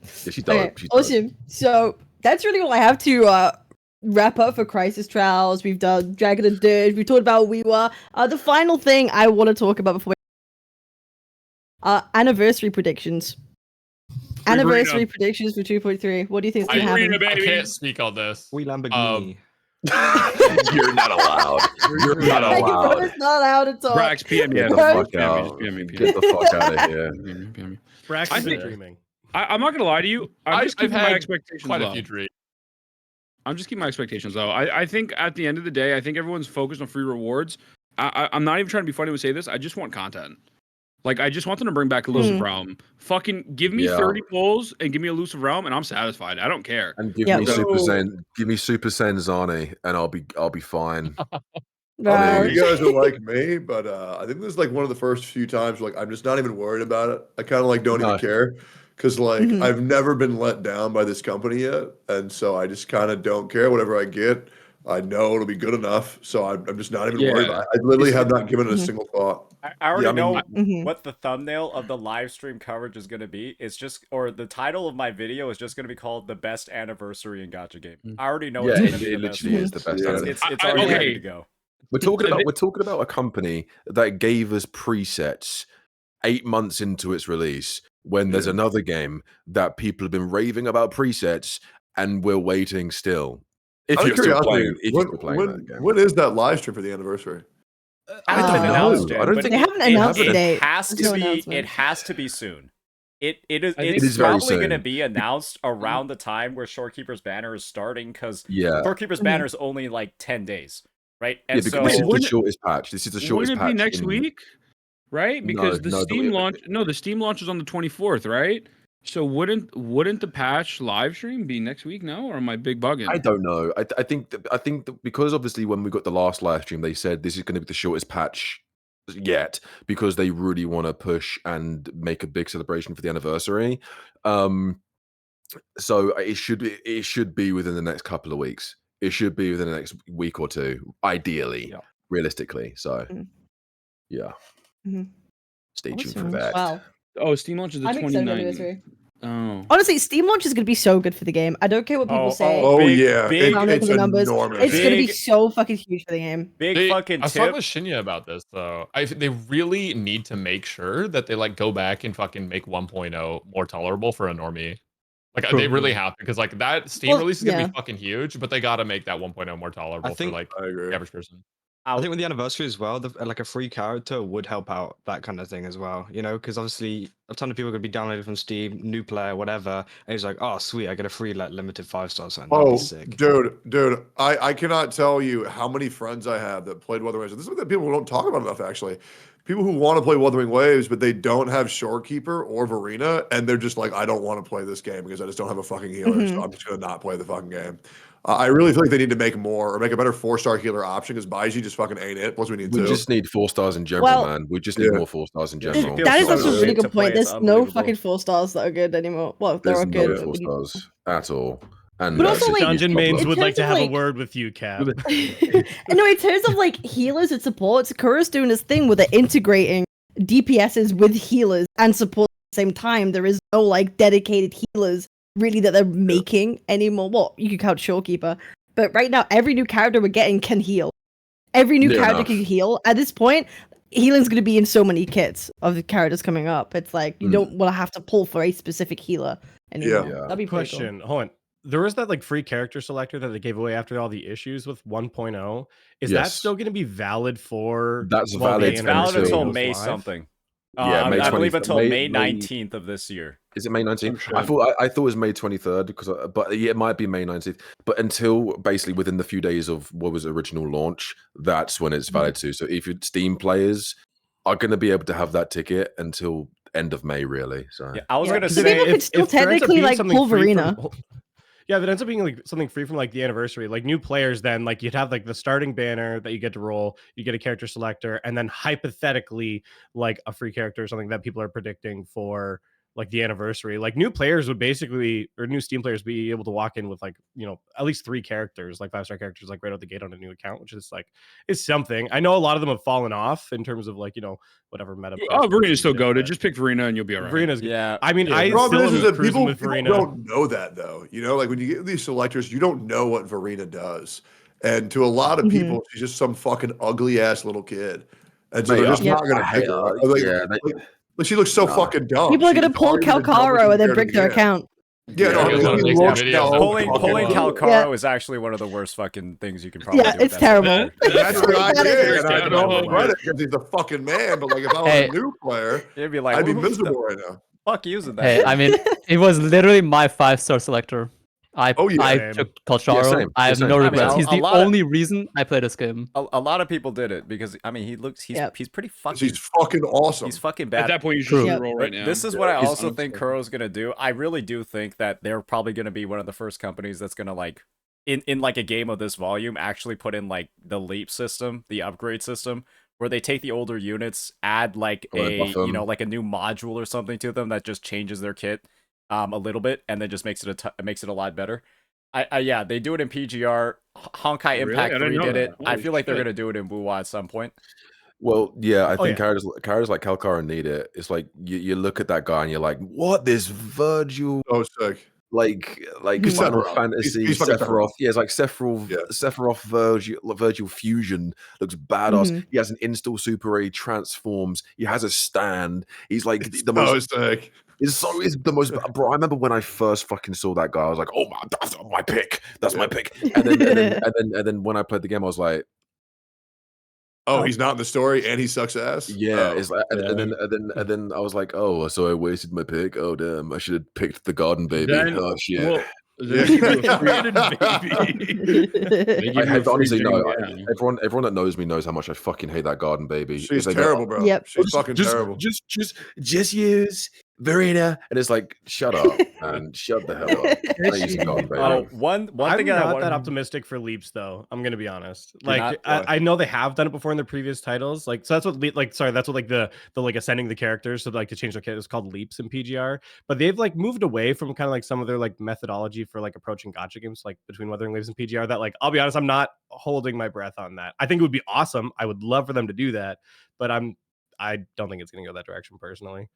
Yeah, she's dope. Okay, She's awesome. dope. So that's really all I have to wrap up for Crisis Trials. We've done Dragon and Dirge. We talked about WUWA. The final thing I want to talk about before anniversary predictions. Anniversary predictions for 2.3. What do you think is going to happen? I can't speak on this. We Lamborghini. You're not allowed. You're not allowed. It's not allowed at all. Brax, PM me. Get the fuck out. Get the fuck out of here. Brax is dreaming. I'm not gonna lie to you. I've keeping had my expectations quite low. a few dreams. I'm just keeping my expectations low. I think at the end of the day, I think everyone's focused on free rewards. I'm not even trying to be funny when I say this. I just want content. Like, I just want them to bring back Elusive Realm. Fucking give me 30 pulls and give me Elusive Realm, and I'm satisfied. I don't care. And give me Super Saiyan Zani, and I'll be fine. I mean, you guys are like me, but I think this is like one of the first few times where, like, I'm just not even worried about it. I kind of like don't even care because like I've never been let down by this company yet, and so I just kind of don't care. Whatever I get, I know it'll be good enough, so I'm just not even worried about it. I literally have not given it a single thought. I already know what the thumbnail of the live stream coverage is going to be. It's just, or the title of my video is just going to be called "The Best Anniversary in Gacha Game." I already know it's going to be. It literally is the best. It's already ready to go. We're talking about a company that gave us presets 8 months into its release. When there's another game that people have been raving about presets, and we're waiting still. If you're still playing that game. When is that live stream for the anniversary? I don't know. I don't think they haven't announced the date. It has to be. It has to be soon. It's is probably going to be announced around the time where Shorekeeper's Banner is starting, because Shorekeeper's Banner is only like 10 days, right? And because this is the shortest patch. This is the shortest patch. Wouldn't it be next week? Right? Because the Steam launch is on the 24th, right? So wouldn't the patch live stream be next week? No, or am I big bugging? I don't know. I think that because obviously when we got the last live stream, they said this is going to be the shortest patch yet because they really want to push and make a big celebration for the anniversary. So it should be within the next couple of weeks. It should be within the next week or two, ideally, realistically. So stay tuned for that. Wow. Oh, Steam launch is the 29th. Oh. Honestly, Steam launch is going to be so good for the game. I don't care what people say. It's the numbers. enormous. It's going to be so fucking huge for the game. Fucking I was talking with Shinya about this, though. They really need to make sure that they like go back and fucking make 1.0 more tolerable for a normie. Like, they really have to, because like that Steam release is going to be fucking huge, but they got to make that 1.0 more tolerable for like the average person. I think with the anniversary as well, like a free character would help out that kind of thing as well, you know, because obviously a ton of people are going to be downloading from Steam, new player, whatever, and he's like, oh, sweet, I get a free like limited 5-star sign. That'd be sick. Dude, I cannot tell you how many friends I have that played Wuthering Waves. This is what people who don't talk about enough, actually. People who want to play Wuthering Waves, but they don't have Shorekeeper or Verena, and they're just like, I don't want to play this game because I just don't have a fucking healer, so I'm just going to not play the fucking game. I really feel like they need to make more or make a better 4-star healer option because Baiji just fucking ain't it. Plus, we just need 4 stars in general, man. We just need more 4 stars in general. That is also a really good point. There's no fucking 4 stars that are good anymore. Well, they're all good. No 4 stars at all. And but also, like, Dungeon mains would like to have a word with you, Cap. No, in terms of like healers and supports, Kuro's doing this thing where they're integrating DPSs with healers and support at the same time. There is no like dedicated healers really that they're making anymore. Well, you could count Shorekeeper, but right now every new character we're getting can heal. Every new character can heal. At this point, healing's going to be in so many kits of the characters coming up. It's like you don't want to have to pull for a specific healer anymore. Yeah. That'd be question. Cool. Hold on. There was that like free character selector that they gave away after all the issues with 1.0. Is that still going to be valid for? That's valid. It's valid until May something. I believe until May 19th of this year. Is it May 19th? Sure. I thought it was May 23rd but it might be May 19th. But until basically within the few days of what was original launch, that's when it's valid too. So if your Steam players are going to be able to have that ticket until end of May, really. So I was going to say people could still technically like pull Verena. Yeah, if it ends up being like something free from like the anniversary, like new players, then like you'd have like the starting banner that you get to roll, you get a character selector, and then hypothetically like a free character or something that people are predicting for like the anniversary. Like new players would basically, or new Steam players, be able to walk in with like, you know, at least 3 characters, like 5-star characters, like right out the gate on a new account, which is like, is something. I know a lot of them have fallen off in terms of like, you know, whatever meta. Oh, Verena's still goaded. Just pick Verena and you'll be all right. Verena's good. Yeah. I mean, Yeah. I Problem still is am that cruising people, with people Verena. don't know that though. You know, like when you get these selectors, you don't know what Verena does. And to a lot of people, she's just some fucking ugly ass little kid. And so Mate, they're just I- not gonna I pick hate her. her. Like, Yeah, like, she looks so No. fucking dumb. People are She's gonna pull already the dumbest Calcaro and then compared break to their the game. account. Yeah, no, Yeah, I gotta mean, make looks videos. so Pulling fucking Calcaro Yeah. is actually one of the worst fucking things you can probably Yeah, do. with it's that terrible. selector. That's what I That did, is- and I Yeah, don't no, regret it because he's a fucking man. But like, if I was Hey. a new player, It'd be like, I'd be who's the miserable right now. fuck using that? Hey, I mean, it was literally my 5-star selector. I Oh, yeah. I Same. took Calcharo. Yeah, same. I have Yeah, no same. I mean, regrets. a- He's a the lot of- only reason I play this game. A lot of people did it because I mean he's Yep. he's pretty fucking He's fucking awesome. he's fucking At bad. that point, you should True. just roll right But now. this is what I He's also think unexpected. Kuro's gonna do. I really do think that they're probably gonna be one of the first companies that's gonna like in like a game of this volume actually put in like the leap system, the upgrade system, where they take the older units, add like Or they buff you them. know like a new module or something to them that just changes their kit a little bit and then just makes it makes it a lot better. Yeah, they do it in PGR. Honkai Really? Impact I didn't 3 know did it. that. I Holy feel like they're shit. gonna do it in WUWA at some point. Well, yeah, I Oh, think yeah. characters like Calcara need it. It's like you look at that guy and you're like, what? This Virgil, So sick. like He's Final Sephiroth. Fantasy, He's fucking Sephiroth. Yeah, it's like Sephiroth, Yeah. Sephiroth Virgil fusion looks badass. He has an install super where he transforms. He has a stand. He's like It's the so most. sick. It's the most, bro. I remember when I first fucking saw that guy, I was like, "Oh my, that's my pick. That's my pick." And then when I played the game, I was like, Oh, he's not in the story and he sucks ass. "Yeah." Oh. It's like, and then I was like, "Oh, so I wasted my pick. Oh damn, I should have picked the garden baby. Then- oh shit." Well, they give you a free- They give you a free Honestly, no. thing, yeah. Everyone that knows me knows how much I fucking hate that garden baby. She's If they go, terrible, bro. Yep. She's fucking terrible. Just use Verena, and it's like, shut up, man, shut the hell up. Don't use the garden baby. Oh, one I'm thing not I want that optimistic for leaps, though. I'm gonna be honest. You're Like, not? I know they have done it before in their previous titles. Like, so that's what that's what like the like ascending the characters, so like to change their kit is called leaps in PGR. But they've like moved away from kind of like some of their like methodology for like approaching gacha games, like between Wuthering Waves and PGR. That like, I'll be honest, I'm not holding my breath on that. I think it would be awesome. I would love for them to do that, but I don't think it's gonna go that direction personally.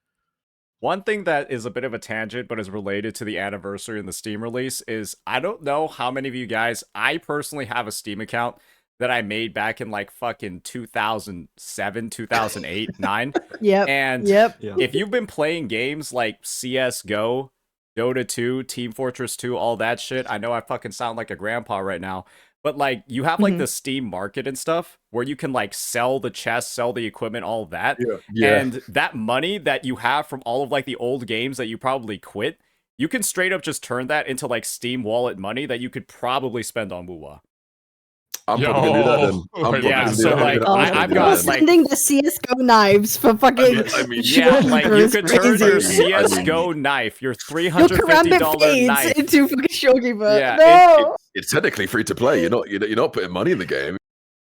One thing that is a bit of a tangent, but is related to the anniversary and the Steam release is I don't know how many of you guys, I personally have a Steam account that I made back in like fucking 2007, 2008, 9. Yep. And Yep. if you've been playing games like CSGO, Dota 2, Team Fortress 2, all that shit, I know I fucking sound like a grandpa right now, but like you have like the Steam market and stuff where you can like sell the chests, sell the equipment, all that. Yeah. And that money that you have from all of like the old games that you probably quit, you can straight up just turn that into like Steam wallet money that you could probably spend on WUWA. I'm probably gonna do that then. I'm probably Yeah, gonna do so, that. like, I'm I've gonna do got, that then. like- Sending the CS:GO knives for fucking. I mean, Yeah, like you could turn your crazy. CS:GO knife, your Your Karambit $350 fades knife. into fucking Shogiba. Yeah, No. It's technically free to play. You're not putting money in the game.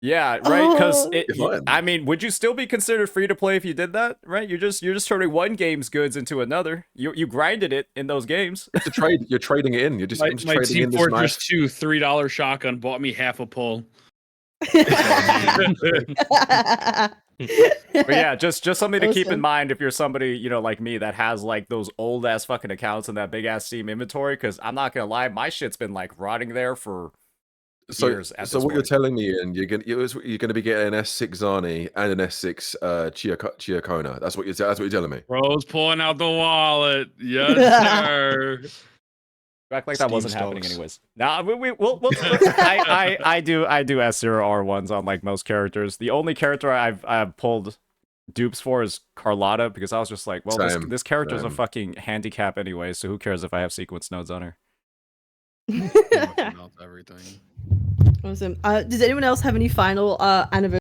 Yeah, right. Because Oh. You're fine. I mean, would you still be considered free to play if you did that? Right? You're just turning one game's goods into another. You grinded it in those games. To trade, you're trading it in. You're just, My, I'm just my trading Team in this Fortress nice. 2 $3 shotgun bought me half a pull. But yeah, just something to keep in Awesome. mind if you're somebody, you know, like me that has like those old ass fucking accounts and that big ass Steam inventory. Because I'm not gonna lie, my shit's been like rotting there for years. At So this what you're point. telling me, Ian, you're gonna be getting an S6 Zani and an S6 Chiacona. That's what you're telling me. Bro's pulling out the wallet. Yes, sir. Act like that Steam wasn't happening stocks. anyways. Now we'll I do S0R1s on like most characters. The only character I've pulled dupes for is Carlotta because I was just like, well, Same, this character's a same. fucking handicap anyway, so who cares if I have sequence nodes on her? Melt everything. Awesome. Does anyone else have any final anniversary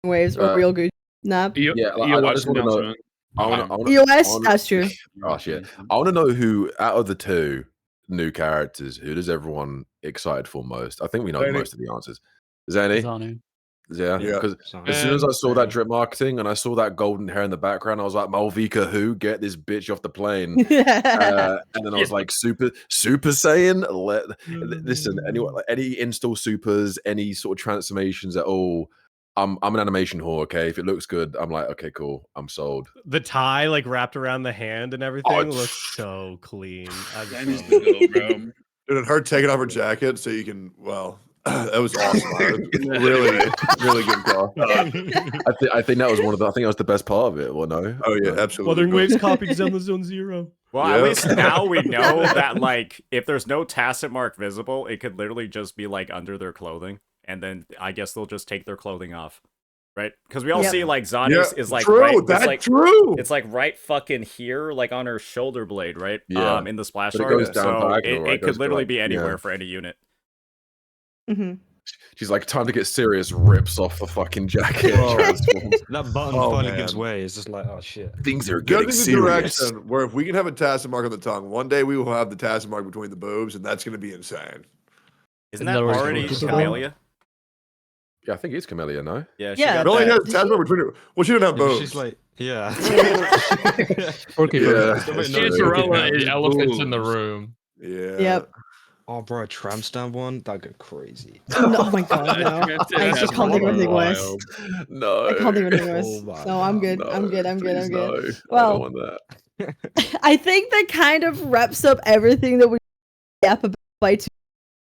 waves or real good? Nah. Yeah, like, I just want to know. I wanna- EOS, that's true. Oh shit! I want to know who out of the two new characters, who does everyone excited for most? I think we know Zanny. most of the answers. Zanny? Zanu. Yeah, Yeah. because as soon as I saw that drip marketing and I saw that golden hair in the background, I was like, Malvika, who? Get this bitch off the plane. And then I was like, Super Saiyan? Listen, any install supers, any sort of transformations at all, I'm an animation whore, okay? If it looks good, I'm like, okay, cool, I'm sold. The tie like wrapped around the hand and everything Oh, looks so clean. That needs to go, bro. Dude, and her taking off her jacket so you can, well, that was awesome. really good call. I think that was I think that was the best part of it. Well, no. Oh yeah, absolutely. Wuthering Waves copied Zelda Zone Zero. Well, at least now we know that, like, if there's no tacit mark visible, it could literally just be, like, under their clothing. And then I guess they'll just take their clothing off. Right? Because we all see, like, Zani's is, like, true, right... that's like, true! It's, like, right fucking here, like, on her shoulder blade, right? Yeah. In the splash But it art. goes down So diagonal, right? it It goes could to, literally like, be anywhere yeah. for any unit. She's like, time to get serious, rips off the fucking jacket. Transforms. That button finally gives way. It's just like, oh shit. Things are Go getting in the serious. direction where if we can have a tacit mark on the tongue, one day we will have the tacit mark between the boobs, and that's going to be insane. Isn't that already Camellia? Yeah, I think it's Camellia, no? Yeah, It only has a tacit mark between her. Well, she didn't have boobs. She's like, yeah. Cantarella is elephants in the room. Yeah. Yep. Oh, bro, a tram stand one? That'd go crazy. No, oh my god, no. I just can't think of anything worse. No. I can't think of anything worse. Oh my No, I'm good. No, I'm good. I'm good. I'm please, good. no. I Well, don't want that. I think that kind of wraps up everything that we yap about by two.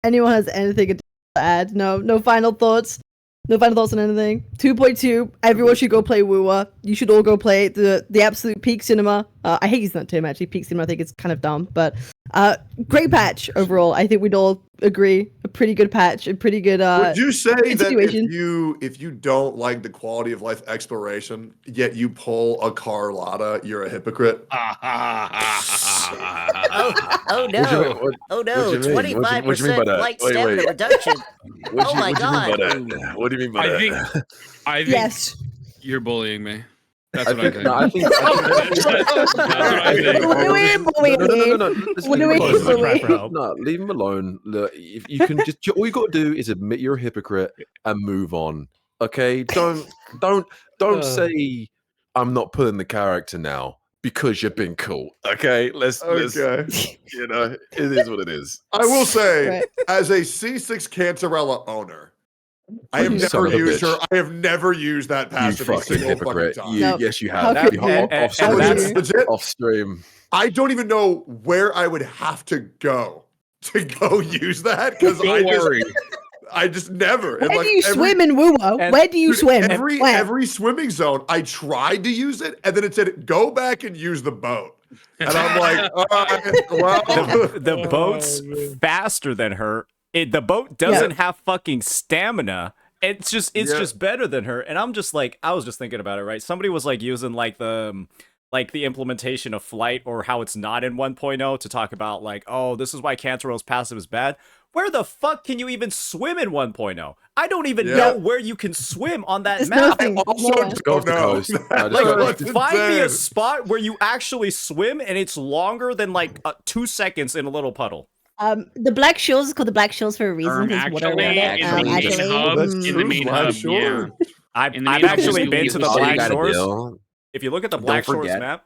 Anyone has anything to add? No final thoughts. No final thoughts on anything. 2.2. Everyone should go play WUWA. You should all go play the absolute peak cinema. I hate using that term actually. Peak cinema. I think it's kind of dumb, but great patch overall. I think we'd all agree. A pretty good patch. A pretty good. Would you say that continuation. if you don't like the quality of life exploration, yet you pull a Carlotta, you're a hypocrite? Oh no! Oh no! 25% flight stamina reduction. Oh my god! What do you mean by that? I think Yes. you're bullying me. That's what I think. No, I think. What do we bully? What do we bully? No, leave him alone. Look, if you can just all you got to do is admit you're a hypocrite and move on. Okay, don't say I'm not pulling the character now because you've been cool. Okay, let's you know, it is what it is. I will say, Right. as a C6 Cantarella owner, I have You never son of a used her. bitch. I have never used that You passive a fucking single hypocrite. fucking time. You, Nope. yes, you How have. could You you? have And off So that's- stream. legit. Off stream. I don't even know where I would have to go use that because I just never. And Where like do you swim in WUWA? and- Where do you dude, swim? Every Where? every swimming zone, I tried to use it, and then it said, "Go back and use the boat." And I'm like, all right, well, The boat's faster than her. The boat doesn't have fucking stamina. It's just better than her. And I'm just like, I was just thinking about it, right? Somebody was like using like the implementation of flight or how it's not in 1.0 to talk about like, oh, this is why Cantarella's passive is bad. Where the fuck can you even swim in 1.0? I don't even know where you can swim on that There's map. nothing. also Yeah. Go off the no. coast. No, just Like, go- That's find me a insane. spot where you actually swim and it's longer than like 2 seconds in a little puddle. The Black Shores is called the Black Shores for a reason. Is what I Actually, read. in the main Actually, hub, That's in the true, main Black hub, Shore. yeah. I've In the main hub, actually you'll been get to the the shit Black out of Shores. If you look at the Black Shores forget. map,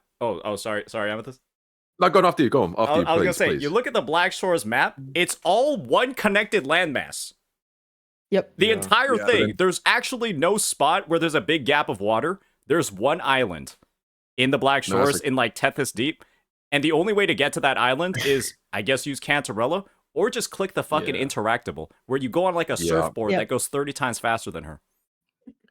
sorry, Amethyst. No, go on after you. Go on after you, I was please. gonna say, please. you look at the Black Shores map, it's all one connected landmass. Yep. The entire Yeah. thing. There's actually no spot where there's a big gap of water. There's one island in the Black No, that's Shores in like Tethys Deep, and the only way to get to that island is, I guess, use Cantarella or just click the fucking interactable, where you go on like a surfboard Yep. that goes 30 times faster than her,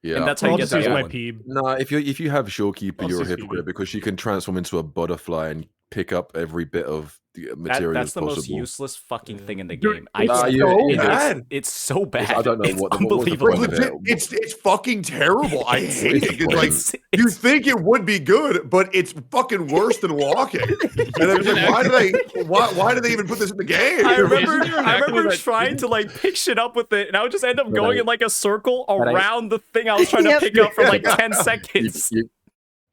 Yeah. and that's how you I'll get just to use the my island. peeb. No, if you have Shorekeeper, I'll you're a just hypocrite PB. because she can transform into a butterfly and pick up every bit of the material That's as the possible. most useless fucking thing in the Dude, game. it's so bad. It's so bad. I don't know it's what was the unbelievable. point of Legit, it. it's fucking terrible. I hate it. It's like It's- you think it would be good, but it's fucking worse than walking. And then it's like, why did they even put this in the game? I remember, Isn't there I exactly remember that- trying to like pick shit up with it, and I would just end up But going I- in like a circle I- around the thing I was trying to Yep. pick up for like 10 You, seconds.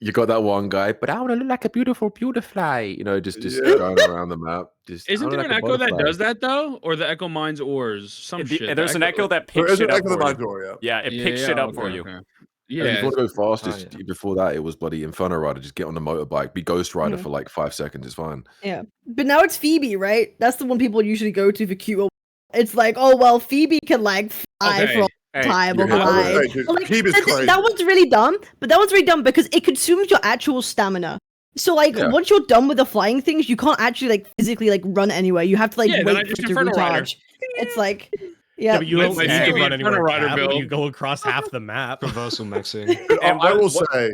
You got that one guy, but I want to look like a beautiful butterfly. You know, just Yeah. going around the map. Just Isn't there an echo that does that though, or the echo mines ores? Some shit. There's an echo that There picks is shit an up echo that for mines you. ore, yeah. Yeah, it picks shit up for you. And Yeah. if you want to go Oh, fastest, before that, it was bloody Inferno Rider. Just get on the motorbike, be Ghost Rider for like 5 seconds. It's fine. Yeah, but now it's Phoebe, right? That's the one people usually go to for cute. It's like, oh well, Phoebe can like fly for all time or glide. Like, that one's really dumb, but that one's really dumb because it consumes your actual stamina. So like once you're done with the flying things, you can't actually like physically like run anywhere. You have to like wait for it to recharge. It's like but you don't Like, need to run anywhere. Rider build. You go across half the map. Reversal mixing. And I will say,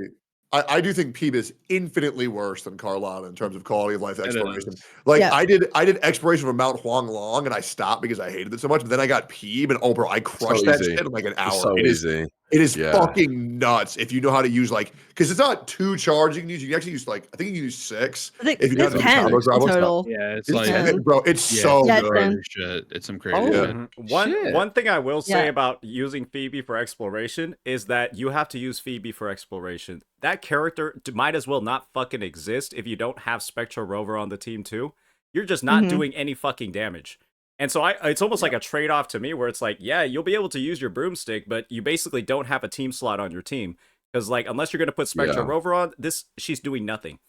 I do think Peeb is infinitely worse than Carlotta in terms of quality of life exploration. Like I did exploration from Mount Huang Long and I stopped because I hated it so much. But then I got Peeb and bro, I crushed that shit in like an hour. So easy. It is fucking nuts if you know how to use like because it's not 2 charges you can use. You can actually use like I think you can use 6. I think if you it's 10 total. Yeah, it's like 10. bro, it's so good. Shit. It's some crazy shit. One thing I will say about using Phoebe for exploration is that you have to use Phoebe for exploration. That character might as well not fucking exist if you don't have Spectra Rover on the team too. You're just not doing any fucking damage. And so it's almost like a trade-off to me where it's like, yeah, you'll be able to use your broomstick, but you basically don't have a team slot on your team. Because like unless you're gonna put Spectra Rover on, she's doing nothing.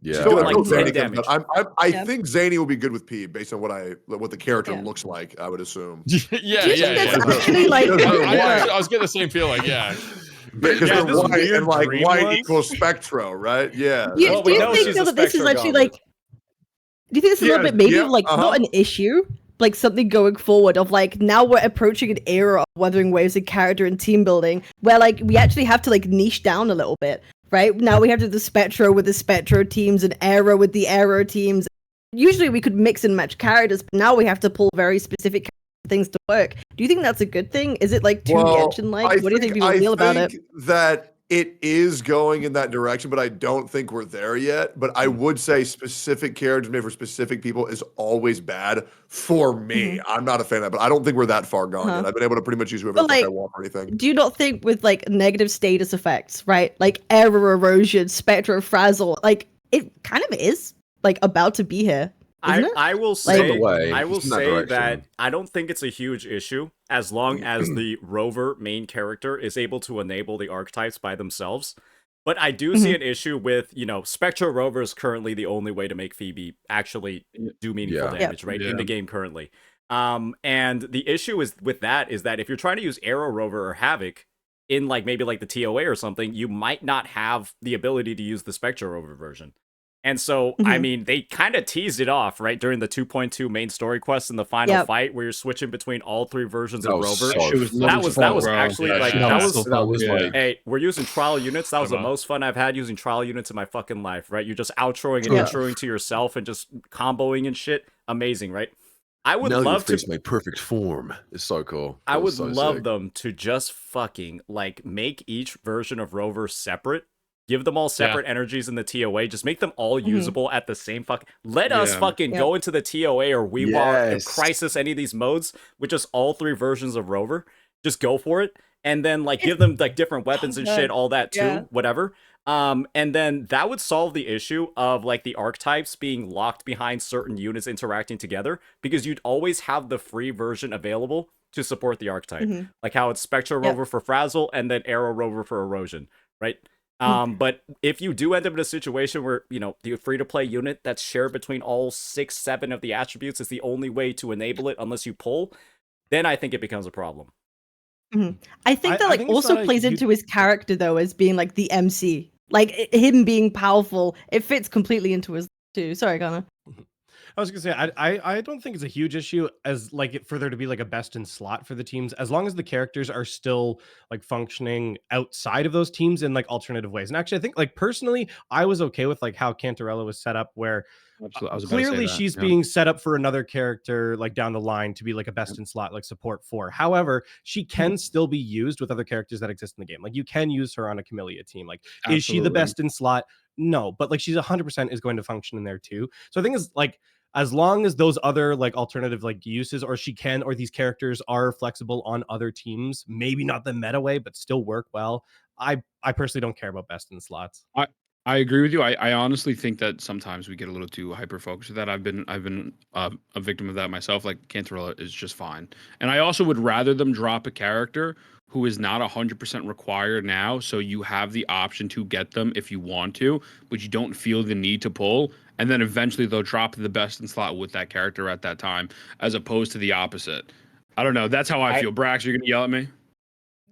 Yeah, she's doing like 10 damage. I think Zany will be good with Peeb based on what the character looks like. I would assume. Yeah. I was getting the same feeling. Yeah. Because they're white and like white equals Spectro, right? Yeah. Do you think that this is actually like? Do you think it's a little bit maybe like not an issue, like something going forward of like now we're approaching an era of Wuthering Waves and character and team building where like we actually have to like niche down a little bit, right? Now we have to do the Spectro with the Spectro teams and Aero with the Aero teams. Usually we could mix and match characters, but now we have to pull very specific things to work. Do you think that's a good thing? Is it like too Genshin-like? What do you think people feel about it? That it is going in that direction, but I don't think we're there yet. But I would say specific characters made for specific people is always bad for me. I'm not a fan of that, but I don't think we're that far gone yet. I've been able to pretty much use whoever I want or anything. Do you not think with like negative status effects, right? Like error erosion, spectro frazzle, like it kind of is like about to be here. I will say that I don't think it's a huge issue as long as the Rover main character is able to enable the archetypes by themselves. But I do see an issue with, Spectro Rover is currently the only way to make Phoebe actually do meaningful damage, right? In the game currently. And the issue is with that is that if you're trying to use Arrow Rover or Havoc in like maybe like the TOA or something, you might not have the ability to use the Spectro Rover version. And so, I mean, they kind of teased it off, right, during the 2.2 main story quest in the final fight, where you're switching between all 3 versions of Rover. That was actually like, hey, we're using trial units. That was the most fun I've had using trial units in my fucking life, right? You're just outroing and introing to yourself and just comboing and shit. Amazing, right? I would love to my perfect form. It's so cool. I would love them to just fucking like make each version of Rover separate. Give them all separate energies in the TOA. Just make them all usable at the same fucking... Let us fucking go into the TOA or WUWA or Crisis, any of these modes, with just all 3 versions of Rover. Just go for it. And then, like, give them, like, different weapons and shit, all that, too. Whatever. And then that would solve the issue of, like, the archetypes being locked behind certain units interacting together, because you'd always have the free version available to support the archetype. Like how it's Spectro Rover for Frazzle and then Arrow Rover for Erosion, right? But if you do end up in a situation where, the free-to-play unit that's shared between all 6, 7 of the attributes is the only way to enable it unless you pull, then I think it becomes a problem. I think that also plays into his character, though, as being like the MC. Like him being powerful, it fits completely into his too. Sorry, Connor. I was gonna say I don't think it's a huge issue as like it for there to be like a best in slot for the teams, as long as the characters are still like functioning outside of those teams in like alternative ways. And actually, I think like personally, I was okay with like how Cantarella was set up, where clearly she's being set up for another character like down the line to be like a best in slot like support for. However, she can still be used with other characters that exist in the game. Like you can use her on a Camellia team. Like is she the best in slot? No, but like she's 100% is going to function in there too. So I think it's like as long as those other like alternative like uses, or these characters are flexible on other teams, maybe not the meta way, but still work well. I personally don't care about best in slots. I agree with you. I honestly think that sometimes we get a little too hyper focused with that. I've been a victim of that myself. Like Cantarella is just fine, and I also would rather them drop a character who is not 100% required now, so you have the option to get them if you want to, but you don't feel the need to pull, and then eventually they'll drop the best in slot with that character at that time, as opposed to the opposite. I don't know. That's how I feel. Brax, you're gonna yell at me?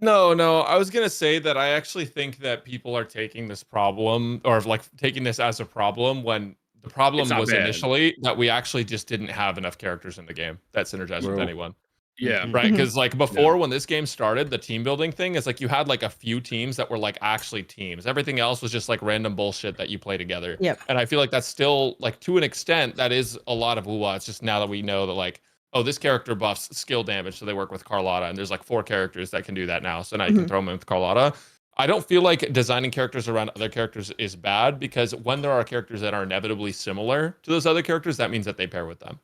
No, I was gonna say that I actually think that people are taking this problem, or like taking this as a problem, when the problem was initially that we actually just didn't have enough characters in the game that synergized with anyone. Yeah. Right, because like before, when this game started, the team building thing is like you had like a few teams that were like actually teams. Everything else was just like random bullshit that you play together. Yep. And I feel like that's still, like, to an extent, that is a lot of WUWA. It's just now that we know that, like, oh, this character buffs skill damage, so they work with Carlotta, and there's like 4 characters that can do that now, so now you can throw them in with Carlotta. I don't feel like designing characters around other characters is bad, because when there are characters that are inevitably similar to those other characters, that means that they pair with them.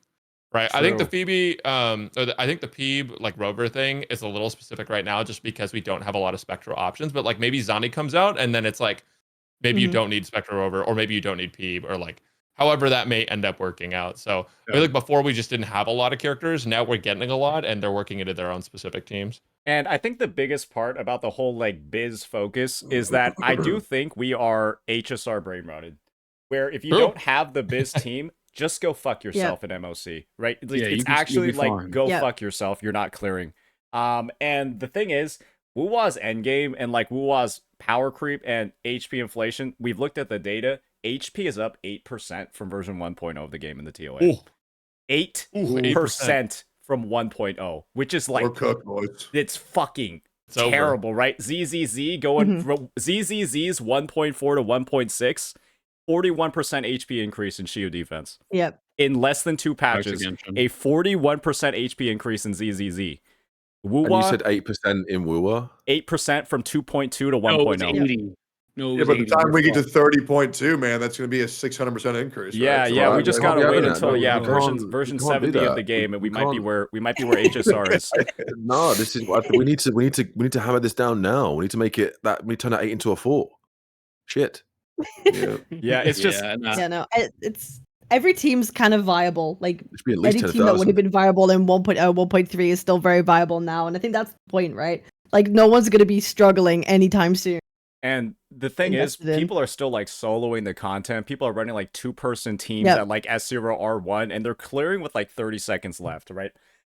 Right. True. I think the Phoebe, I think the Peeb, like, Rover thing is a little specific right now, just because we don't have a lot of Spectral options. But like maybe Zani comes out, and then it's like maybe you don't need Spectral Rover, or maybe you don't need Peeb, or like however that may end up working out. So I feel like before we just didn't have a lot of characters. Now we're getting a lot, and they're working into their own specific teams. And I think the biggest part about the whole like biz focus is that I do think we are HSR brain rotted, where if you don't have the biz team, just go fuck yourself in MOC, right? Like, it's actually like fine. Go fuck yourself. You're not clearing. And the thing is, WUWA's endgame and like WUWA's power creep and HP inflation. We've looked at the data. HP is up 8% from version 1.0 of the game in the TOA. Ooh. 8% from 1.0, which is like it's fucking terrible, right? ZZZ going from ZZZ's 1.4 to 1.6. 41% HP increase in Shield defense. Yep. In less than 2 patches, a 41% HP increase in ZZZ. WUWA, and you said 8% in WUWA? 8% from 2.2 to 1.0. No, yeah, by the time we get to 30.2, man, that's going to be a 600% increase. Yeah, right? yeah. We just gotta wait until version 70 of the game, and we might be where HSR is. No, this is we need to hammer this down now. We need to make it that we turn that 8 into a 4. Shit. Yeah, it's just it's every team's kind of viable. Like any team 10, that would have been viable in 1.0, 1.3 is still very viable now, and I think that's the point, right? Like no one's gonna be struggling anytime soon. And the thing is, people are still like soloing the content. People are running like 2-person teams at like S0 R1, and they're clearing with like 30 seconds left, right?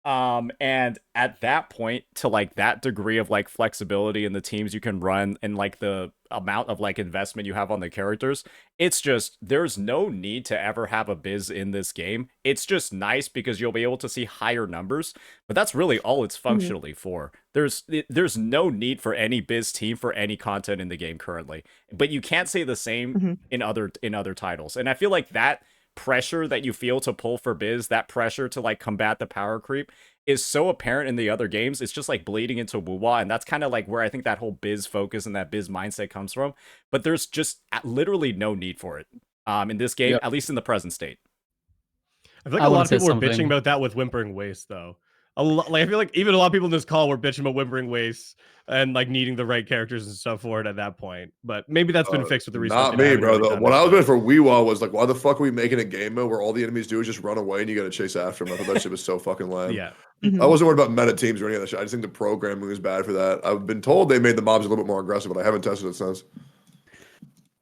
And at that point, to like that degree of like flexibility in the teams you can run, and like the amount of like investment you have on the characters, it's just there's no need to ever have a biz in this game. It's just nice because you'll be able to see higher numbers, but that's really all it's functionally for. There's no need for any biz team for any content in the game currently, but you can't say the same in other titles. And I feel like that pressure that you feel to pull for biz, that pressure to like combat the power creep, is so apparent in the other games. It's just like bleeding into WUWA, and that's kind of like where I think that whole biz focus and that biz mindset comes from. But there's just literally no need for it in this game, at least in the present state. I feel like a lot of people were bitching about that with Whimpering Waste, though. I feel like even a lot of people in this call were bitching about Whimpering Waste and like needing the right characters and stuff for it at that point. But maybe that's been fixed with the research. Not me, bro. What I was doing for WUWA was like, why the fuck are we making a game mode where all the enemies do is just run away and you got to chase after them? I thought that shit was so fucking lame. Yeah. I wasn't worried about meta teams or any of that shit. I just think the programming was bad for that. I've been told they made the mobs a little bit more aggressive, but I haven't tested it since.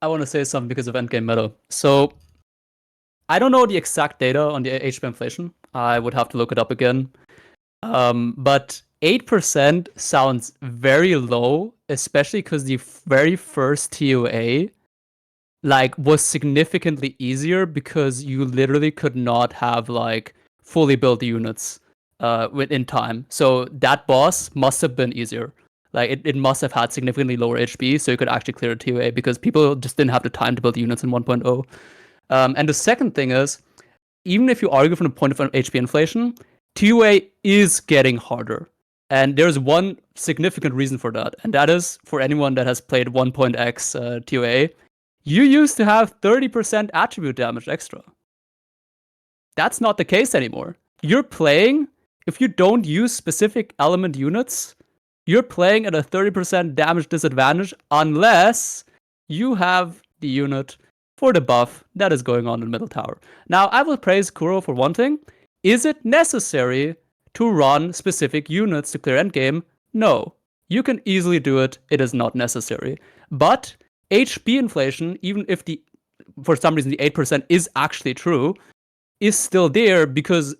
I want to say something because of endgame meta. So I don't know the exact data on the HP inflation. I would have to look it up again. But 8% sounds very low, especially because the very first TOA like was significantly easier because you literally could not have like fully built units within time. So that boss must have been easier. Like it must have had significantly lower HP, so you could actually clear a TOA because people just didn't have the time to build units in 1.0. And the second thing is, even if you argue from the point of HP inflation, TOA is getting harder. And there's one significant reason for that, and that is for anyone that has played 1.x TOA, you used to have 30% attribute damage extra. that's not the case anymore. You're playing, if you don't use specific element units, you're playing at a 30% damage disadvantage unless you have the unit for the buff that is going on in middle tower. Now, I will praise Kuro for one thing. Is it necessary to run specific units to clear endgame? No. You can easily do it. It is not necessary. But HP inflation, even if for some reason the 8% is actually true, is still there because,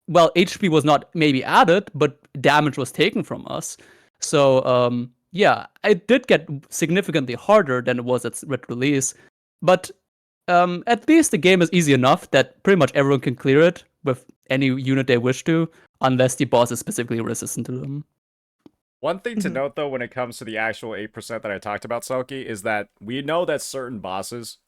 well, HP was not maybe added, but damage was taken from us. So, yeah, it did get significantly harder than it was at release. But at least the game is easy enough that pretty much everyone can clear it with any unit they wish to, unless the boss is specifically resistant to them. One thing to note, though, when it comes to the actual 8% that I talked about, Selkie, is that we know that certain bosses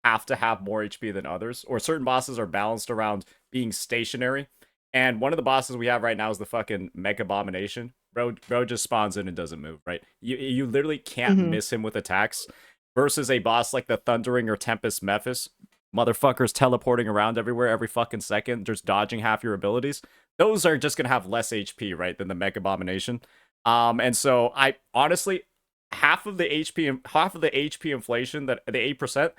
have to have more HP than others, or certain bosses are balanced around being stationary. And one of the bosses we have right now is the fucking Mech Abomination. Bro just spawns in and doesn't move, right? You literally can't miss him with attacks. Versus a boss like the Thundering or Tempest Mephis. Motherfuckers teleporting around everywhere every fucking second, just dodging half your abilities. Those are just gonna have less HP, right, than the Mech Abomination. And so I honestly, half of the HP inflation, that the 8%,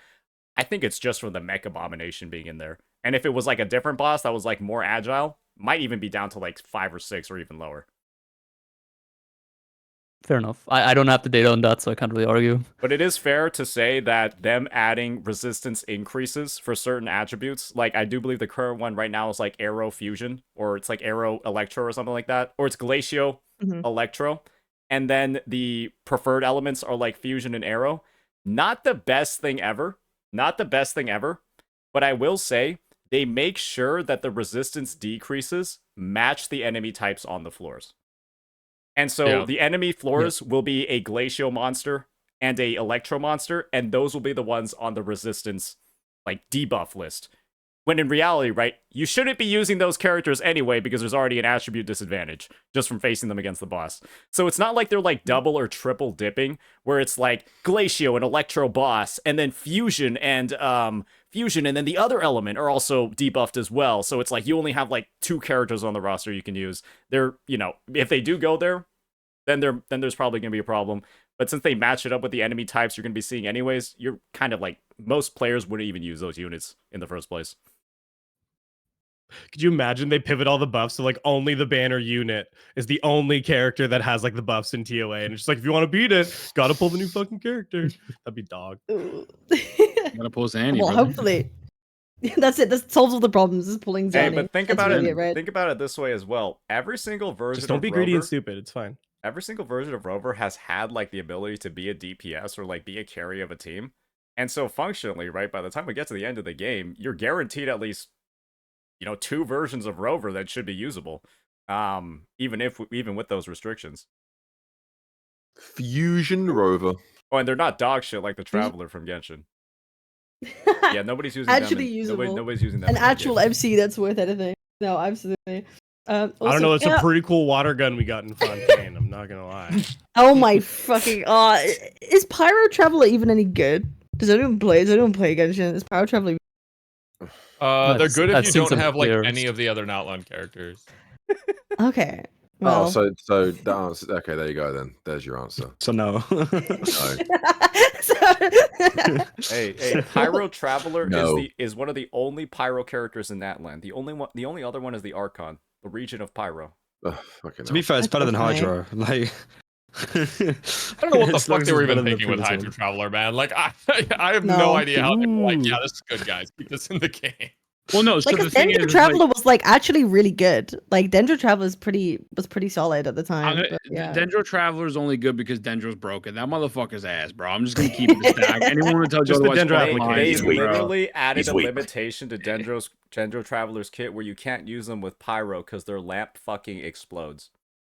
I think it's just from the Mech Abomination being in there. And if it was like a different boss that was like more agile, might even be down to like 5 or 6 or even lower. Fair enough. I don't have the data on that, so I can't really argue. But it is fair to say that them adding resistance increases for certain attributes, like I do believe the current one right now is like Aero Fusion, or it's like Aero Electro or something like that, or it's Glacio Electro, and then the preferred elements are like Fusion and Aero. Not the best thing ever. Not the best thing ever. But I will say, they make sure that the resistance decreases match the enemy types on the floors. And so the enemy floors will be a Glacio monster and a Electro monster, and those will be the ones on the resistance, like, debuff list. When in reality, right, you shouldn't be using those characters anyway because there's already an attribute disadvantage just from facing them against the boss. So it's not like they're like double or triple dipping, where it's like Glacio and Electro boss, and then Fusion and then the other element are also debuffed as well. So it's like you only have like 2 characters on the roster you can use. They're, you know, if they do go there, then there's probably going to be a problem. But since they match it up with the enemy types you're going to be seeing anyways, you're kind of like, most players wouldn't even use those units in the first place. Could you imagine they pivot all the buffs so like only the banner unit is the only character that has like the buffs in TOA, and it's just like, if you want to beat it, gotta pull the new fucking character. That'd be dog. Gotta pull Zanny. Well, brother. hopefully. That's it. That solves all the problems. Is pulling Zanny. Hey, but think That's about really it. Right? Think about it this way as well. Every single version Just don't of be Rover, greedy and stupid. It's fine. every single version of Rover has had like the ability to be a DPS or like be a carry of a team. And so functionally, right, by the time we get to the end of the game, you're guaranteed at least, you know, 2 versions of Rover that should be usable. Even with those restrictions. Fusion Rover. Oh, and they're not dog shit like the Traveler from Genshin. Yeah, nobody's using actually them. Usable. Nobody's using them. An actual MC that's worth anything. No, absolutely. Also, I don't know. It's a pretty cool water gun we got in Fontaine. I'm not gonna lie. Oh my fucking! Is Pyro Traveler even any good? Does anyone play Genshin? Is Pyro Traveler? They're good if you seen don't some have like players. any of the other Outland characters. Okay. Well. Oh, so that answer. Okay, there you go. Then there's your answer. So no. No. Hey, Pyro Traveler No. is one of the only Pyro characters in that land. The only other one is the Archon, the region of Pyro. Ugh, fucking To be hell. fair, it's better than Okay. Hydra. Like, I don't know what the as fuck long as they were it's even better than the thinking with previous Hydra one. Traveler, man. Like, I have No. no idea how they were like, Ooh. yeah, this is good, guys. Keep this in the game. Well, no. So Like, the thing Dendro is, Traveler like, was like actually really good. Like Dendro Traveler was pretty solid at the time. but, yeah. Dendro Traveler's only good because Dendro's broken. That motherfucker's ass, bro. I'm just gonna keep it a stack. Anyone who tells you Just the otherwise, Dendro fuck They application, lying, bro. literally added He's a weak. limitation to Dendro Traveler's kit where you can't use them with Pyro because their lamp fucking explodes.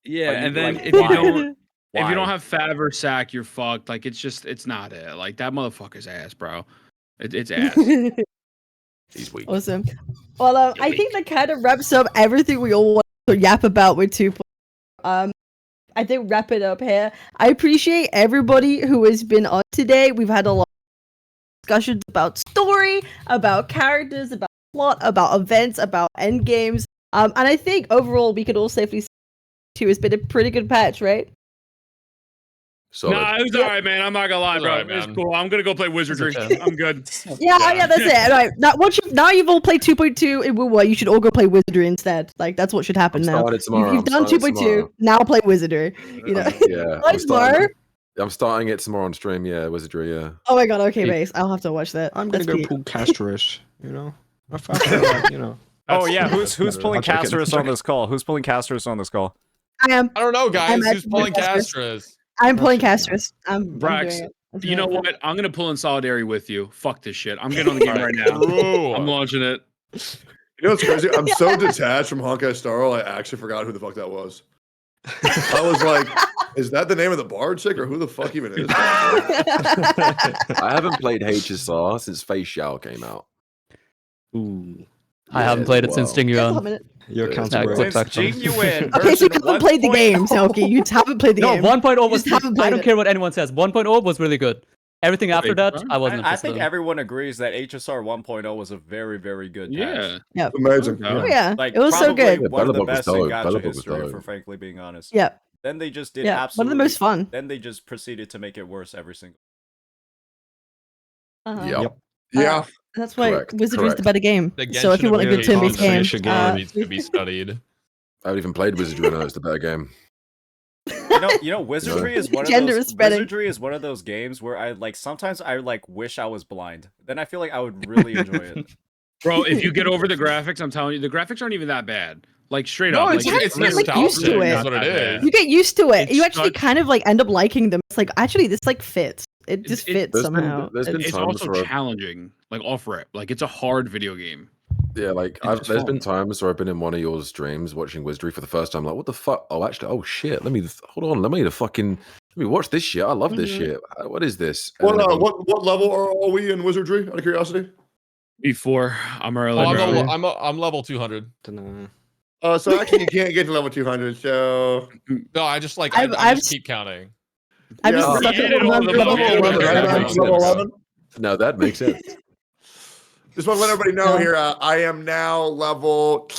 Yeah, Are you, and then like, if you why? don't. If Why? you don't have Fav or Sack, you're fucked. Like it's not it. Like that motherfucker's ass, bro. It's ass. He's weak. Awesome. Well, I think that kind of wraps up everything we all want to yap about with 2. I think wrap it up here. I appreciate everybody who has been on today. We've had a lot of discussions about story, about characters, about plot, about events, about end games. And I think overall we could all safely say 2 has been a pretty good patch, right? Solid. Nah, it was alright, man. I'm not gonna lie, bro. alright, It's man. cool. I'm gonna go play Wizardry. I'm good. Yeah, that's it. Right. Now you've all played 2.2 in WUWA, you should all go play Wizardry instead. Like that's what should happen now. You've done 2.2, now play Wizardry. You know? Yeah. I'm starting it tomorrow on stream. Yeah, Wizardry. Yeah. Oh my god. Okay, base. I'll have to watch that. I'm gonna That's go pull Castorus. You know. I feel like, you know. Oh yeah, who's pulling Castorus on this call? Who's pulling Castorus on this call? I am. I don't know, guys. I'm Who's pulling Castras? I'm pulling Castorus. I'm Brax, doing it. you know what? I'm gonna pull in solidarity with you. Fuck this shit. I'm getting on the game right now. I'm launching it. You know what's crazy? I'm so detached from Honkai Star Rail, I actually forgot who the fuck that was. I was like, is that the name of the bard chick or who the fuck even is that? I haven't played HSR since Face Shao came out. Ooh. I haven't played it since Jing Yuan. Your account's Since Jing Yuan. Okay, so you haven't played the game, Selkie. You haven't played the game. No, 1.0 was. just haven't played I don't it. care what anyone says. 1.0 was really good. Everything after that, I wasn't I interested think in. everyone agrees that HSR 1.0 was a very, very good patch. Yeah. Amazing. Oh, yeah. Like, It was so probably good. one of the Bellabog was best in dope. gacha Bellabog was history, dope. for frankly being honest. Yeah. Then they just did Yeah. One of absolutely the most fun. Then they just proceeded to make it worse every single. Yep. Yeah. That's why Correct, Wizardry is the correct. better game. The So if you Genshin want a good Impact turn-based game, needs to be studied. I haven't even played Wizardry. I know it's the better game. You know, Wizardry is one of Gender those. is spreading. Wizardry is one of those games where I like sometimes I like wish I was blind. Then I feel like I would really enjoy it. Bro, if you get over the graphics, I'm telling you, the graphics aren't even that bad. Like straight No, up. it's like, it's like, nostalgic. used to it. That's what it is. You get used to it. It's You actually such- kind of like end up liking them. It's like actually this like fits. It just fits There's somehow. been It's times also where challenging, like off rep. Like it's a hard video game. yeah, like just there's been fun. times where I've been in one of your streams watching Wizardry for the first time. Like, what the fuck? Oh, actually, oh shit. Let me hold on. Let me watch this shit. I love this shit. What is this? And What then if I'm- what level are we in Wizardry? Out of curiosity. Before I'm early. Oh, bro. I'm level 200. Dunno. So actually you can't get to level 200. So No, I just like I've- I I've just keep counting. I'm Yeah. just stuck Yeah, at it all 100. the level Level 11, Yeah, right? that Level makes level sense. 11. No, that makes sense. Just want to let everybody know No. here. I am now level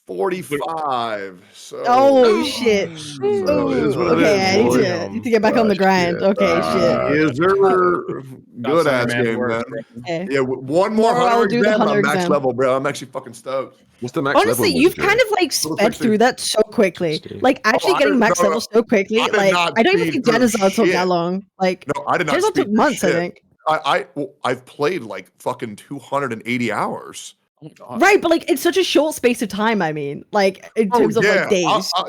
45. So Oh shit. So it is what it Okay, I is, need boy. to get back on the grind. shit. Okay, Is there good ass man game, work, man? shit. Okay. Yeah, one more Tomorrow I'll hunter do the exam. hunter I'm max exam. level, bro. I'm actually fucking stoked. What's the max level? Honestly, in you've Wizardry? kind of like Level sped 60. through that so quickly. 60. Like actually I getting didn't- max no, level so quickly. I did Like not I don't even speed think through Genesis took shit. that long. Like No, I did not. Genesis speed took through months, I shit. think. I've played like fucking 280 hours. Right, but like it's such a short space of time. I mean, like in terms of like days.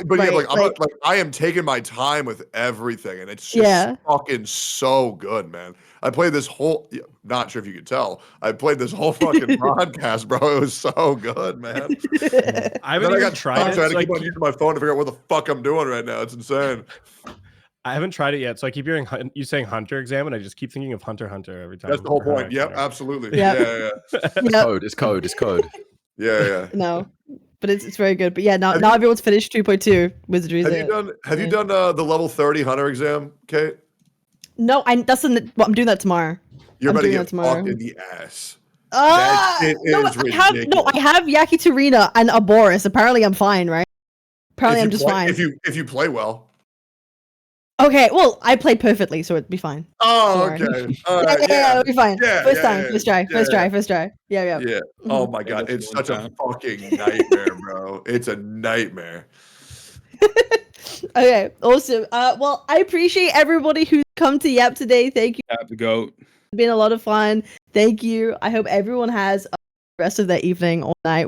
But yeah, right? like I'm not, like I am taking my time with everything, and it's just Yeah. fucking so good, man. I played this whole. Not sure if you could tell. I played this whole fucking podcast, bro. It was so good, man. I Then haven't I even got tried stuck, it. so I had So to I keep on keep, using my phone to figure out what the fuck I'm doing right now. It's insane. I haven't tried it yet. So I keep hearing you saying Hunter exam, and I just keep thinking of Hunter every time. That's the whole or Hunter point. Yep, Hunter. absolutely. Yep. Yeah. It's Yep. code. It's code. It's code. Yeah. No, but it's very good. But yeah, now Have now you- everyone's finished 2.2 Wizardry. Have you done the level 30 hunter exam, Kate? No, I'm doing that tomorrow. You're I'm about to doing get that tomorrow. fucked in the ass. Ah, shit no, is I have Yakitarina and a Boris. Apparently, I'm fine, right? Apparently, If I'm you just play- fine. If you play well. Okay, well, I played perfectly, so it'd be fine. Oh, Don't worry. okay. All Yeah, right, yeah, it'll be fine. Yeah, First yeah, time, yeah, first try, yeah, first try, yeah. first try. Yeah, yeah. Yeah. Oh my god, it's such a fucking nightmare, bro. It's a nightmare. Okay, awesome. Well, I appreciate everybody who's come to Yap today. Thank you. Tap the goat. It's been a lot of fun. Thank you. I hope everyone has the rest of their evening or night.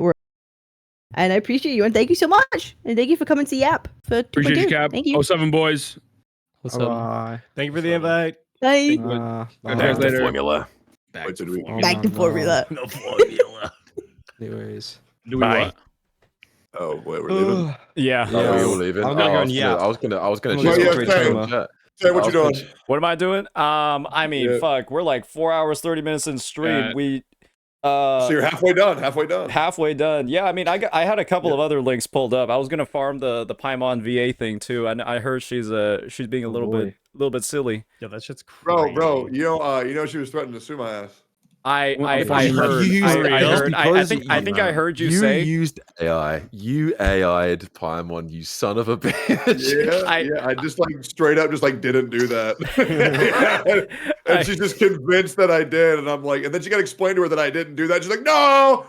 And I appreciate you. And thank you so much. And thank you for coming to Yap. For Appreciate you, 2.2. Cap. Thank you. 07 boys. What's up? Bye. Thank you for the invite. Bye. Bye. Back to formula. Back Wait, to did we- formula. Back to formula. The formula. Anyways. Do we Bye. what? Oh, wait, we're leaving. Yeah. Oh, we all leaving. I'm gonna go I and yap. was gonna I'm check gonna go out to the Toma. chat. Say what you doing. What am I doing? I mean, Yeah. fuck, we're like 4 hours, 30 minutes in stream. We So you're halfway done. Halfway done. halfway done. Yeah, I mean, I had a couple of other links pulled up. I was gonna farm the Paimon VA thing too. I heard she's being a little bit silly. Yo, that shit's crazy. Bro, you know she was threatening to sue my ass. I You heard. used I think I heard you say you used AI. You AI'd Paimon, you son of a bitch. I just like straight up just like didn't do that. And she's just convinced that I did, and I'm like, and then she got to explain to her that I didn't do that. She's like, no,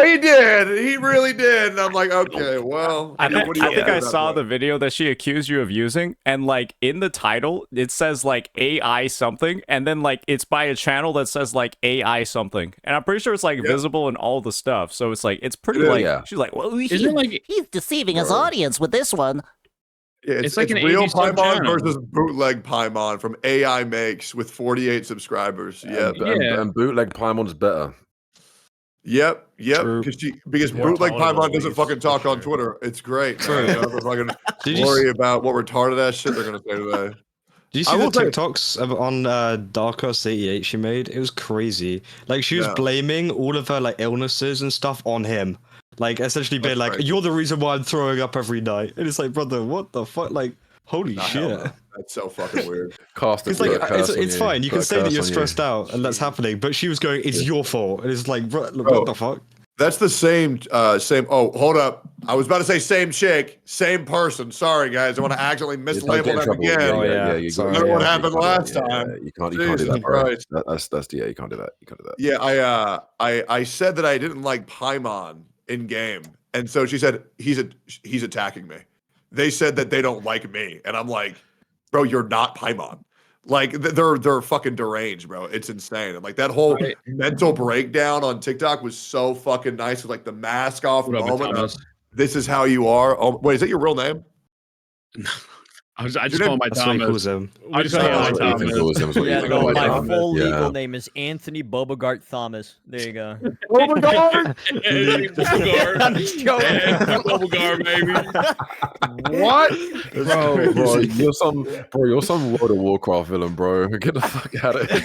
he did. He really did. And I'm like, okay, well, I think I saw the video that she accused you of using, and like in the title it says like AI something, and then like it's by a channel that says like AI something, and I'm pretty sure it's like visible in all the stuff. So it's like it's pretty she's like, well, he's deceiving his audience with this one. Yeah, it's like an real Paimon versus bootleg Paimon from AI Makes with 48 subscribers. And bootleg Paimon's better. Yep. Because bootleg Paimon doesn't fucking talk on Twitter. It's great. Fucking worry about what retarded ass shit they're gonna say today. Did you see the TikToks on Darkos88 she made? It was crazy. Like she was blaming all of her like illnesses and stuff on him. Like essentially being like, "You're the reason why I'm throwing up every night." And it's like, brother, what the fuck? Like, holy shit. That's so fucking weird. It's like it's fine. You can say that you're stressed out and that's happening, but she was going, "It's your fault." And it's like, what the fuck? That's the same. Oh, hold up. I was about to say same chick, same person. Sorry, guys. I want to accidentally mislabel them again. You know what happened last time. You can't do that. That's you can't do that. You can't do that. Yeah, I said that I didn't like Paimon in game, and so she said he's attacking me. They said that they don't like me, and I'm like, bro, you're not Paimon. Like they're fucking deranged, bro. It's insane. And like that whole mental breakdown on TikTok was so fucking nice with like the mask off moment of, this is how you are. Oh, wait, is that your real name? I just call my Thomas. I just call my Thomas. My full legal name is Anthony Bobogart Thomas. There you go. Bobogart? Bobogart, baby. What? Bro, you're some World of Warcraft villain, bro. Get the fuck out of here.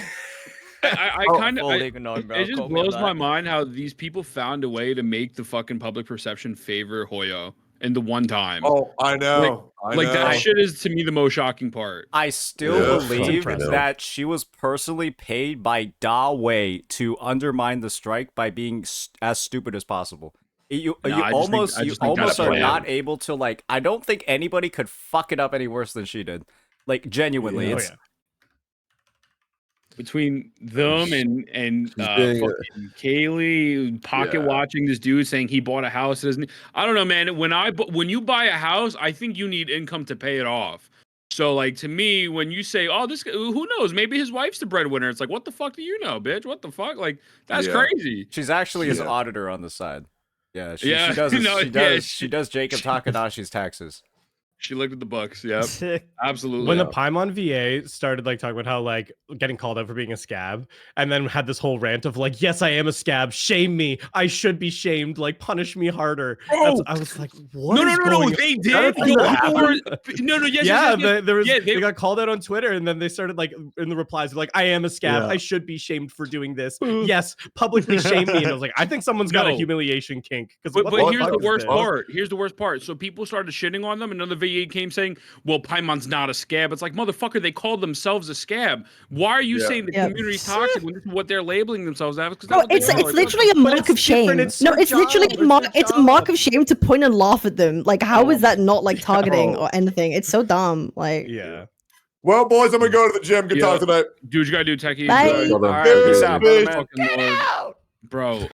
It just blows my mind how these people found a way to make the fucking public perception favor Hoyo in the one time. Oh, I know. That shit is to me the most shocking part. I still believe that she was personally paid by Da Wei to undermine the strike by being as stupid as possible. You almost are not able to like. I don't think anybody could fuck it up any worse than she did. Like genuinely, between them and fucking Kaylee watching this dude saying he bought a house. I don't know, man. When you buy a house, I think you need income to pay it off. So like to me, when you say, "Oh, this who knows? Maybe his wife's the breadwinner," it's like, what the fuck do you know, bitch? What the fuck? Like that's crazy. She's actually his auditor on the side. Yeah, she does Jacob Takadashi's taxes. She looked at the books. Yep, absolutely. When the Paimon VA started like talking about how like getting called out for being a scab, and then had this whole rant of like, "Yes, I am a scab. Shame me. I should be shamed. Like, punish me harder." I was like, "What?" No. They did. They got called out on Twitter, and then they started like in the replies like, "I am a scab. I should be shamed for doing this. Yes, publicly shame me." And I was like, "I think someone's got a humiliation kink." But here's the worst part. Here's the worst part. So people started shitting on them, and another VA came saying, "Well, Paimon's not a scab." It's like, motherfucker, they called themselves a scab. Why are you saying the community's toxic when this is what they're labeling themselves as? It's literally a mark of shame. It's literally a mark of shame to point and laugh at them. Like, how is that not like targeting or anything? It's so dumb. Like, well, boys, I'm gonna go to the gym. Good talk tonight. Dude, you gotta do techie. Bye. All right, peace out, bro.